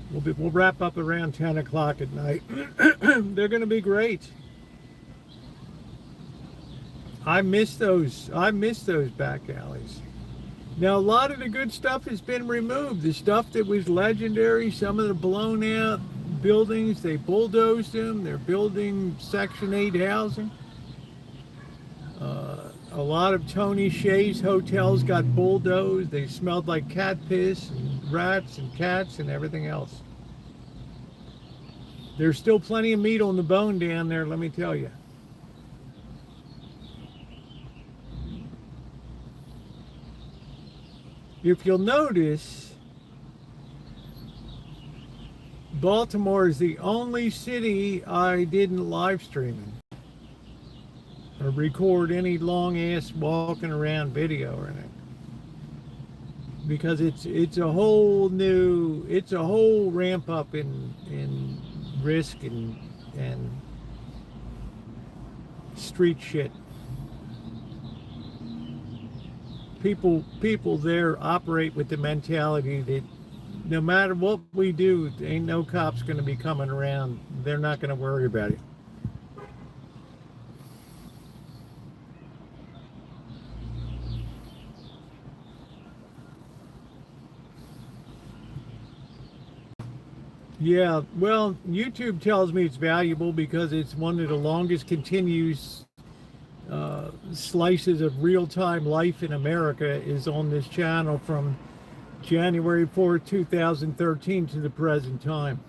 we'll wrap up around 10 o'clock at night. They're going to be great. I miss those back alleys. Now, a lot of the good stuff has been removed. The stuff that was legendary, some of the blown out buildings, they bulldozed them. They're building Section 8 housing. A lot of Tony Hsieh's hotels got bulldozed. They smelled like cat piss and rats and cats and everything else. There's still plenty of meat on the bone down there, let me tell you. If you'll notice, Baltimore is the only city I didn't live stream in or record any long ass walking around video or anything, because it's a whole ramp up in risk and street shit. People there operate with the mentality that no matter what we do, ain't no cops going to be coming around. They're not going to worry about it. Yeah, well, YouTube tells me it's valuable because it's one of the longest continuous slices of real-time life in America is on this channel from January 4th, 2013 to the present time.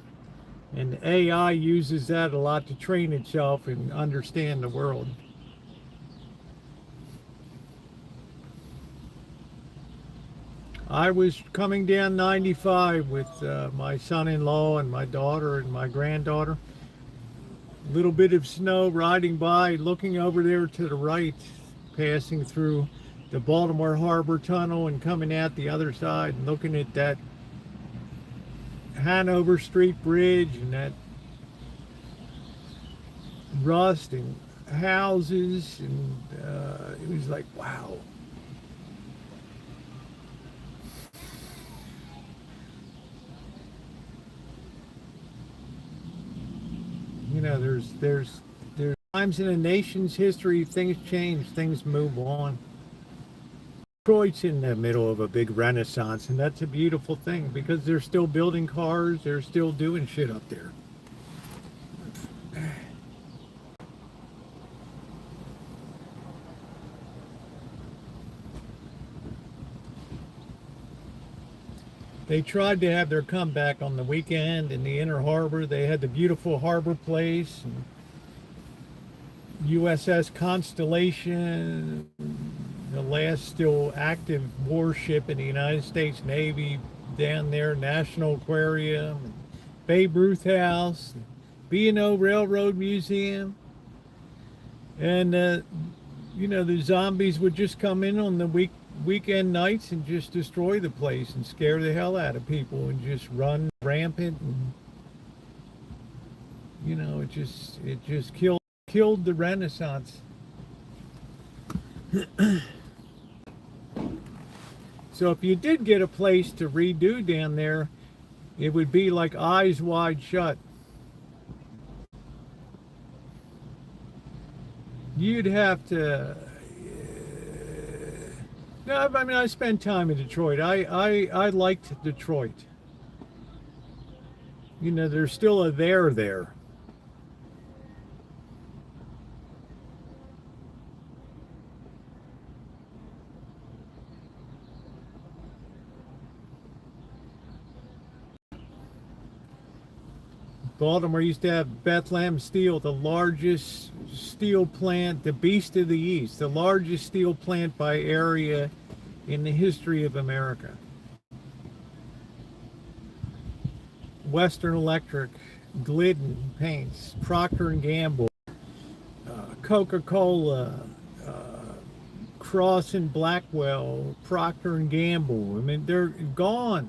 And AI uses that a lot to train itself and understand the world. I was coming down 95 with my son-in-law and my daughter and my granddaughter. A little bit of snow riding by, looking over there to the right, passing through the Baltimore Harbor Tunnel and coming out the other side and looking at that Hanover Street Bridge and that rust and houses, and it was like, wow. You know, there's times in a nation's history, things change, things move on. Detroit's in the middle of a big renaissance, and that's a beautiful thing because they're still building cars, they're still doing shit up there. They tried to have their comeback on the weekend in the Inner Harbor. They had the beautiful harbor place, and USS Constellation, the last still active warship in the United States Navy down there, National Aquarium, Babe Ruth House, B&O Railroad Museum. And, you know, the zombies would just come in on the weekend nights and just destroy the place and scare the hell out of people and just run rampant. And, you know, it just killed the Renaissance. So if you did get a place to redo down there, it would be like Eyes Wide Shut. You'd have to. No, I mean, I spent time in Detroit. I liked Detroit. You know, there's still a there. Baltimore used to have Bethlehem Steel, the largest steel plant, the beast of the East, the largest steel plant by area in the history of America. Western Electric, Glidden Paints, Procter & Gamble, Coca-Cola, Cross and Blackwell, Procter & Gamble. I mean, they're gone.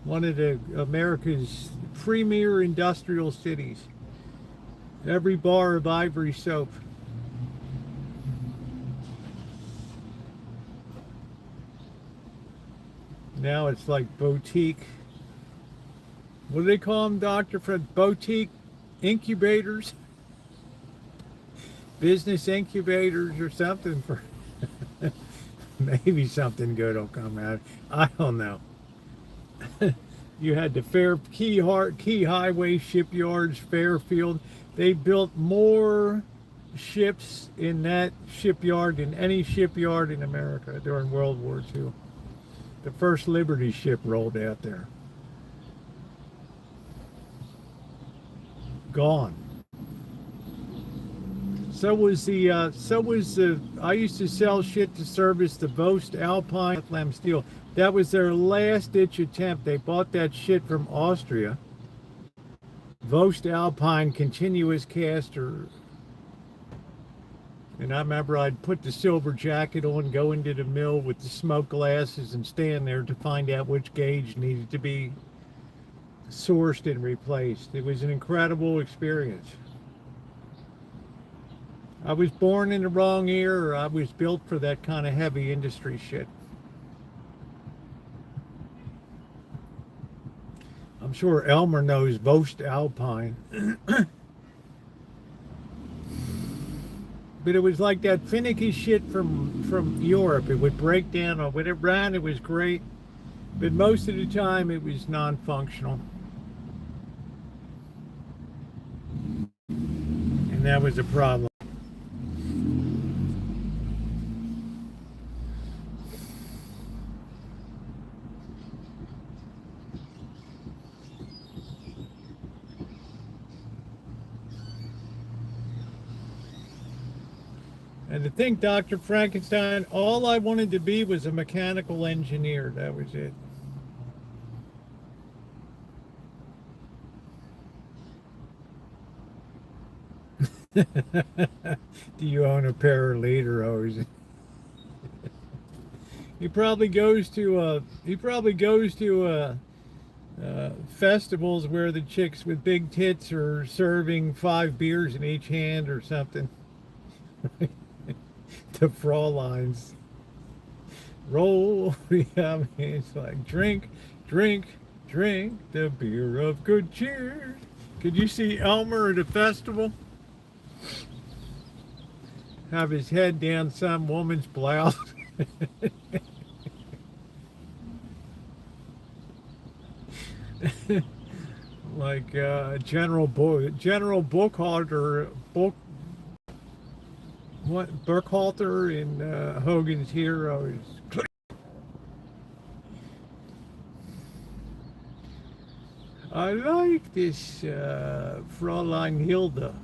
One of America's premier industrial cities. Every bar of Ivory soap. Now it's like boutique. What do they call them, Dr. Fred? Boutique incubators? Business incubators or something for maybe something good will come out. I don't know. You had the Key Highway shipyards, Fairfield. They built more ships in that shipyard than any shipyard in America during World War II. The first Liberty ship rolled out there. Gone. I used to sell shit to service the Vost Alpine Bethlehem Steel. That was their last ditch attempt. They bought that shit from Austria. Vost Alpine continuous caster. And I remember I'd put the silver jacket on, go into the mill with the smoke glasses and stand there to find out which gauge needed to be sourced and replaced. It was an incredible experience. I was born in the wrong era, or I was built for that kind of heavy industry shit. I'm sure Elmer knows Vost Alpine. But it was like that finicky shit from Europe. It would break down, or when it ran, it was great. But most of the time, it was non-functional. And that was a problem. And to think, Dr. Frankenstein, all I wanted to be was a mechanical engineer. That was it. Do you own a pair of leader hose? He probably goes to festivals where the chicks with big tits are serving 5 beers in each hand or something. The Fraulines roll. Yeah, I mean, it's like drink the beer of good cheer. Could you see Elmer at a festival? Have his head down some woman's blouse. Like General Bookholder, what Burkhalter and Hogan's Heroes. I like this Fräulein Hilda.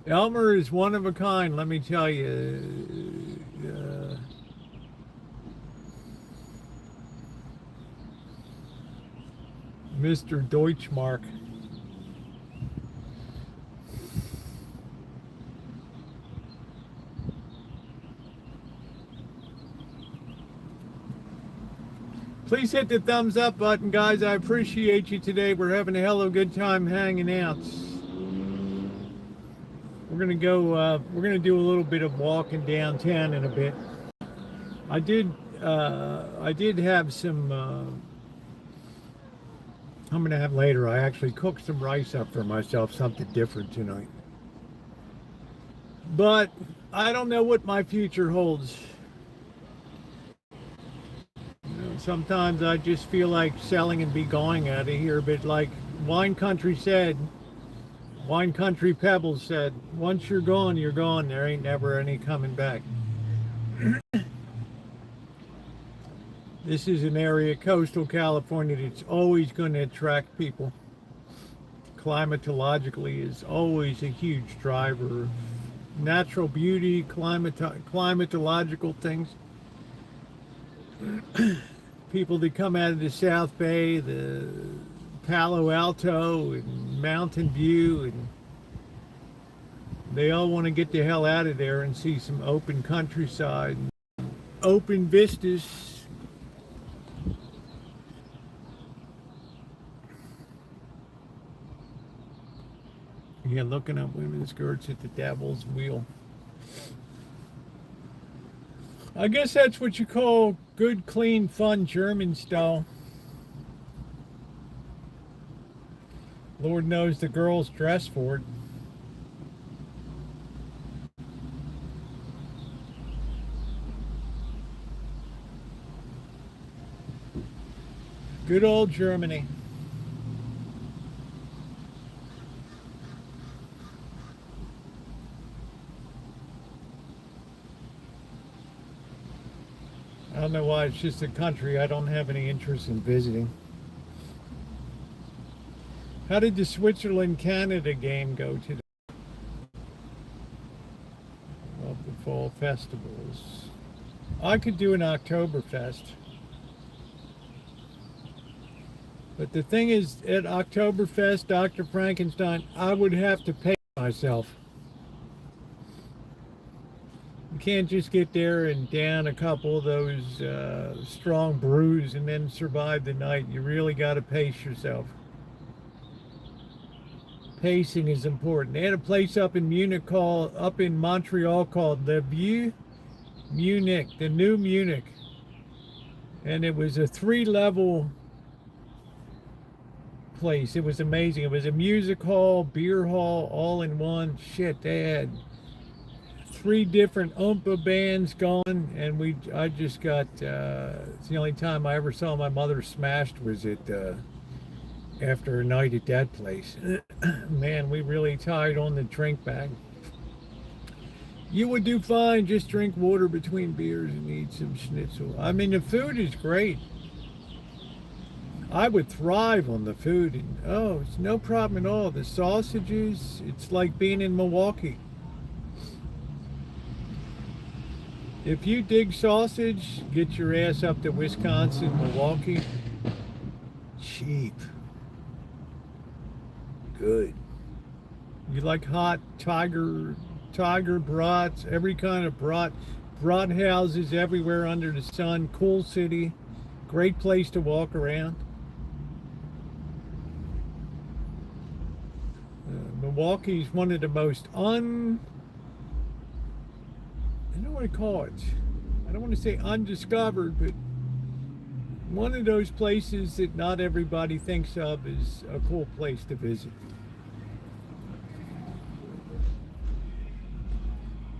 Elmer is one of a kind, let me tell you. Mr. Deutschmark. Please hit the thumbs up button, guys. I appreciate you today. We're having a hell of a good time hanging out. We're gonna go. We're gonna do a little bit of walking downtown in a bit. I did have some. I'm gonna have later. I actually cooked some rice up for myself, something different tonight. But I don't know what my future holds. Sometimes I just feel like selling and be going out of here, but like Wine Country said, Wine Country Pebbles said, once you're gone, you're gone. There ain't never any coming back. This is an area, coastal California, that's always going to attract people. Climatologically is always a huge driver of natural beauty, climatological things. People that come out of the South Bay, the Palo Alto and Mountain View, and they all want to get the hell out of there and see some open countryside, and open vistas. Yeah, looking up women's skirts at the Devil's Wheel. I guess that's what you call good, clean, fun German style. Lord knows the girls dress for it. Good old Germany. I don't know why, it's just a country I don't have any interest in visiting. How did the Switzerland-Canada game go today? Of the fall festivals. I could do an Oktoberfest. But the thing is, at Oktoberfest, Dr. Frankenstein, I would have to pay myself. You can't just get there and down a couple of those strong brews and then survive the night. You really got to pace yourself. Pacing is important. They had a place up in Montreal called the View Munich, the New Munich. And it was a 3-level place. It was amazing. It was a music hall, beer hall, all in one. Shit, they had 3 different Oompa bands going, and I just got, it's the only time I ever saw my mother smashed was after a night at that place. Man, we really tied on the drink bag. You would do fine, just drink water between beers and eat some schnitzel. I mean, the food is great. I would thrive on the food, and it's no problem at all. The sausages, it's like being in Milwaukee. If you dig sausage, get your ass up to Wisconsin, Milwaukee. Cheap. Good. You like hot tiger brats, every kind of brat houses everywhere under the sun. Cool city. Great place to walk around. Milwaukee is one of the most I don't know what to call it. I don't want to say undiscovered, but one of those places that not everybody thinks of as a cool place to visit.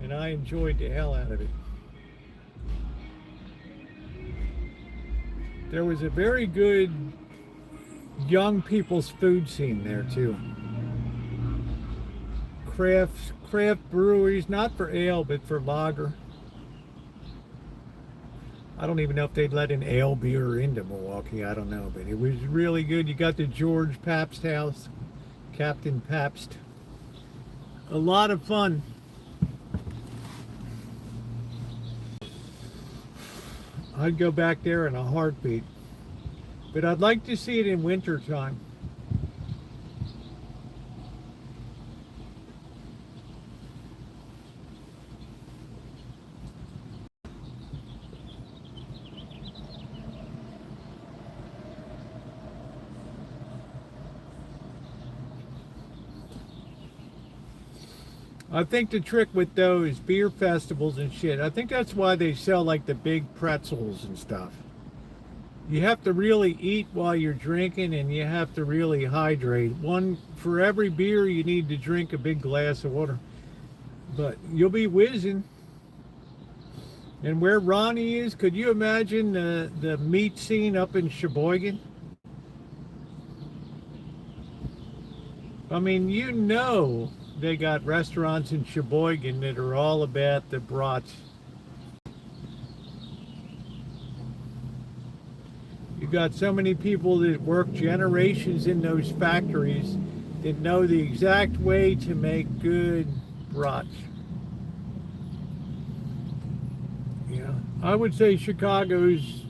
And I enjoyed the hell out of it. There was a very good young people's food scene there too. Craft breweries, not for ale, but for lager. I don't even know if they'd let an ale beer into Milwaukee. I don't know, but it was really good. You got the George Pabst House, Captain Pabst. A lot of fun. I'd go back there in a heartbeat. But I'd like to see it in winter time. I think the trick with those beer festivals and shit, I think that's why they sell like the big pretzels and stuff. You have to really eat while you're drinking, and you have to really hydrate. One, for every beer, you need to drink a big glass of water. But you'll be whizzing. And where Ronnie is, could you imagine the meat scene up in Sheboygan? I mean, you know they got restaurants in Sheboygan that are all about the brats. You got so many people that work generations in those factories that know the exact way to make good brats. Yeah, I would say Chicago's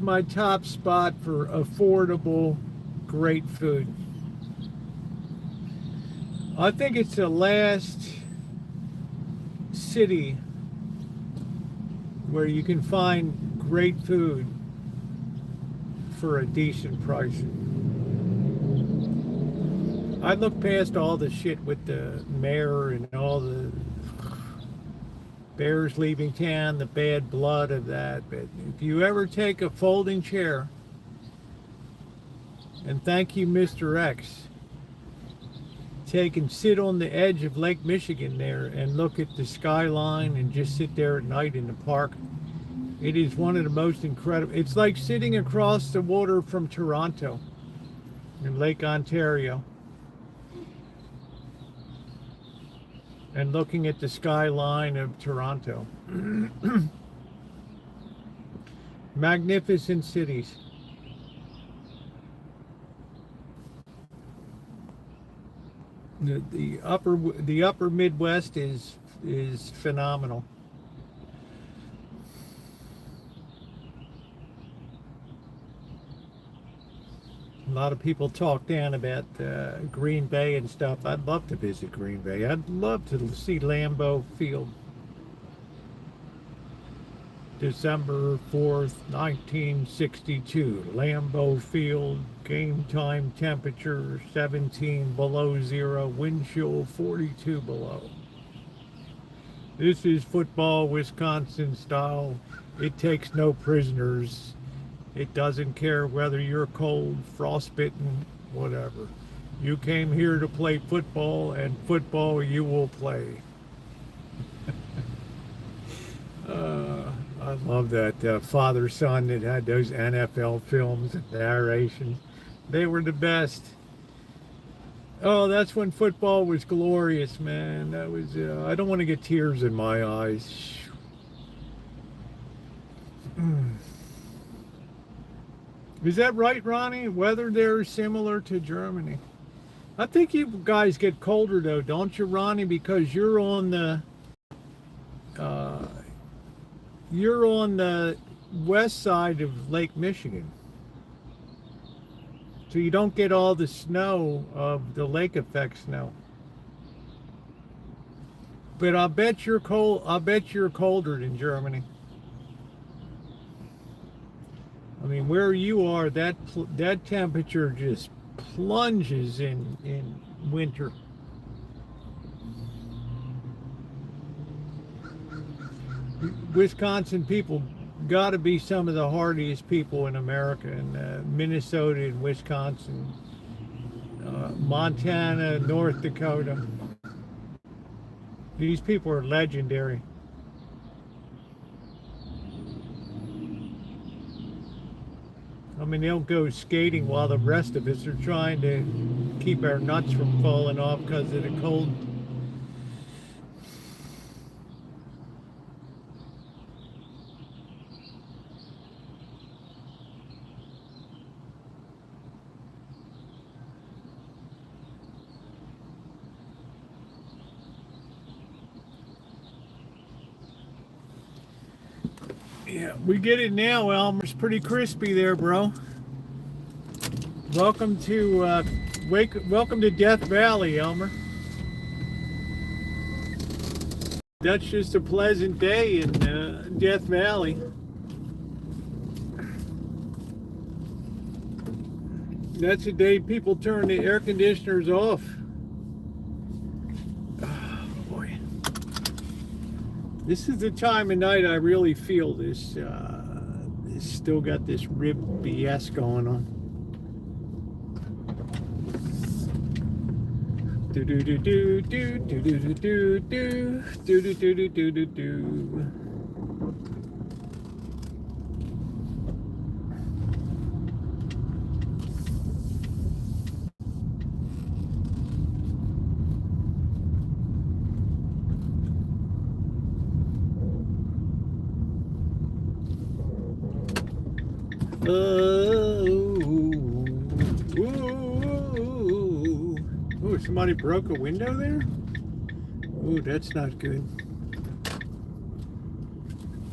my top spot for affordable, great food. I think it's the last city where you can find great food for a decent price. I look past all the shit with the mayor and all the bears leaving town, the bad blood of that. But if you ever take a folding chair, and thank you, Mr. X, take and sit on the edge of Lake Michigan there and look at the skyline and just sit there at night in the park. It is one of the most incredible. It's like sitting across the water from Toronto in Lake Ontario and looking at the skyline of Toronto. Magnificent cities. The upper Midwest is phenomenal. A lot of people talk down about Green Bay and stuff. I'd love to visit Green Bay. I'd love to see Lambeau Field. December 4th, 1962. Lambeau Field, game time temperature 17 below zero, wind chill 42 below. This is football, Wisconsin style. It takes no prisoners. It doesn't care whether you're cold, frostbitten, whatever. You came here to play football, and football you will play. I love that father-son that had those NFL films and narrations. They were the best. Oh, that's when football was glorious, man. That was, I don't want to get tears in my eyes. Is that right, Ronnie? Weather there is similar to Germany. I think you guys get colder though, don't you, Ronnie? Because you're on the west side of Lake Michigan. So you don't get all the snow of the lake effect snow. But I bet you're cold. I bet you're colder than Germany. I mean, where you are, that temperature just plunges in winter. Wisconsin people got to be some of the hardiest people in America, and Minnesota and Wisconsin, Montana, North Dakota. These people are legendary. I mean, they'll go skating while the rest of us are trying to keep our nuts from falling off because of the cold. Yeah, we get it now, Elmer's pretty crispy there, bro. Welcome to welcome to Death Valley, Elmer. That's just a pleasant day in Death Valley. That's the day people turn the air conditioners off. Oh, boy. This is the time of night I really feel this. It's still got this rib BS going on. Do do do do do do do do do do do do do do do do. Oh, somebody broke a window there? Oh, that's not good.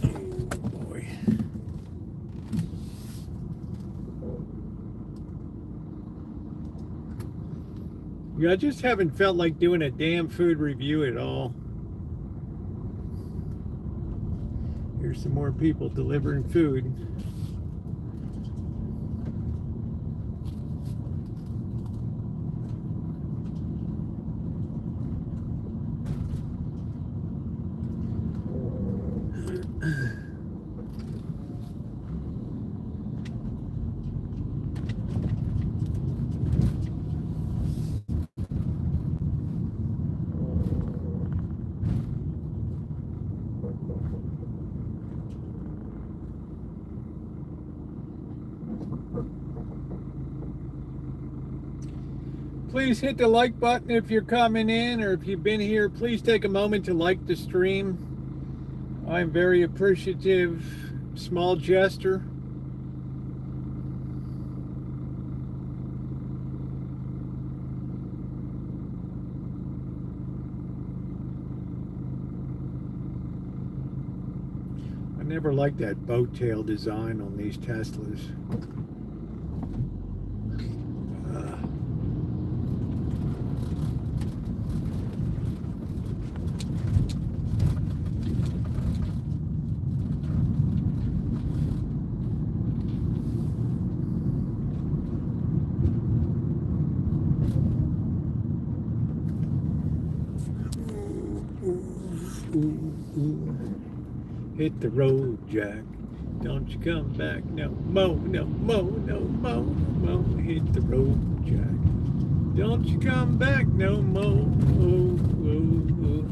Oh, boy. Yeah, I just haven't felt like doing a damn food review at all. Here's some more people delivering food. Please hit the like button if you're coming in, or if you've been here, please take a moment to like the stream. I'm very appreciative. Small gesture. I never liked that boat tail design on these Teslas. Hit the road, Jack. Don't you come back no mo, no mo, no mo, mo. Hit the road, Jack. Don't you come back no mo. Oh, oh, oh.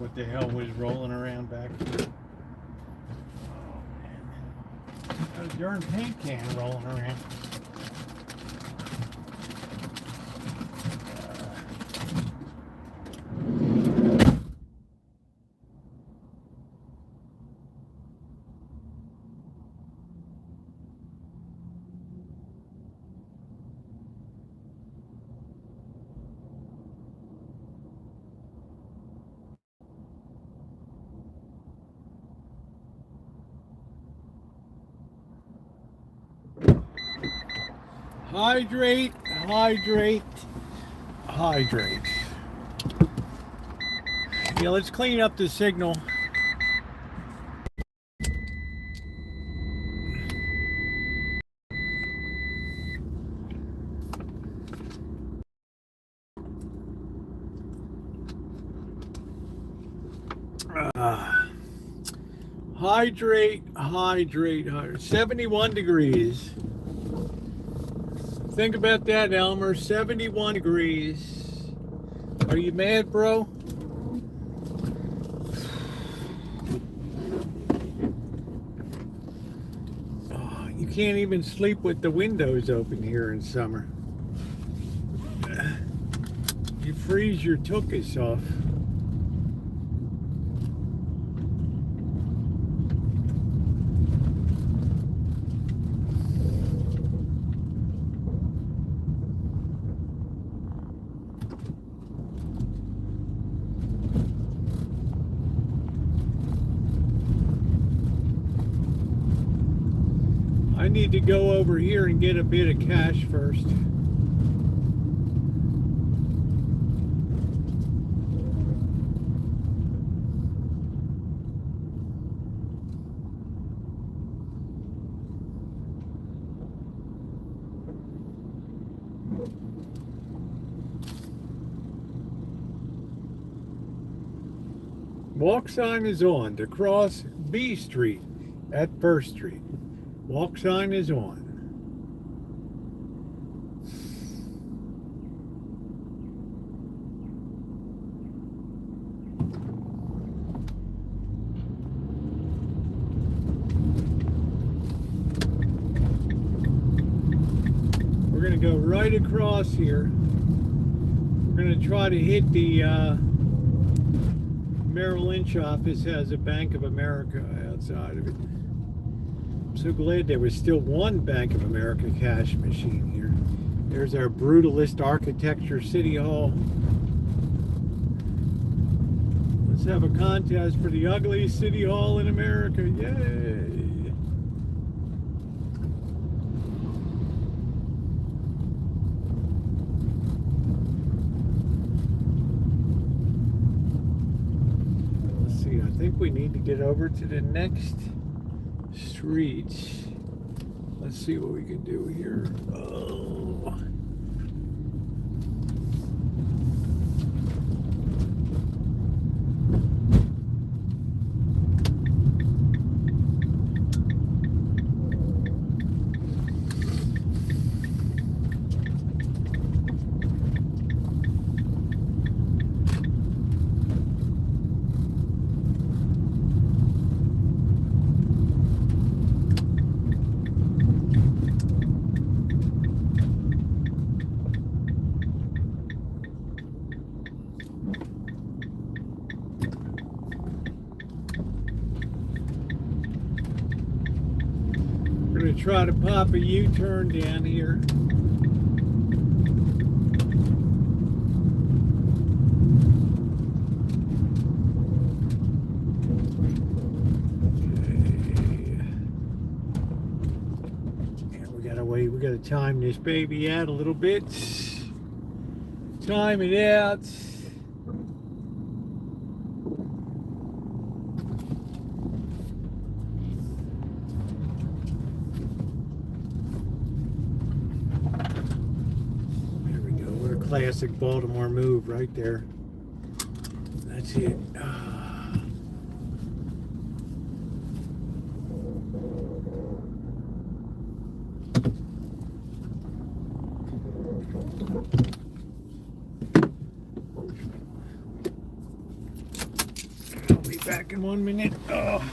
what the hell was rolling around back here. Oh man. Got a darn paint can rolling around. Hydrate, hydrate, hydrate. Yeah, let's clean up the signal. Hydrate, hydrate, hydrate. 71 degrees. Think about that, Elmer. 71 degrees. Are you mad, bro? Oh, you can't even sleep with the windows open here in summer. You freeze your tuchus off. I need to go over here and get a bit of cash first. Walk sign is on to cross B Street at First Street. Walk sign is on. We're going to go right across here. We're going to try to hit the Merrill Lynch office. Has a Bank of America outside of it. I'm so glad there was still one Bank of America cash machine here. There's our brutalist architecture City Hall. Let's have a contest for the ugliest City Hall in America. Yay! Let's see, I think we need to get over to the next streets. Let's see what we can do here. Oh. We're going to try to pop a U-turn down here. Okay. We got to time this baby out a little bit. Time it out. Classic Baltimore move right there. That's it. back in 1 minute. Oh.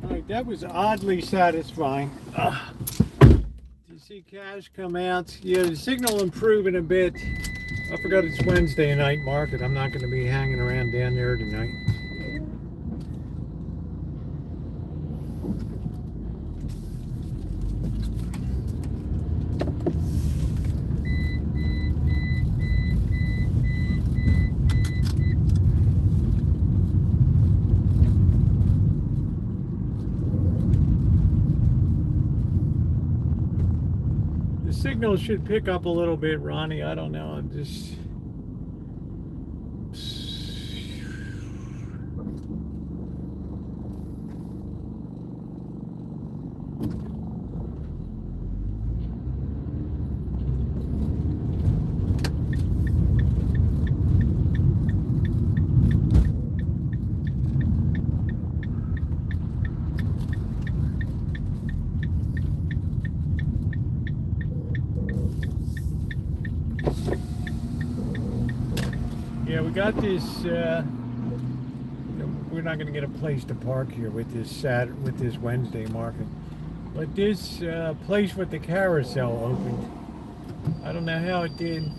Alright, that was oddly satisfying. You see cash come out. Yeah, the signal improving a bit. I forgot it's Wednesday night market. I'm not going to be hanging around down there tonight. Signal should pick up a little bit, Ronnie. I don't know. I'm just... Yeah, we got this, we're not going to get a place to park here with this Wednesday market. But this place with the carousel opened. I don't know how it did. You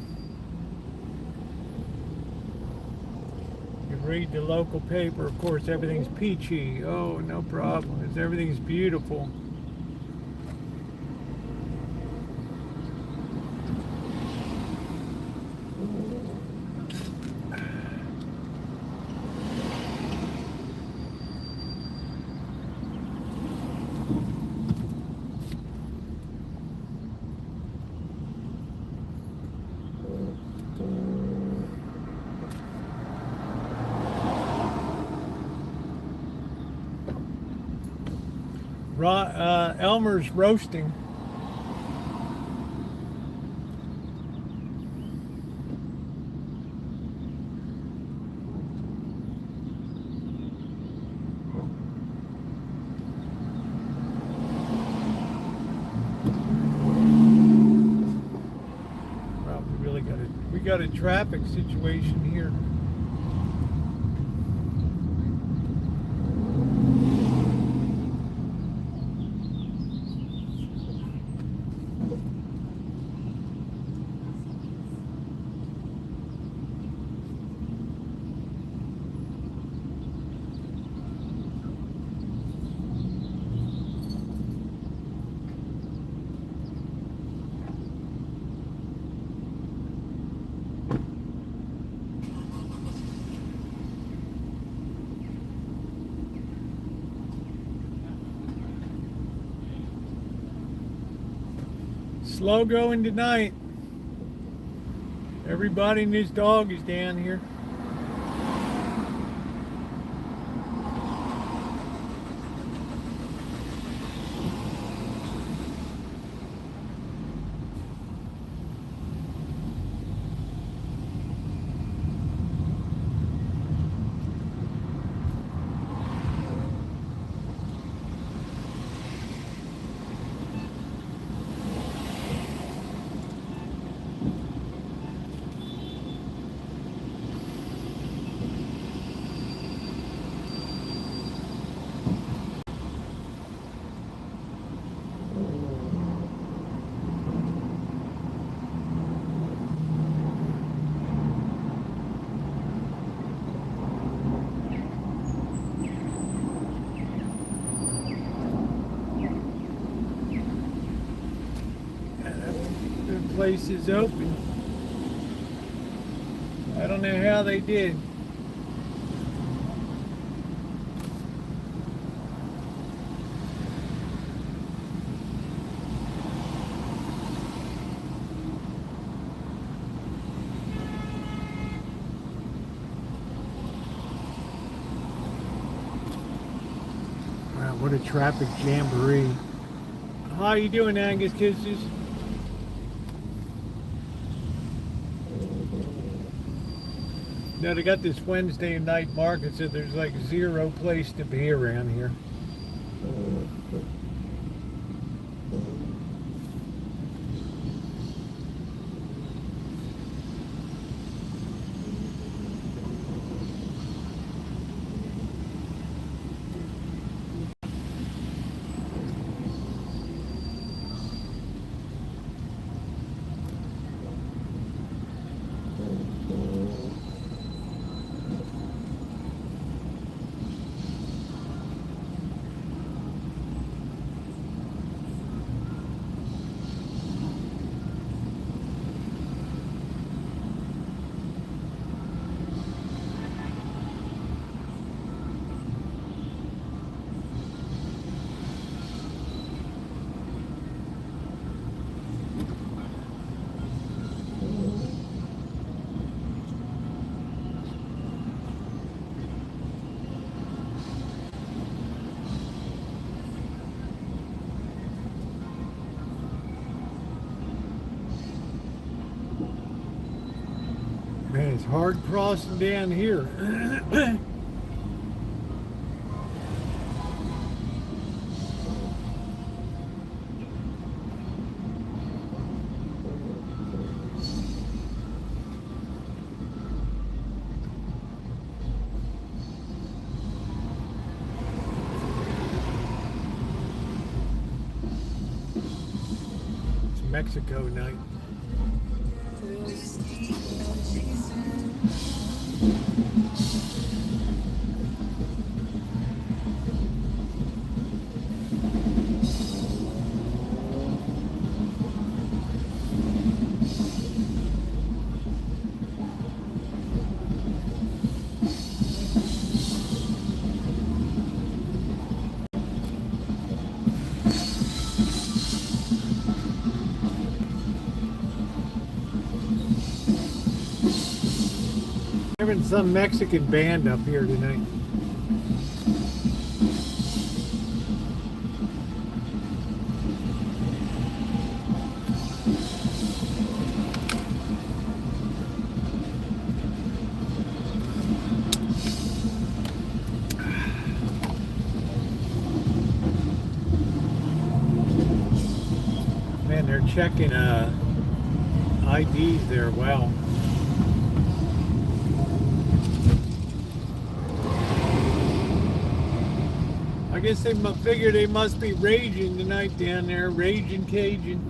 can read the local paper. Of course, everything's peachy. Oh, no problem. Everything's beautiful. Elmer's roasting. Well, we got a traffic situation here. Slow going tonight. Everybody and his dog is down here. Place is open. I don't know how they did. Wow, what a traffic jamboree. How you doing, Angus Kisses? Now they got this Wednesday night market, so there's like zero place to be around here. Man, it's hard crossing down here. It's Mexico night. Having some Mexican band up here tonight. Man, they're checking IDs there. Wow. I guess they figure they must be raging tonight down there, raging Cajun.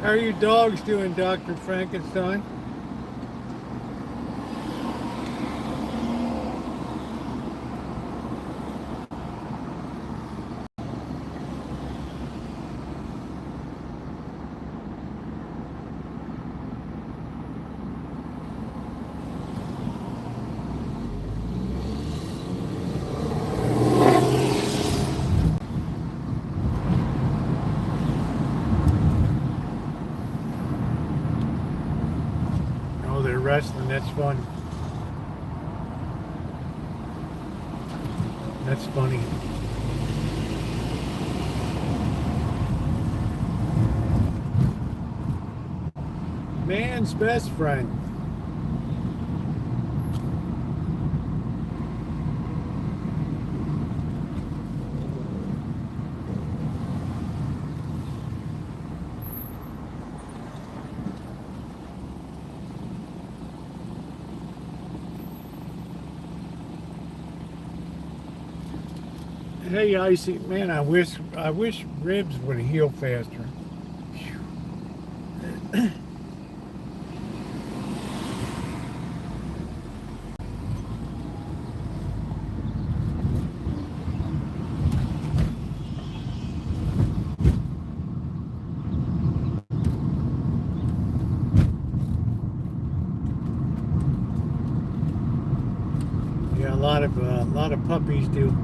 How are your dogs doing, Dr. Frankenstein? Oh, they're wrestling. That's fun. That's funny. Man's best friend. Hey, Icy, man, I wish ribs would heal faster. Yeah, a lot of puppies do.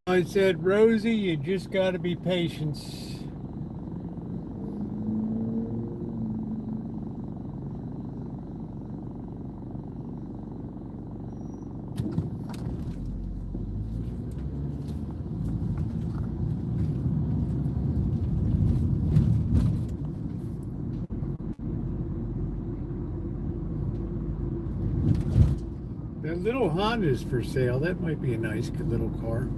I said, Rosie, you just got to be patient. That little Honda's for sale. That might be a nice little car.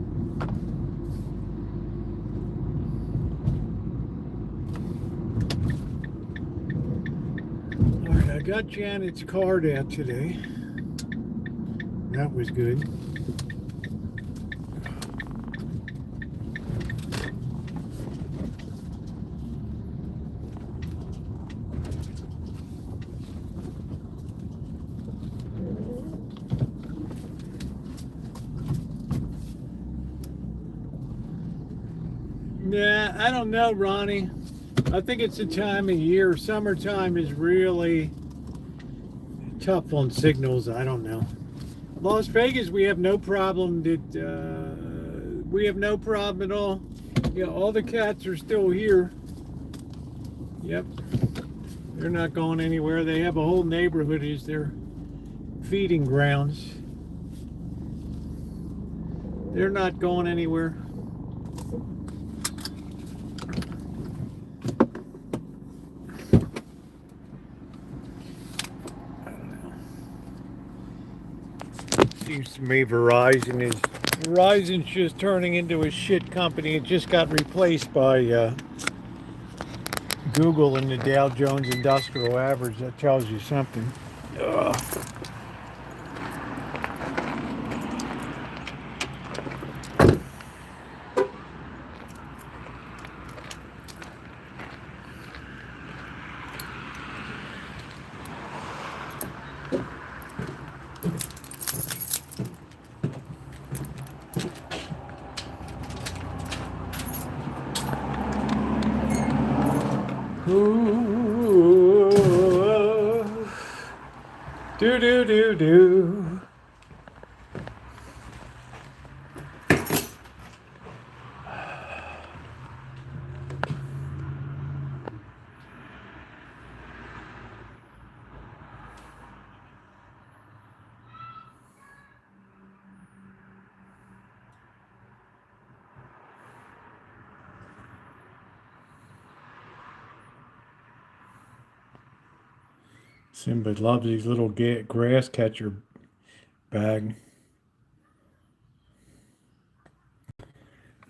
All right, I got Janet's card out today. That was good. Yeah, I don't know, Ronnie. I think it's the time of year. Summertime is really tough on signals. I don't know. Las Vegas, we have no problem. We have no problem at all. Yeah, all the cats are still here. Yep. They're not going anywhere. They have a whole neighborhood as their feeding grounds. They're not going anywhere. Seems to me Verizon's just turning into a shit company. It just got replaced by Google in the Dow Jones Industrial Average. That tells you something. Ugh. Ooh, do do do do. Simba loves his little grass catcher bag.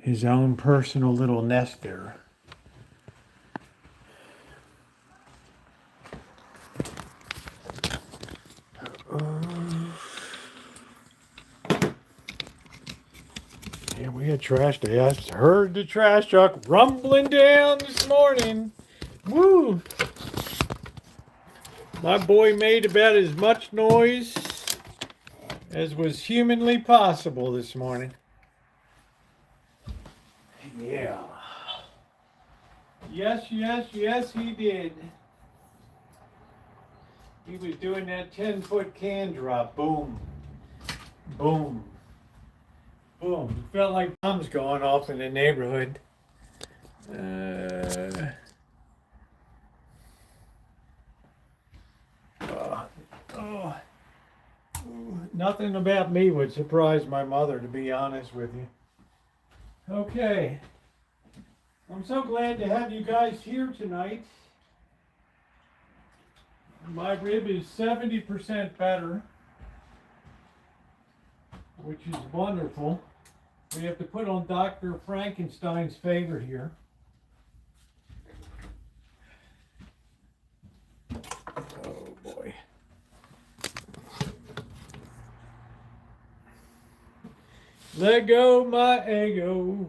His own personal little nest there. Yeah, we had trash day. I heard the trash truck rumbling down this morning. Woo! My boy made about as much noise as was humanly possible this morning. Yeah. Yes, yes, yes, he did. He was doing that 10-foot can drop. Boom. Boom. Boom. It felt like bombs going off in the neighborhood. Nothing about me would surprise my mother, to be honest with you. Okay. I'm so glad to have you guys here tonight. My rib is 70% better, which is wonderful. We have to put on Dr. Frankenstein's favor here. Oh boy. Let go my ego.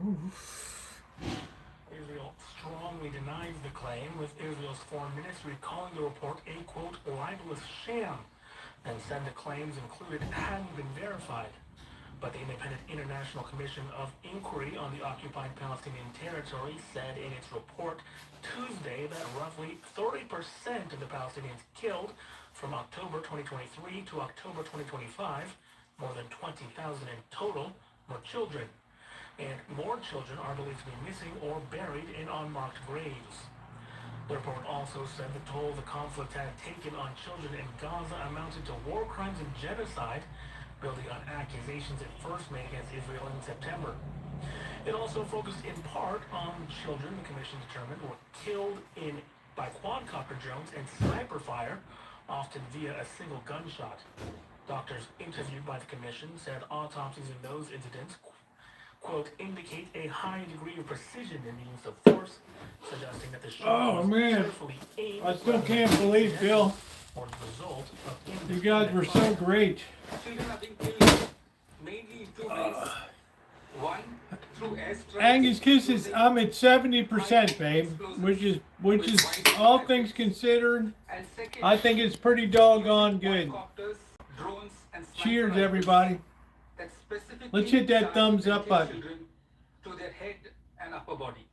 Israel strongly denies the claim, with Israel's foreign ministry calling the report a, quote, libelous sham, and said the claims included hadn't been verified. But the Independent International Commission of Inquiry on the Occupied Palestinian Territory said in its report Tuesday that roughly 30% of the Palestinians killed from October 2023 to October 2025, more than 20,000 in total, were children. And more children are believed to be missing or buried in unmarked graves. The report also said the toll the conflict had taken on children in Gaza amounted to war crimes and genocide, building on accusations it first made against Israel in September. It also focused in part on children the commission determined were killed by quadcopter drones and sniper fire, often via a single gunshot. Doctors interviewed by the commission said autopsies in those incidents, quote, indicate a high degree of precision in the use of force, suggesting that the shooting was carefully aimed. I still can't believe, Bill. Or the result of you guys were so great. Children have been killed mainly two ways. One, through airstrikes. Angus Kisses, I'm at 70%, babe, which is all things considered, I think it's pretty doggone good. Cheers, everybody. Let's hit that thumbs up button. To their head and upper body.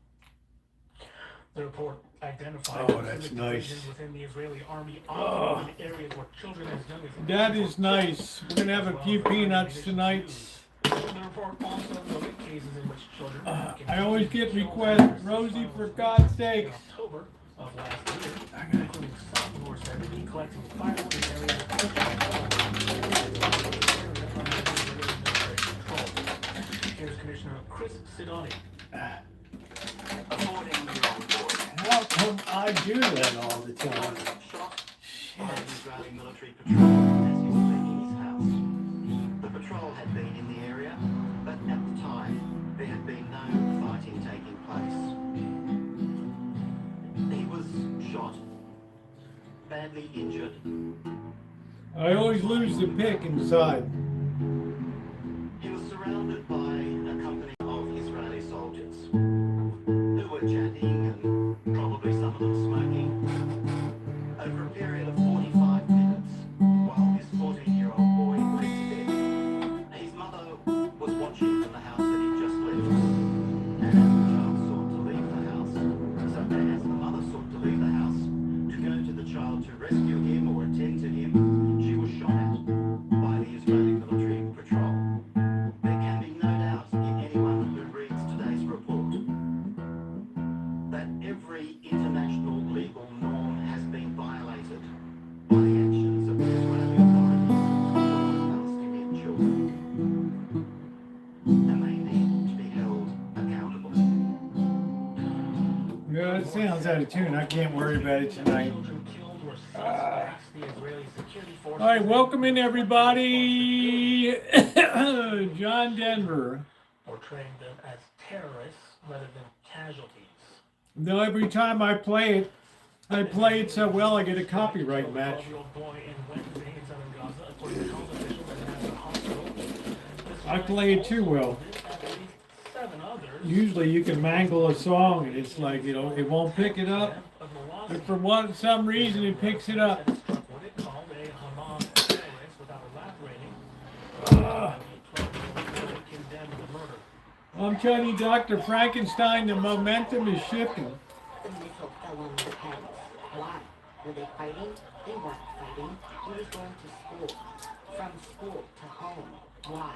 The report identified that's nice. within the Israeli army operating in areas where children as young as that is nice. We're gonna have a few peanuts tonight. The report also noted cases in which children I always get requests, Rosie, for God's sake. October of last year, including sophomores said to be collecting firewood in areas of control. Here's Commissioner Chris Sidoni. According to your report, How come I do that all the time? shot by an Israeli military patrol as he was leaving his house. The patrol had been in the area, but at the time, there had been no fighting taking place. He was shot, badly injured. I always lose the pick inside. He was surrounded by a company of Israeli soldiers who were chatting and probably some of them smoking over a period of 45 minutes while this 14-year-old boy went to bed. His mother was watching from the house that he'd just left, and as the child sought to leave the house, as the mother sought to leave the house to go to the child to rescue him or attend to him, she was shot at by the Israeli military patrol. There can be no doubt in anyone who reads today's report that every international legal norm has been violated by the actions of the Israeli authorities towards Palestinian children, and they need to be held accountable. Yeah, it sounds out of tune. I can't worry about it tonight. Children killed were suspects. The Israeli security forces. All right, welcome in everybody. John Denver. Portraying them as terrorists rather than casualties. No, every time I play it so well I get a copyright match. 12-year-old boy in Wednesday in southern Gaza, according to health officials at Rancho hospital. I play it too well. At least 7 others. Usually you can mangle a song and it's like, you know, it won't pick it up. But for some reason it picks it up. What it called a Hamas terrorist without elaborating. Condemned the murder. I'm telling you, Dr. Frankenstein, the momentum is shifting. The missile fell on their heads. Why? Were they fighting? They weren't fighting. He was going to school. From school to home. Why?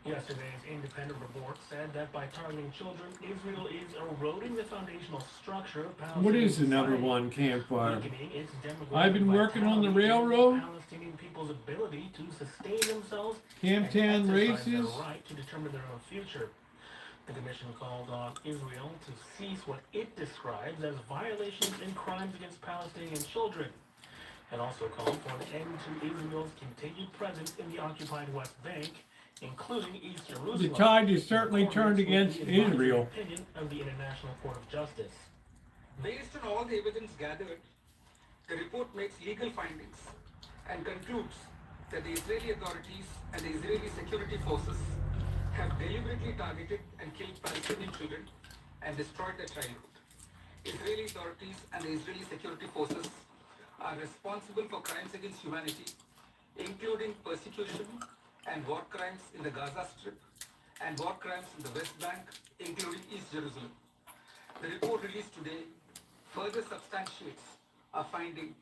Yesterday's independent report said that by targeting children, Israel is eroding the foundational structure of Palestinian What is the number society, one campfire? weakening its demographic I've been working on the vitality and railroad. Palestinian people's ability to sustain themselves Camptown and exercise races. their right to determine their own future. The commission called on Israel to cease what it describes as violations and crimes against Palestinian children, and also called for an end to Israel's continued presence in the occupied West Bank, including East Jerusalem. The tide is certainly in accordance turned with against the advisory Israel. opinion of the International Court of Justice. Based on all the evidence gathered, the report makes legal findings and concludes that the Israeli authorities and the Israeli security forces have deliberately targeted and killed Palestinian children and destroyed their childhood. Israeli authorities and the Israeli security forces are responsible for crimes against humanity, including persecution and war crimes in the Gaza Strip and war crimes in the West Bank, including East Jerusalem. The report released today further substantiates our finding.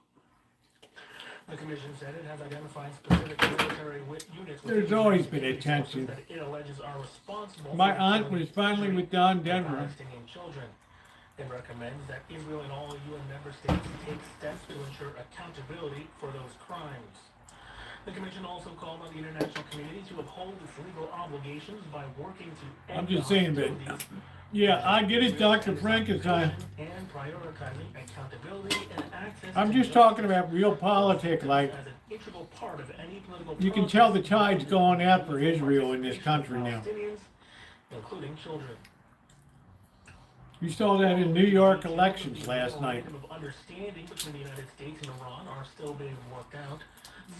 The commission said it has identified specific military units. There's always been a tension. That it alleges are responsible. My for aunt was finally with Don of Denver. Palestinian children. It recommends that Israel and all UN member states take steps to ensure accountability for those crimes. The commission also called on the international community to uphold its legal obligations by working to end I'm just saying that. hostilities, Yeah, I get it, Dr. Frankenstein. and prioritizing accountability and access I'm to just talking justice about real politics, like as an integral part of any political you can tell the process, tide's going out for Israel in this country now. Palestinians, including children. You saw that in New York elections last night. Of understanding between the United States and Iran are still being worked out.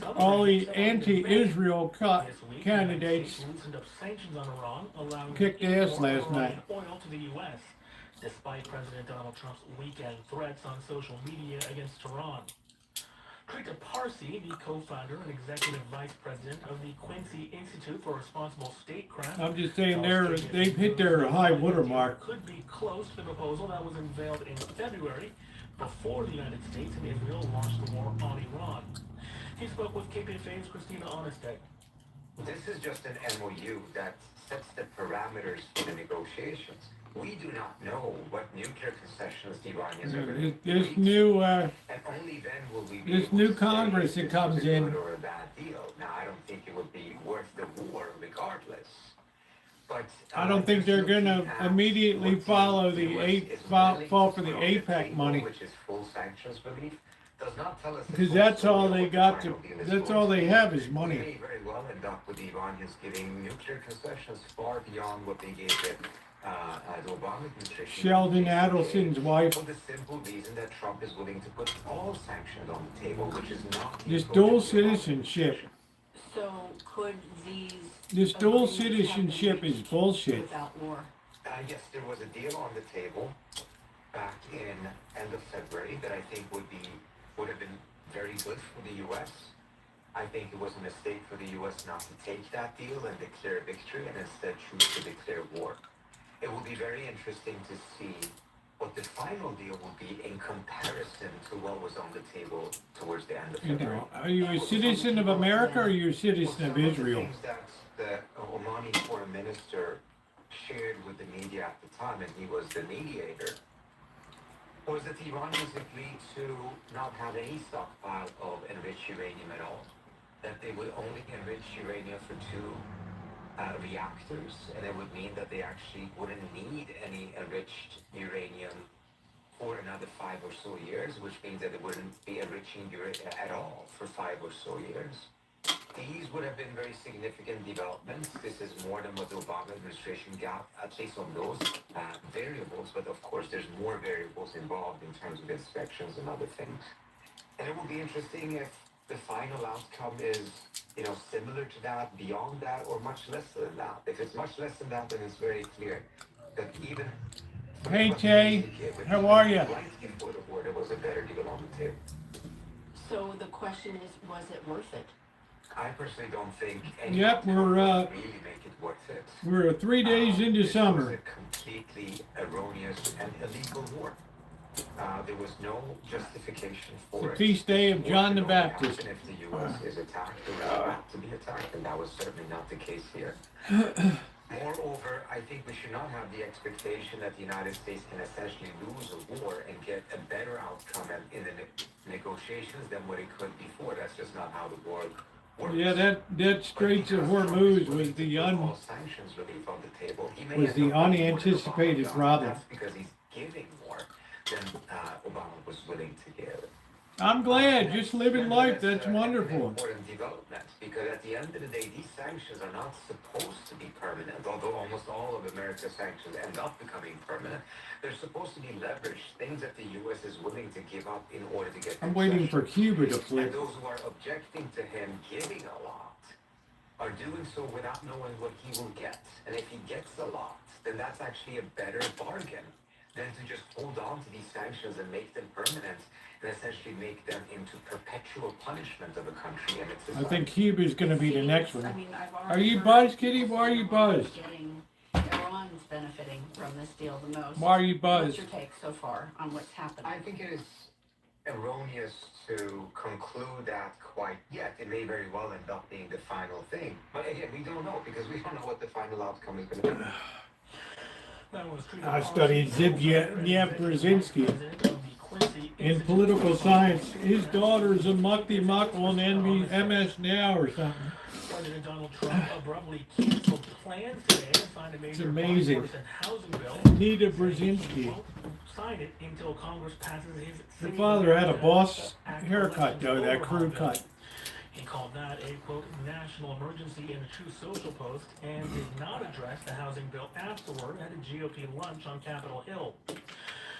Some All the nations have already been anti-Israel This week, the United candidates States loosened up sanctions on Iran, allowing kicked them to ass import last night. Iranian oil to the U.S., despite President Donald Trump's weekend threats on social media against Tehran. Krita Parsi, the co-founder and executive vice president of the Quincy Institute for Responsible Statecraft, I'm just saying they've hit their high watermark. could be close to the proposal that was unveiled in February before the United States and Israel launched the war on Iran. He spoke with KPFA's Christina Onestad. This is just an MOU that sets the parameters for the negotiations. We do not know what nuclear concessions the Iranians are going to This new and only then will we be this able new to say Congress if that this comes was a in. good or a bad deal. Now, I don't think it would be worth the war regardless. But I don't think just they're looking gonna at immediately what follow the US is fall willing for to the put on APEC table, money, which is full sanctions relief, does not tell us the because full that's story all of they what the got to. final deal is That's going all to they be. have is We money. may very well end up with the Iranians giving nuclear concessions far beyond what they gave the Obama administration. Sheldon Adelson's wife. For the simple reason that Trump is willing to put all sanctions on the table, which is not the This approach dual of the Obama citizenship. administration. So could these This dual agreements have been citizenship is reached bullshit. without war? Yes, there was a deal on the table back in end of February that I think would have been very good for the U.S. I think it was a mistake for the U.S. not to take that deal and declare victory and instead choose to declare war. It will be very interesting to see what the final deal will be in comparison to what was on the table towards the end of You February. know, are you a citizen of America or are you a citizen of Israel? Things that the Omani foreign minister shared with the media at the time, and he was the mediator, was that the Iranians agreed to not have any stockpile of enriched uranium at all. That they would only enrich uranium for 2 reactors, and it would mean that they actually wouldn't need any enriched uranium for another 5 or so years, which means that they wouldn't be enriching uranium at all for 5 or so years. These would have been very significant developments. This is more than what the Obama administration got, at least on those variables. But of course, there's more variables involved in terms of inspections and other things. And it will be interesting if the final outcome is, similar to that, beyond that, or much less than that. If it's much less than that, then it's very clear that even Hey Jay, how are you? right before the war, there was a better deal on the table. So the question is, was it worth it? I personally don't think any Yep, we're really make it worth it. we're 3 days into This was summer. a completely erroneous and illegal war. There was no justification for The it. feast day of War John can the only Baptist. happen if the U.S. is attacked or is about to be attacked, and that was certainly not the case here. Moreover, I think we should not have the expectation that the United States can essentially lose a war and get a better outcome in the negotiations than what it could before. That's just not how the world works. Yeah, that Straits of Hormuz was the sanctions relief on the table. He may was end the up getting more than unanticipated Obama got. problem. That's because he's giving more than Obama was willing to give. I'm glad, just living life. That's An wonderful. important development, because at the end of the day, these sanctions are not supposed to be permanent. Although almost all of America's sanctions end up becoming permanent, they're supposed to be leveraged, things that the U.S. is willing to give up in order to get. I'm waiting for Cuba to And flip. those who are objecting to him giving a lot are doing so without knowing what he will get. And if he gets a lot, then that's actually a better bargain than to just hold on to these sanctions and make them permanent and essentially make them into perpetual punishment of a country and its I society. think Cuba's gonna be the next I one. mean, I've Are already you heard buzzed, Kitty? people Why are say you Iran is buzzed? Iran's benefiting from this deal the most. Why are you What's buzzed? your take so far on what's happening? I think it is erroneous to conclude that quite yet. It may very well end up being the final thing. But again, we don't know, because we don't know what the final outcome is going to be. I studied Zbigniew Brzezinski in political science. His daughter's a mucky muck on MS Now or something. President Donald Trump abruptly canceled plans today to sign a major amazing. bipartisan housing bill. Nita Brzezinski. Won't sign it until Congress passes his. Her father had a boss haircut though, that crew cut. He called that a, quote, national emergency in a true social post and did not address the housing bill afterward at a GOP lunch on Capitol Hill.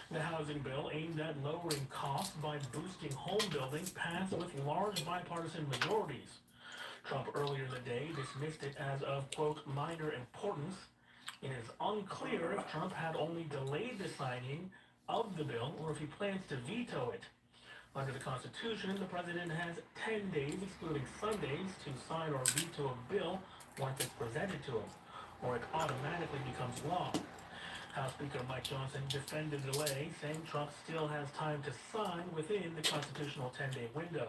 The housing bill, aimed at lowering costs by boosting home building, passed with large bipartisan majorities. Trump earlier in the day dismissed it as of, quote, minor importance. It is unclear if Trump had only delayed the signing of the bill or if he plans to veto it. Under the Constitution, the president has 10 days, excluding Sundays, to sign or veto a bill once it's presented to him, or it automatically becomes law. House Speaker Mike Johnson defended the delay, saying Trump still has time to sign within the constitutional 10-day window.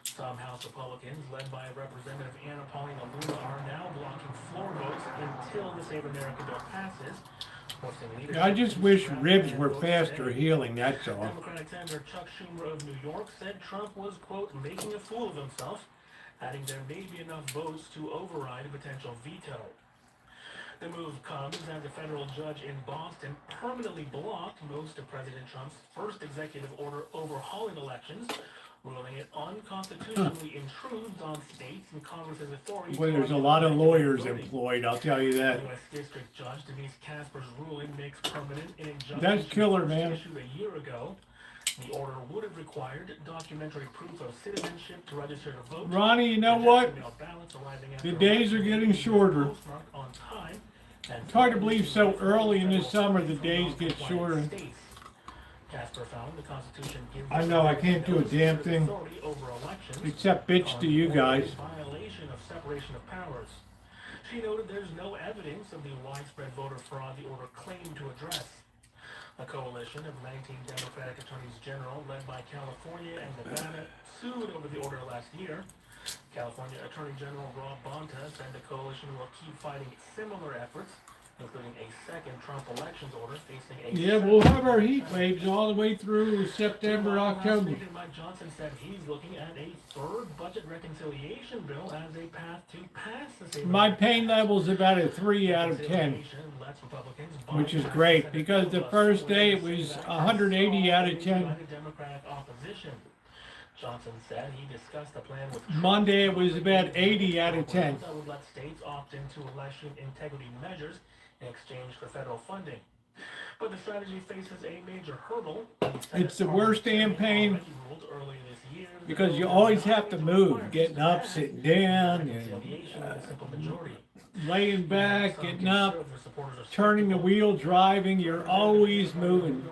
Some House Republicans, led by Representative Anna Paulina Luna Save America bill passes, forcing leadership I just to wish scrap ribs Senate were votes faster today. healing, that's all. Democratic Senator Chuck Schumer of New York said Trump was, quote, making a fool of himself, adding there may be enough votes to override a potential veto. The move comes as a federal judge in Boston permanently blocked most of President Trump's first executive order overhauling elections, ruling it unconstitutionally intrudes on states and Congress's authority. Boy, there's a lot of lawyers employed, I'll tell you that. U.S. District Judge Denise Casper's ruling makes permanent an injunction That's killer, she man. issued a year ago. The order would have required documentary proof of citizenship to register to vote. Ronnie, you know what? The days are getting shorter. It's hard to believe so early in the summer the days get shorter. Casper found the Constitution gives I know, I can't do a damn thing authority over elections except bitch to you guys. violation of separation of powers. She noted there's no evidence of the widespread voter fraud the order claimed to address. A coalition of 19 Democratic attorneys general led by California and Nevada sued over the order last year. California Attorney General Rob Bonta said the coalition will keep fighting similar efforts, including a second Trump elections order facing a... Yeah, we'll have our heat waves all the way through September, October. Mike Johnson said he's looking at a third budget reconciliation bill as a path to pass the same... My pain level's about a 3 out of 10, which is great, because the first day it was 180 out of 10. Democratic opposition. Johnson said he discussed the plan with Monday it was about 80 out of 10. that would let states opt into election integrity measures in exchange for federal funding. But the strategy faces a major hurdle. It's the worst damn pain because you always have to move, getting up, sitting down, and laying back, getting up, turning the wheel, driving. You're always moving,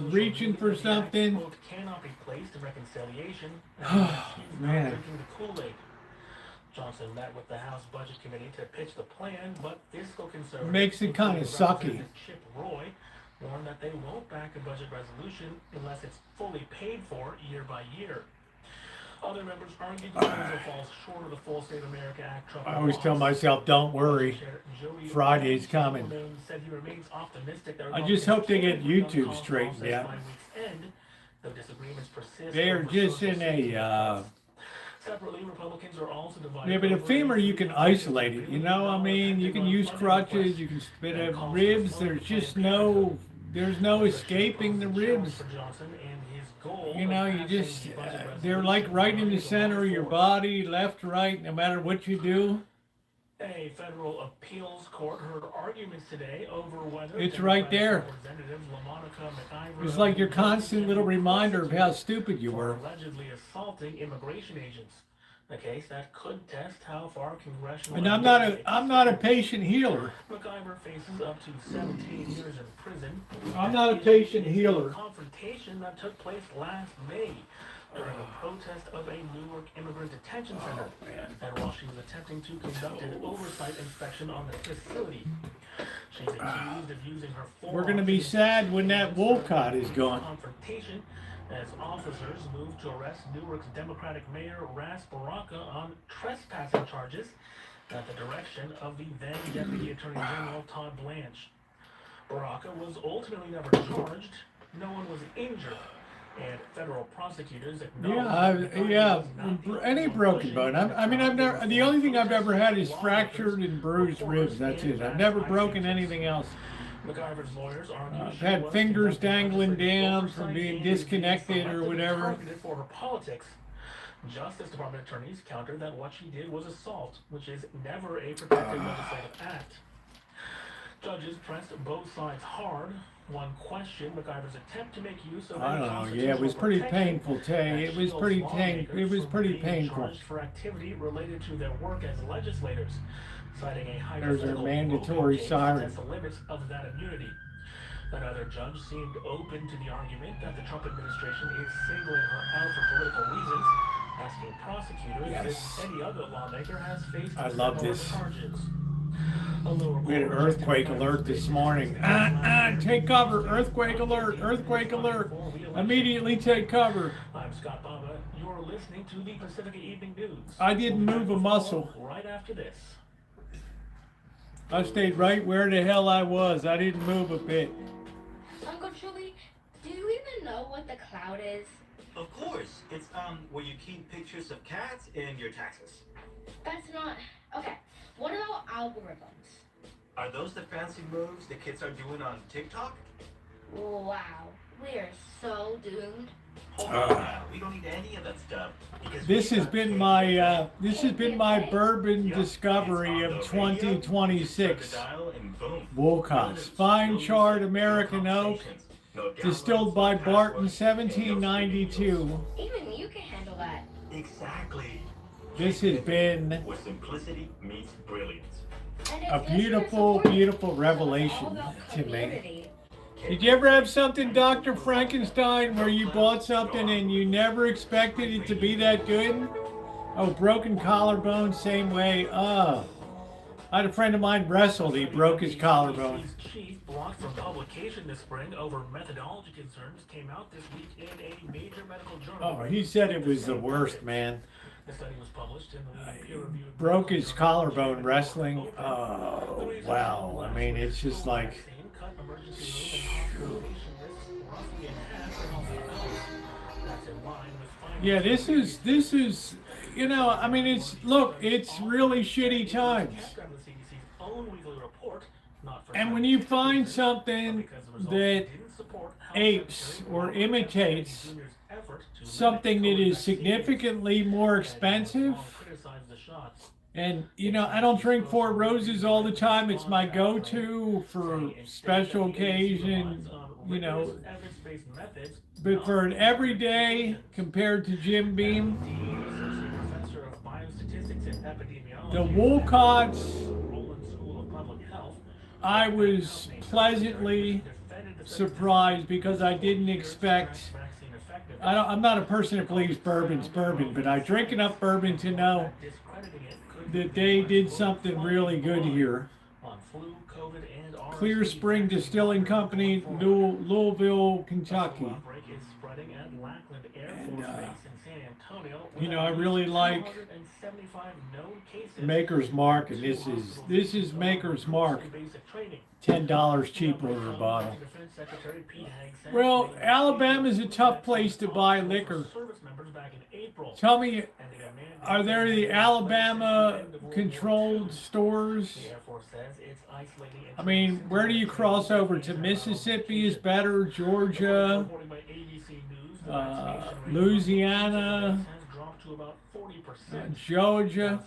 reaching for something. Cannot be placed in reconciliation. Man. Johnson met with the House Budget Committee to pitch the plan, but fiscal conservatives Makes it kind of sucky. Chip Roy warned that they won't back a budget resolution unless it's fully paid for year by year. Other members argued the proposal falls short of the Full Save America Act. I always tell myself, don't worry, Friday's coming. Said he remains optimistic that I just hope they get YouTube straightened out. Though disagreements persist. They are just in a, Separately, Republicans are also divided. yeah, but the femur, you can isolate it, you know, I mean, you can use crutches, you can spit up ribs, there's just no, there's no escaping the ribs. You know, you just, they're like right in the center of your body, left, right, no matter what you do. A federal appeals court heard arguments today over whether It's right there. It's like your constant little reminder of how stupid you were. Allegedly assaulting immigration agents. A case that could test how far congressional... And I'm not a patient healer. McIver faces up to 17 years in prison. I'm not a patient healer. A confrontation that took place last May during a protest of a Newark immigrant detention center, and while she was attempting to conduct an oversight inspection on the facility. She's accused of using her full... We're going to be sad when that Wolcott is gone. Confrontation as officers moved to arrest Newark's Democratic Mayor Ras Baraka on trespassing charges at the direction of the then Deputy Attorney General Todd Blanche. Baraka was ultimately never charged. No one was injured. And federal prosecutors Yeah, any broken bone. I've never. The only thing I've ever had is fractured and bruised ribs. That's it. I've never broken anything else. McIver's lawyers argue I've had fingers dangling down from being disconnected or whatever. For her politics. Justice Department attorneys countered that what she did was assault, which is never a protected legislative act. Judges pressed both sides hard. One question McIver's attempt to make use of... I don't know. Yeah, it was pretty painful, Tay. It was pretty painful. Charged for activity related to their work as legislators, citing a There's our mandatory siren. the limits of that immunity. Another judge seemed open to the argument that the Trump administration is singling her out for political reasons, asking prosecutors if any other lawmaker has faced I love this. charges. We had an earthquake alert this morning. Take cover. Earthquake alert. Earthquake alert. Immediately take cover. I'm Scott Baba. You're listening to the Pacifica Evening News. I didn't move a muscle. Right after this. I stayed right where the hell I was. I didn't move a bit. Uncle Julie, do you even know what the cloud is? Of course, it's where you keep pictures of cats and your taxes. That's not... Okay, what about algorithms? Are those the fancy moves the kids are doing on TikTok? Wow, we are so doomed. Oh, yeah, we don't need any of that stuff. because This we has got been kids my that- this has been my bourbon Yep, discovery it's on of the radio, turn 2026. the dial, and boom. Wolcott's fine charred American oak, distilled by Barton, 1792. Even you can handle that. Exactly. This has been Where simplicity meets brilliance. And a it's listener beautiful, supported, beautiful so it's revelation all about to me. community. Did you ever have something, Dr. Frankenstein, where you bought something and you never expected it to be that good? Oh, broken collarbone, same way. I had a friend of mine wrestled. He broke his collarbone. Chief blocked from publication this spring over methodology concerns came out this week in a major medical journal. Oh, he said it was the worst, man. The study was published in the leading peer-reviewed Broke his collarbone wrestling. Oh, wow. I mean, it's just like... Yeah, this is, you know, I mean, it's really shitty times. And when you find something that apes or imitates something that is significantly more expensive, and, you know, I don't drink Four Roses all the time. It's my go-to for special occasion, you know. But for an everyday, compared to Jim Beam, the Wolcott's, I was pleasantly surprised because I didn't expect. I'm not a person that believes bourbon's bourbon, but I drink enough bourbon to know that they did something really good here. Clear Spring Distilling Company, Louisville, Kentucky. And, you know, I really like Maker's Mark, and this is Maker's Mark. $10 cheaper than a bottle. Well, Alabama's a tough place to buy liquor. Tell me, are there the Alabama controlled stores? I mean, where do you cross over to? Mississippi is better, Georgia, Louisiana, Georgia.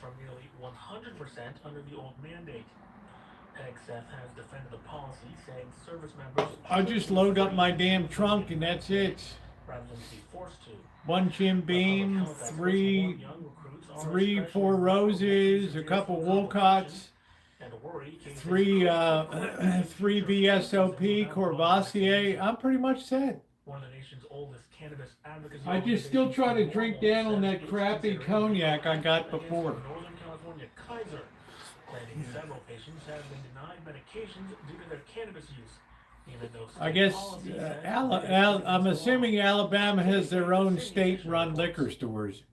I'll just load up my damn trunk and that's it. One Jim Beam, three Four Roses, a couple Wolcott's, three VSOP, Courvoisier. I'm pretty much set. I just still try to drink down on that crappy cognac I got before. Several patients have been denied medications due to their cannabis use. I guess I'm assuming Alabama has their own state-run liquor stores.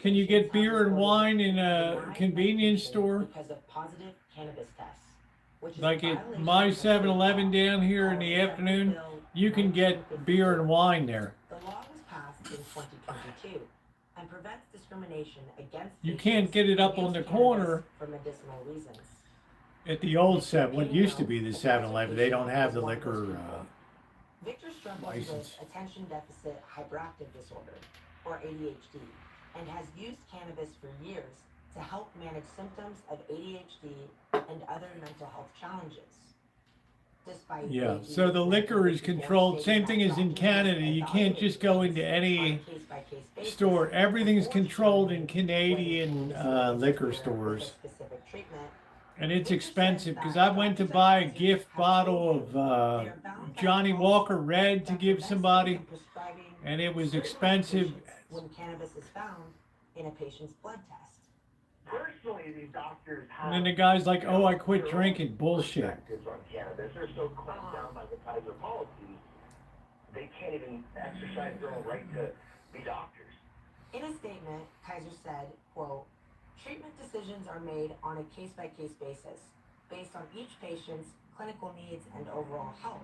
Can you get beer and wine in a convenience store? Because of positive cannabis tests, which is Like a at violation my of 7-Eleven down here in the afternoon, you can get beer and wine there. The law was passed in 2022 and prevents discrimination against You can't get it up on the corner for medicinal reasons. at the old what used to be the 7-Eleven. They don't have the liquor Victor struggles license. with attention deficit hyperactive disorder, or ADHD, and has used cannabis for years to help manage symptoms of ADHD and other mental health challenges. Despite Yeah, so the liquor is controlled. Same thing as in Canada. You can't just go into any store. Everything's controlled in Canadian liquor stores. And it's expensive because I went to buy a gift bottle of Johnny Walker Red to give somebody, and it was expensive. When cannabis is found in a patient's blood test. Personally, these doctors have... And then the guy's like, "Oh, I quit drinking." Bullshit. ...perspectives on cannabis. They're so clamped down by the Kaiser policy, they can't even exercise their own right to be doctors. In a statement, Kaiser said, quote, "Treatment decisions are made on a case-by-case basis. based on each patient's clinical needs and overall health.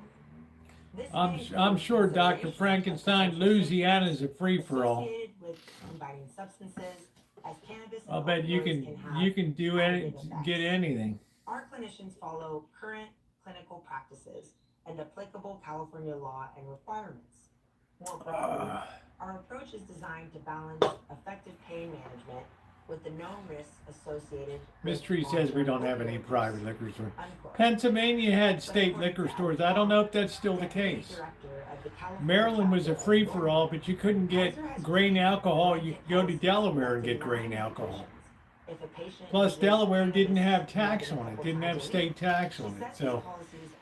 This I'm sure Dr. Frankenstein, Louisiana is a free-for-all. associated with combining substances, as cannabis and I'll bet you opioids can do additive get effects. anything. Our clinicians follow current clinical practices and applicable California law and requirements. More broadly, our approach is designed to balance effective pain management with the known risks associated with Mystery says we don't have any long-term private liquor stores. unquote. Pennsylvania had state liquor stores. I don't know if that's still the case. Maryland was a free-for-all, but you couldn't get grain alcohol. You could go to Delaware and get grain alcohol. Plus, Delaware didn't have tax on it, didn't have state tax on it. So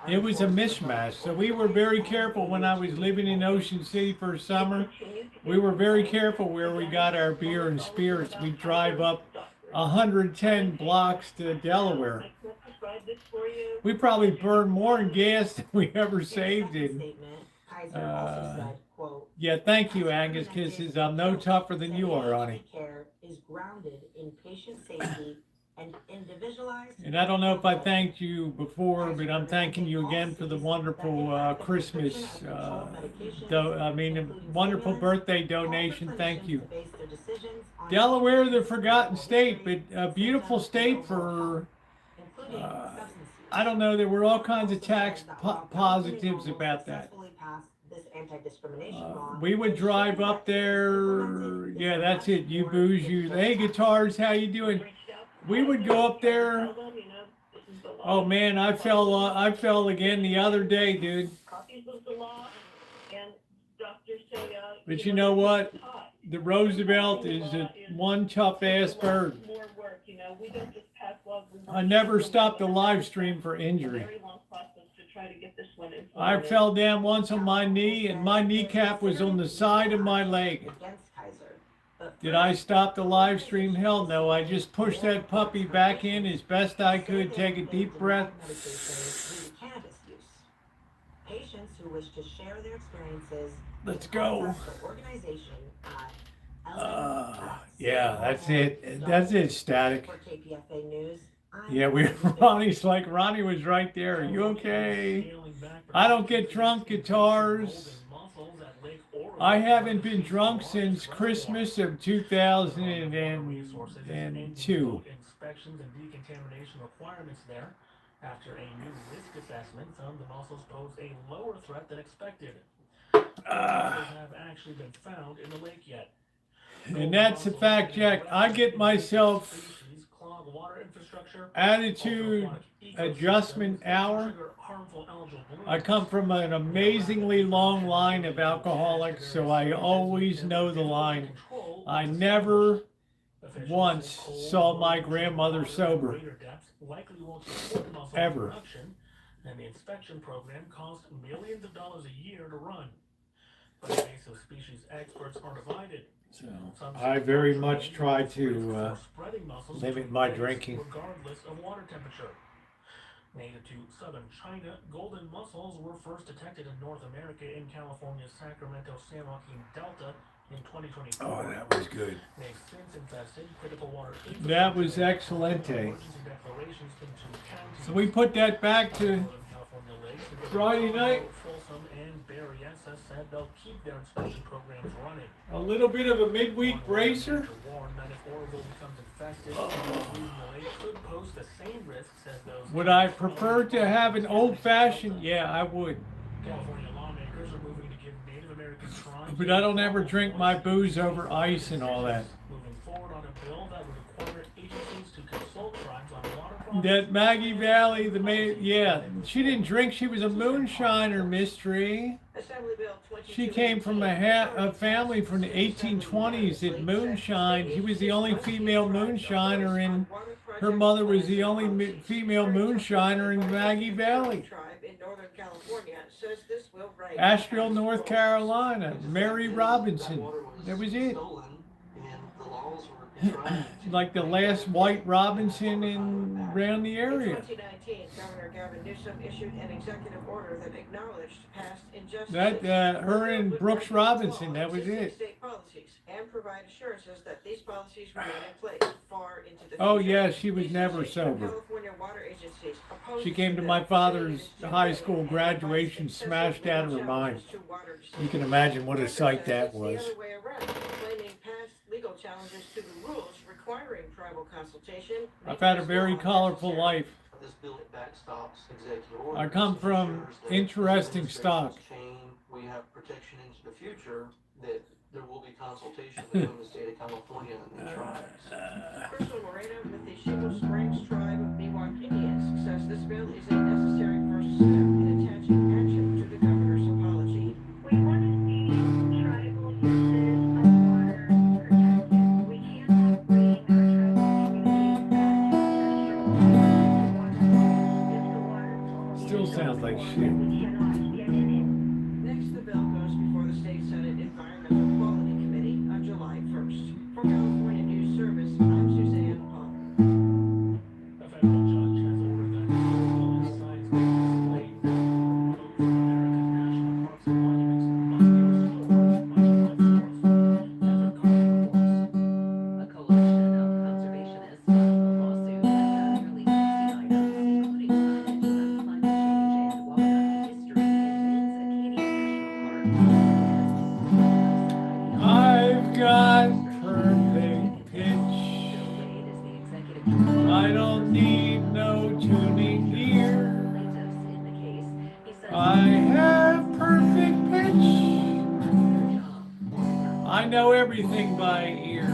it was a mishmash. So we were very careful when I was living in Ocean City for summer. We were very careful where we got our beer and spirits. We'd drive up 110 blocks to Delaware. We probably burned more in gas than we ever saved in. Yeah, thank you, Angus Kisses. I'm no tougher than you are, honey. Care is grounded in patient safety and individualized. And I don't know if I thanked you before, but I'm thanking you again for the wonderful Christmas, wonderful birthday donation. Thank you. Delaware, the forgotten state, but a beautiful state for, I don't know, there were all kinds of tax positives about that. We would drive up there. Yeah, that's it. You booze, you. Hey, guitars, how you doing? We would go up there. Oh man, I fell again the other day, dude. But you know what? The Roosevelt is one tough ass bird. I never stopped the live stream for injury. I fell down once on my knee, and my kneecap was on the side of my leg. Did I stop the live stream? Hell no. I just pushed that puppy back in as best I could, take a deep breath. Patients who wish to share their experiences. Let's go. Yeah, that's it. That's it, Static. Yeah, Ronnie was right there. Are you okay? I don't get drunk, guitars. I haven't been drunk since Christmas of 2002. Inspections and decontamination requirements there. After a new risk assessment found the mussels pose a lower threat than expected. Mussels have actually been found in the lake yet. And that's a fact, Jack. I get myself attitude adjustment hour. I come from an amazingly long line of alcoholics, so I always know the line. I never once saw my grandmother sober. Ever. And the inspection program costs millions of dollars a year to run. But invasive species experts are divided. So I very much try to limit my drinking. Regardless of water temperature. Native to southern China, golden mussels were first detected in North America in California's Sacramento-San Joaquin Delta in 2024. Oh, that was good. They've since infested critical water. That was excelente. So we put that back to Friday night. Folsom and Berryessa said they'll keep their inspection programs running. A little bit of a midweek bracer. Would I prefer to have an old-fashioned? Yeah, I would. California lawmakers are moving to give Native American tribes. But I don't ever drink my booze over ice and all that. Moving forward on a bill that would require agencies to consult tribes on water problems. That Maggie Valley, yeah, she didn't drink. She was a moonshiner, Mystery. She came from a family from the 1820s that moonshined. She was the only female moonshiner, and her mother was the only female moonshiner in Maggie Valley. Asheville, North Carolina. Mary Robinson. That was it. Like the last white Robinson around the area. In 2019, Governor Gavin Newsom issued an executive order that acknowledged past injustices. Her and Brooks Robinson, that was it. State policies and provide assurances that these policies remain in place far into the future. Oh yeah, she was never sober. California water agencies opposed She came to the my bill, father's saying it is high too school big and graduation invites smashed out of her excessive mind. challenges to water You can decisions. imagine what a Rancho sight says that it's was. the other way around, claiming past legal challenges to the rules requiring tribal consultation. I've make had a this very law colorful necessary. life. This bill backstops executive orders. I come from ensures that interesting as stock. administrations change, we have protection into the future that there will be consultation between the state of California and the tribes. Crystal Moreno with the Shingle Springs Tribe of Miwok Indians says this bill is a necessary first step in attaching action to the governor's apology. We want to see tribal uses of water protected. We cannot bring our tribal communities back to ancestral water. If the water quality Still is so sounds like poor shit. that we cannot get in it. Next, the bill goes before the State Senate Environmental Quality Committee on July 1st. For California News Service, I'm Suzanne Palmer. A federal judge has ordered that global and science-based displays that code for America's national parks and monuments must be restored by July 4th. Desert Carbon reports. A coalition of conservationists filed a lawsuit after nearly 60 items, including signage about climate change and Wabanaki history in Acadian National Park. I've got perfect pitch. Bill Wade is the executive director. I don't need no tuning gear. Plaintiffs in the case. He says I have perfect pitch. their job. I know everything by ear.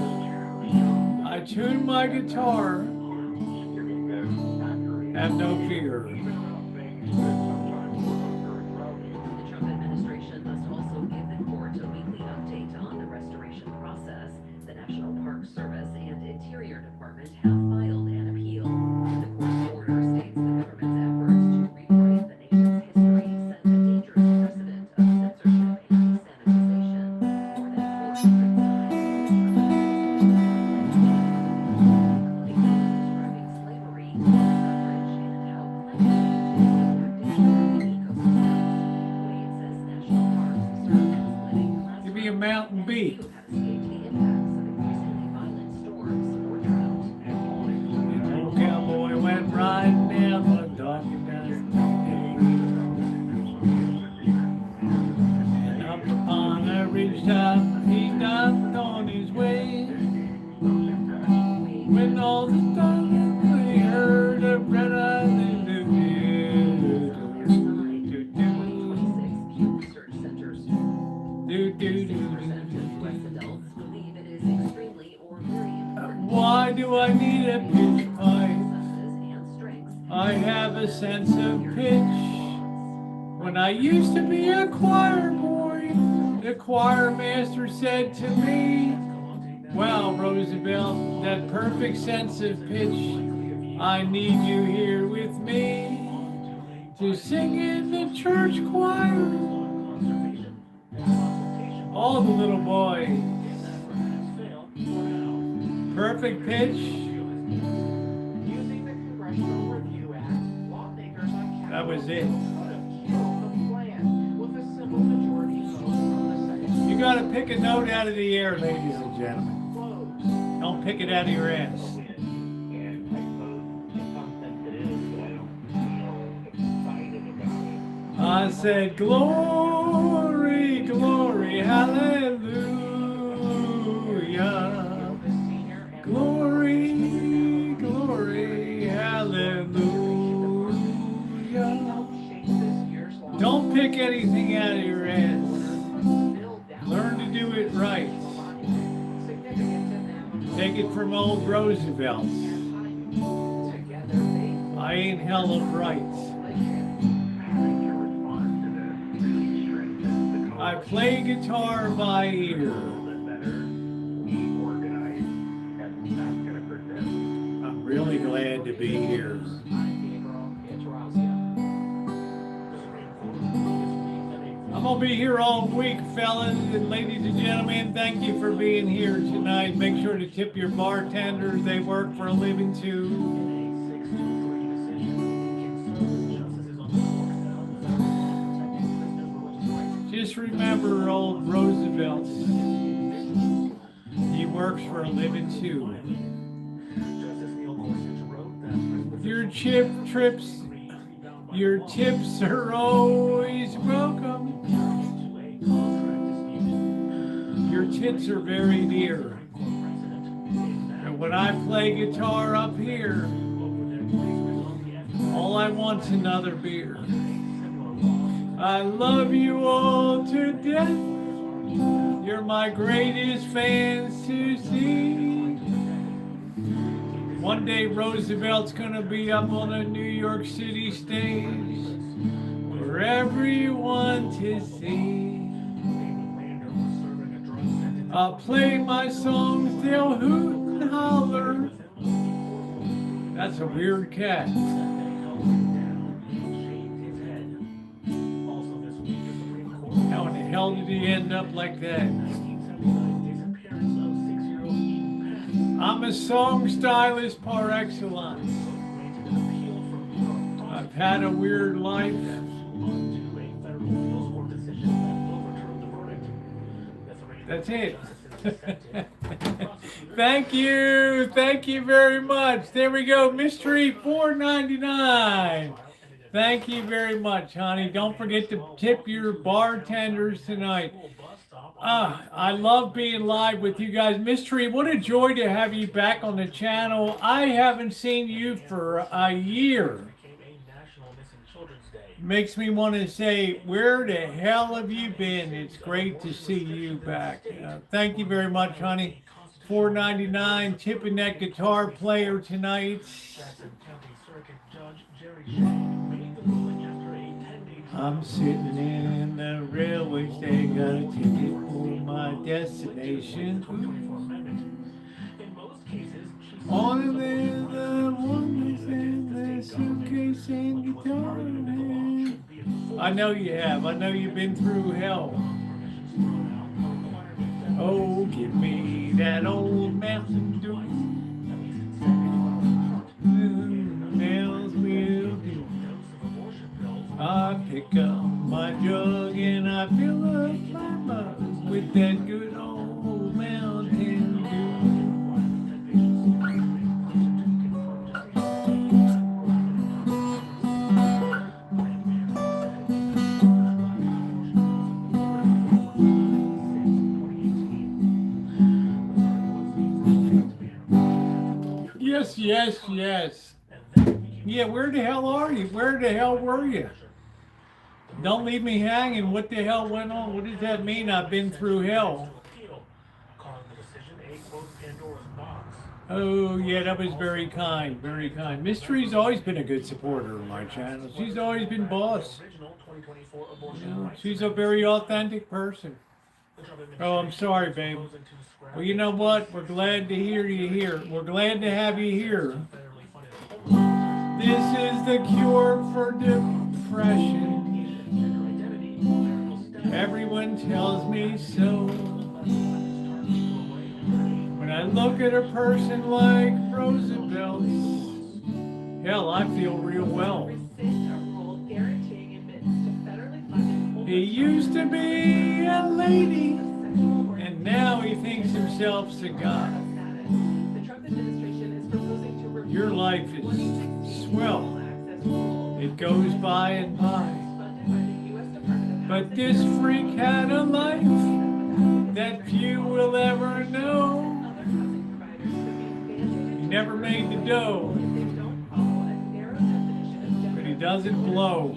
I tune my guitar. Have no fear. The Trump administration must also give the court a weekly update on the restoration process. The National Park Service and Interior Department have filed an appeal. The court's order states the government's efforts to rewrite the nation's history set a dangerous precedent of censorship and sanitization. More than 400 signs, including those describing slavery, suffrage, and how climate change is impacting ecosystems. Wade says national parks serve as living classrooms. Give me a mountain and beat. few have escaped the impacts of increasingly violent storms or drought. An old cowboy went riding down the dark and dusty and up upon a ridgetop he stopped on his way. When all the stars they heard a red island do 2026 Pew Research Centers. do do 6% do. of U.S. adults believe it is extremely or very important. Why do I need a pitch pipe? Successes and strengths. I have a sense of pitch. When I used to be a choir boy, the choir master said to me, "Well, Roosevelt, that perfect sense of pitch, I need you here with me to sing in the church choir." All the little boys, perfect pitch. Using the Congressional Review Act, lawmakers on That was Capitol it. Hill could have killed the plan with a simple majority vote from the Senate. You gotta pick a note out of the air, ladies and gentlemen. Close. Don't pick it out of your ass. And I suppose in some sense it is, but I don't feel excited about it. I said, glory, glory, hallelujah. The senior and Glory, glory, hallelujah. shape this year's law. Don't pick anything out of your ass. Build down Learn to do it right. significant to them. Take it from old Roosevelt. Together they I ain't hella bright. I play guitar by ear. I'm really glad to be here. It's Rosa. I'm gonna be here all week, fellas and ladies and gentlemen. Thank you for being here tonight. Make sure to tip your bartenders. They work for a living too. Just remember old Roosevelt. He works for a living too. You're your trips. Your tips are always welcome. Your tits are very dear. And when I play guitar up here, all I want's another beer. I love you all to death. You're my greatest fans to see. One day Roosevelt's gonna be up on a New York City stage for everyone to see. I'll play my songs, they'll hoot and holler. That's a weird cat. How in the hell did he end up like that? I'm a song stylist par excellence. I've had a weird life. That's it. Thank you very much. There we go, mystery $4.99. Thank you very much, honey. Don't forget to tip your bartenders tonight. I love being live with you guys. Mystery, what a joy to have you back on the channel. I haven't seen you for a year. Makes me want to say, where the hell have you been? It's great to see you back. Thank you very much, honey. $4.99, tipping that guitar player tonight. I'm sitting in the railway station, got a ticket for my destination. On the one in the suitcase and guitar in hand. I know you have. I know you've been through hell. Oh, give me that old Mountain Dew. Nails will do. I pick up my jug and I fill up my mug with that good old Mountain Dew. Yes. Yeah, where the hell are you? Where the hell were you? Don't leave me hanging. What the hell went on? What does that mean? I've been through hell. Oh, yeah, that was very kind. Very kind. Mystery's always been a good supporter of my channel. She's always been boss. You know, she's a very authentic person. Oh, I'm sorry, babe. Well, you know what? We're glad to hear you here. We're glad to have you here. This is the cure for depression. Everyone tells me so. When I look at a person like Roosevelt, hell, I feel real well. He used to be a lady, and now he thinks himself's a god. Your life is swell. It goes by and by. But this freak had a life that few will ever know. He never made the dough, but he doesn't blow.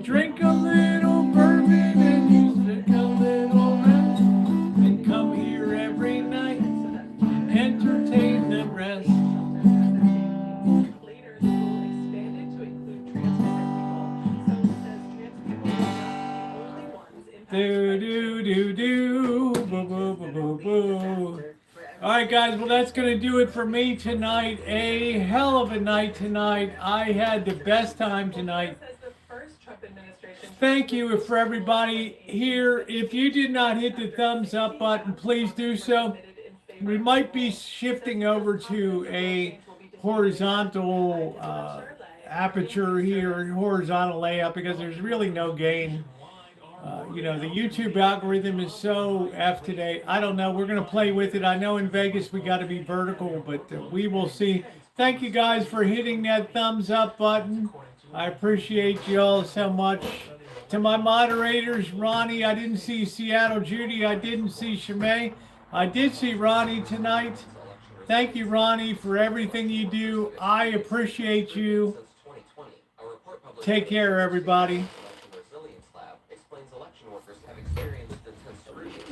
Drink a little bourbon and you stick a little rest, and come here every night and entertain the rest. Do do do do, boo boo boo boo boo. All right, guys. Well, that's gonna do it for me tonight. A hell of a night tonight. I had the best time tonight. thank you for everybody here. If you did not hit the thumbs up button, please do so. We might be shifting over to a horizontal aperture here, horizontal layout, because there's really no gain. You know, the YouTube algorithm is so F today. I don't know. We're going to play with it. I know in Vegas we got to be vertical, but we will see. Thank you guys for hitting that thumbs up button. I appreciate you all so much. To my moderators, Ronnie, I didn't see Seattle Judy. I didn't see Shimei. I did see Ronnie tonight. Thank you, Ronnie, for everything you do. I appreciate you. Take care, everybody.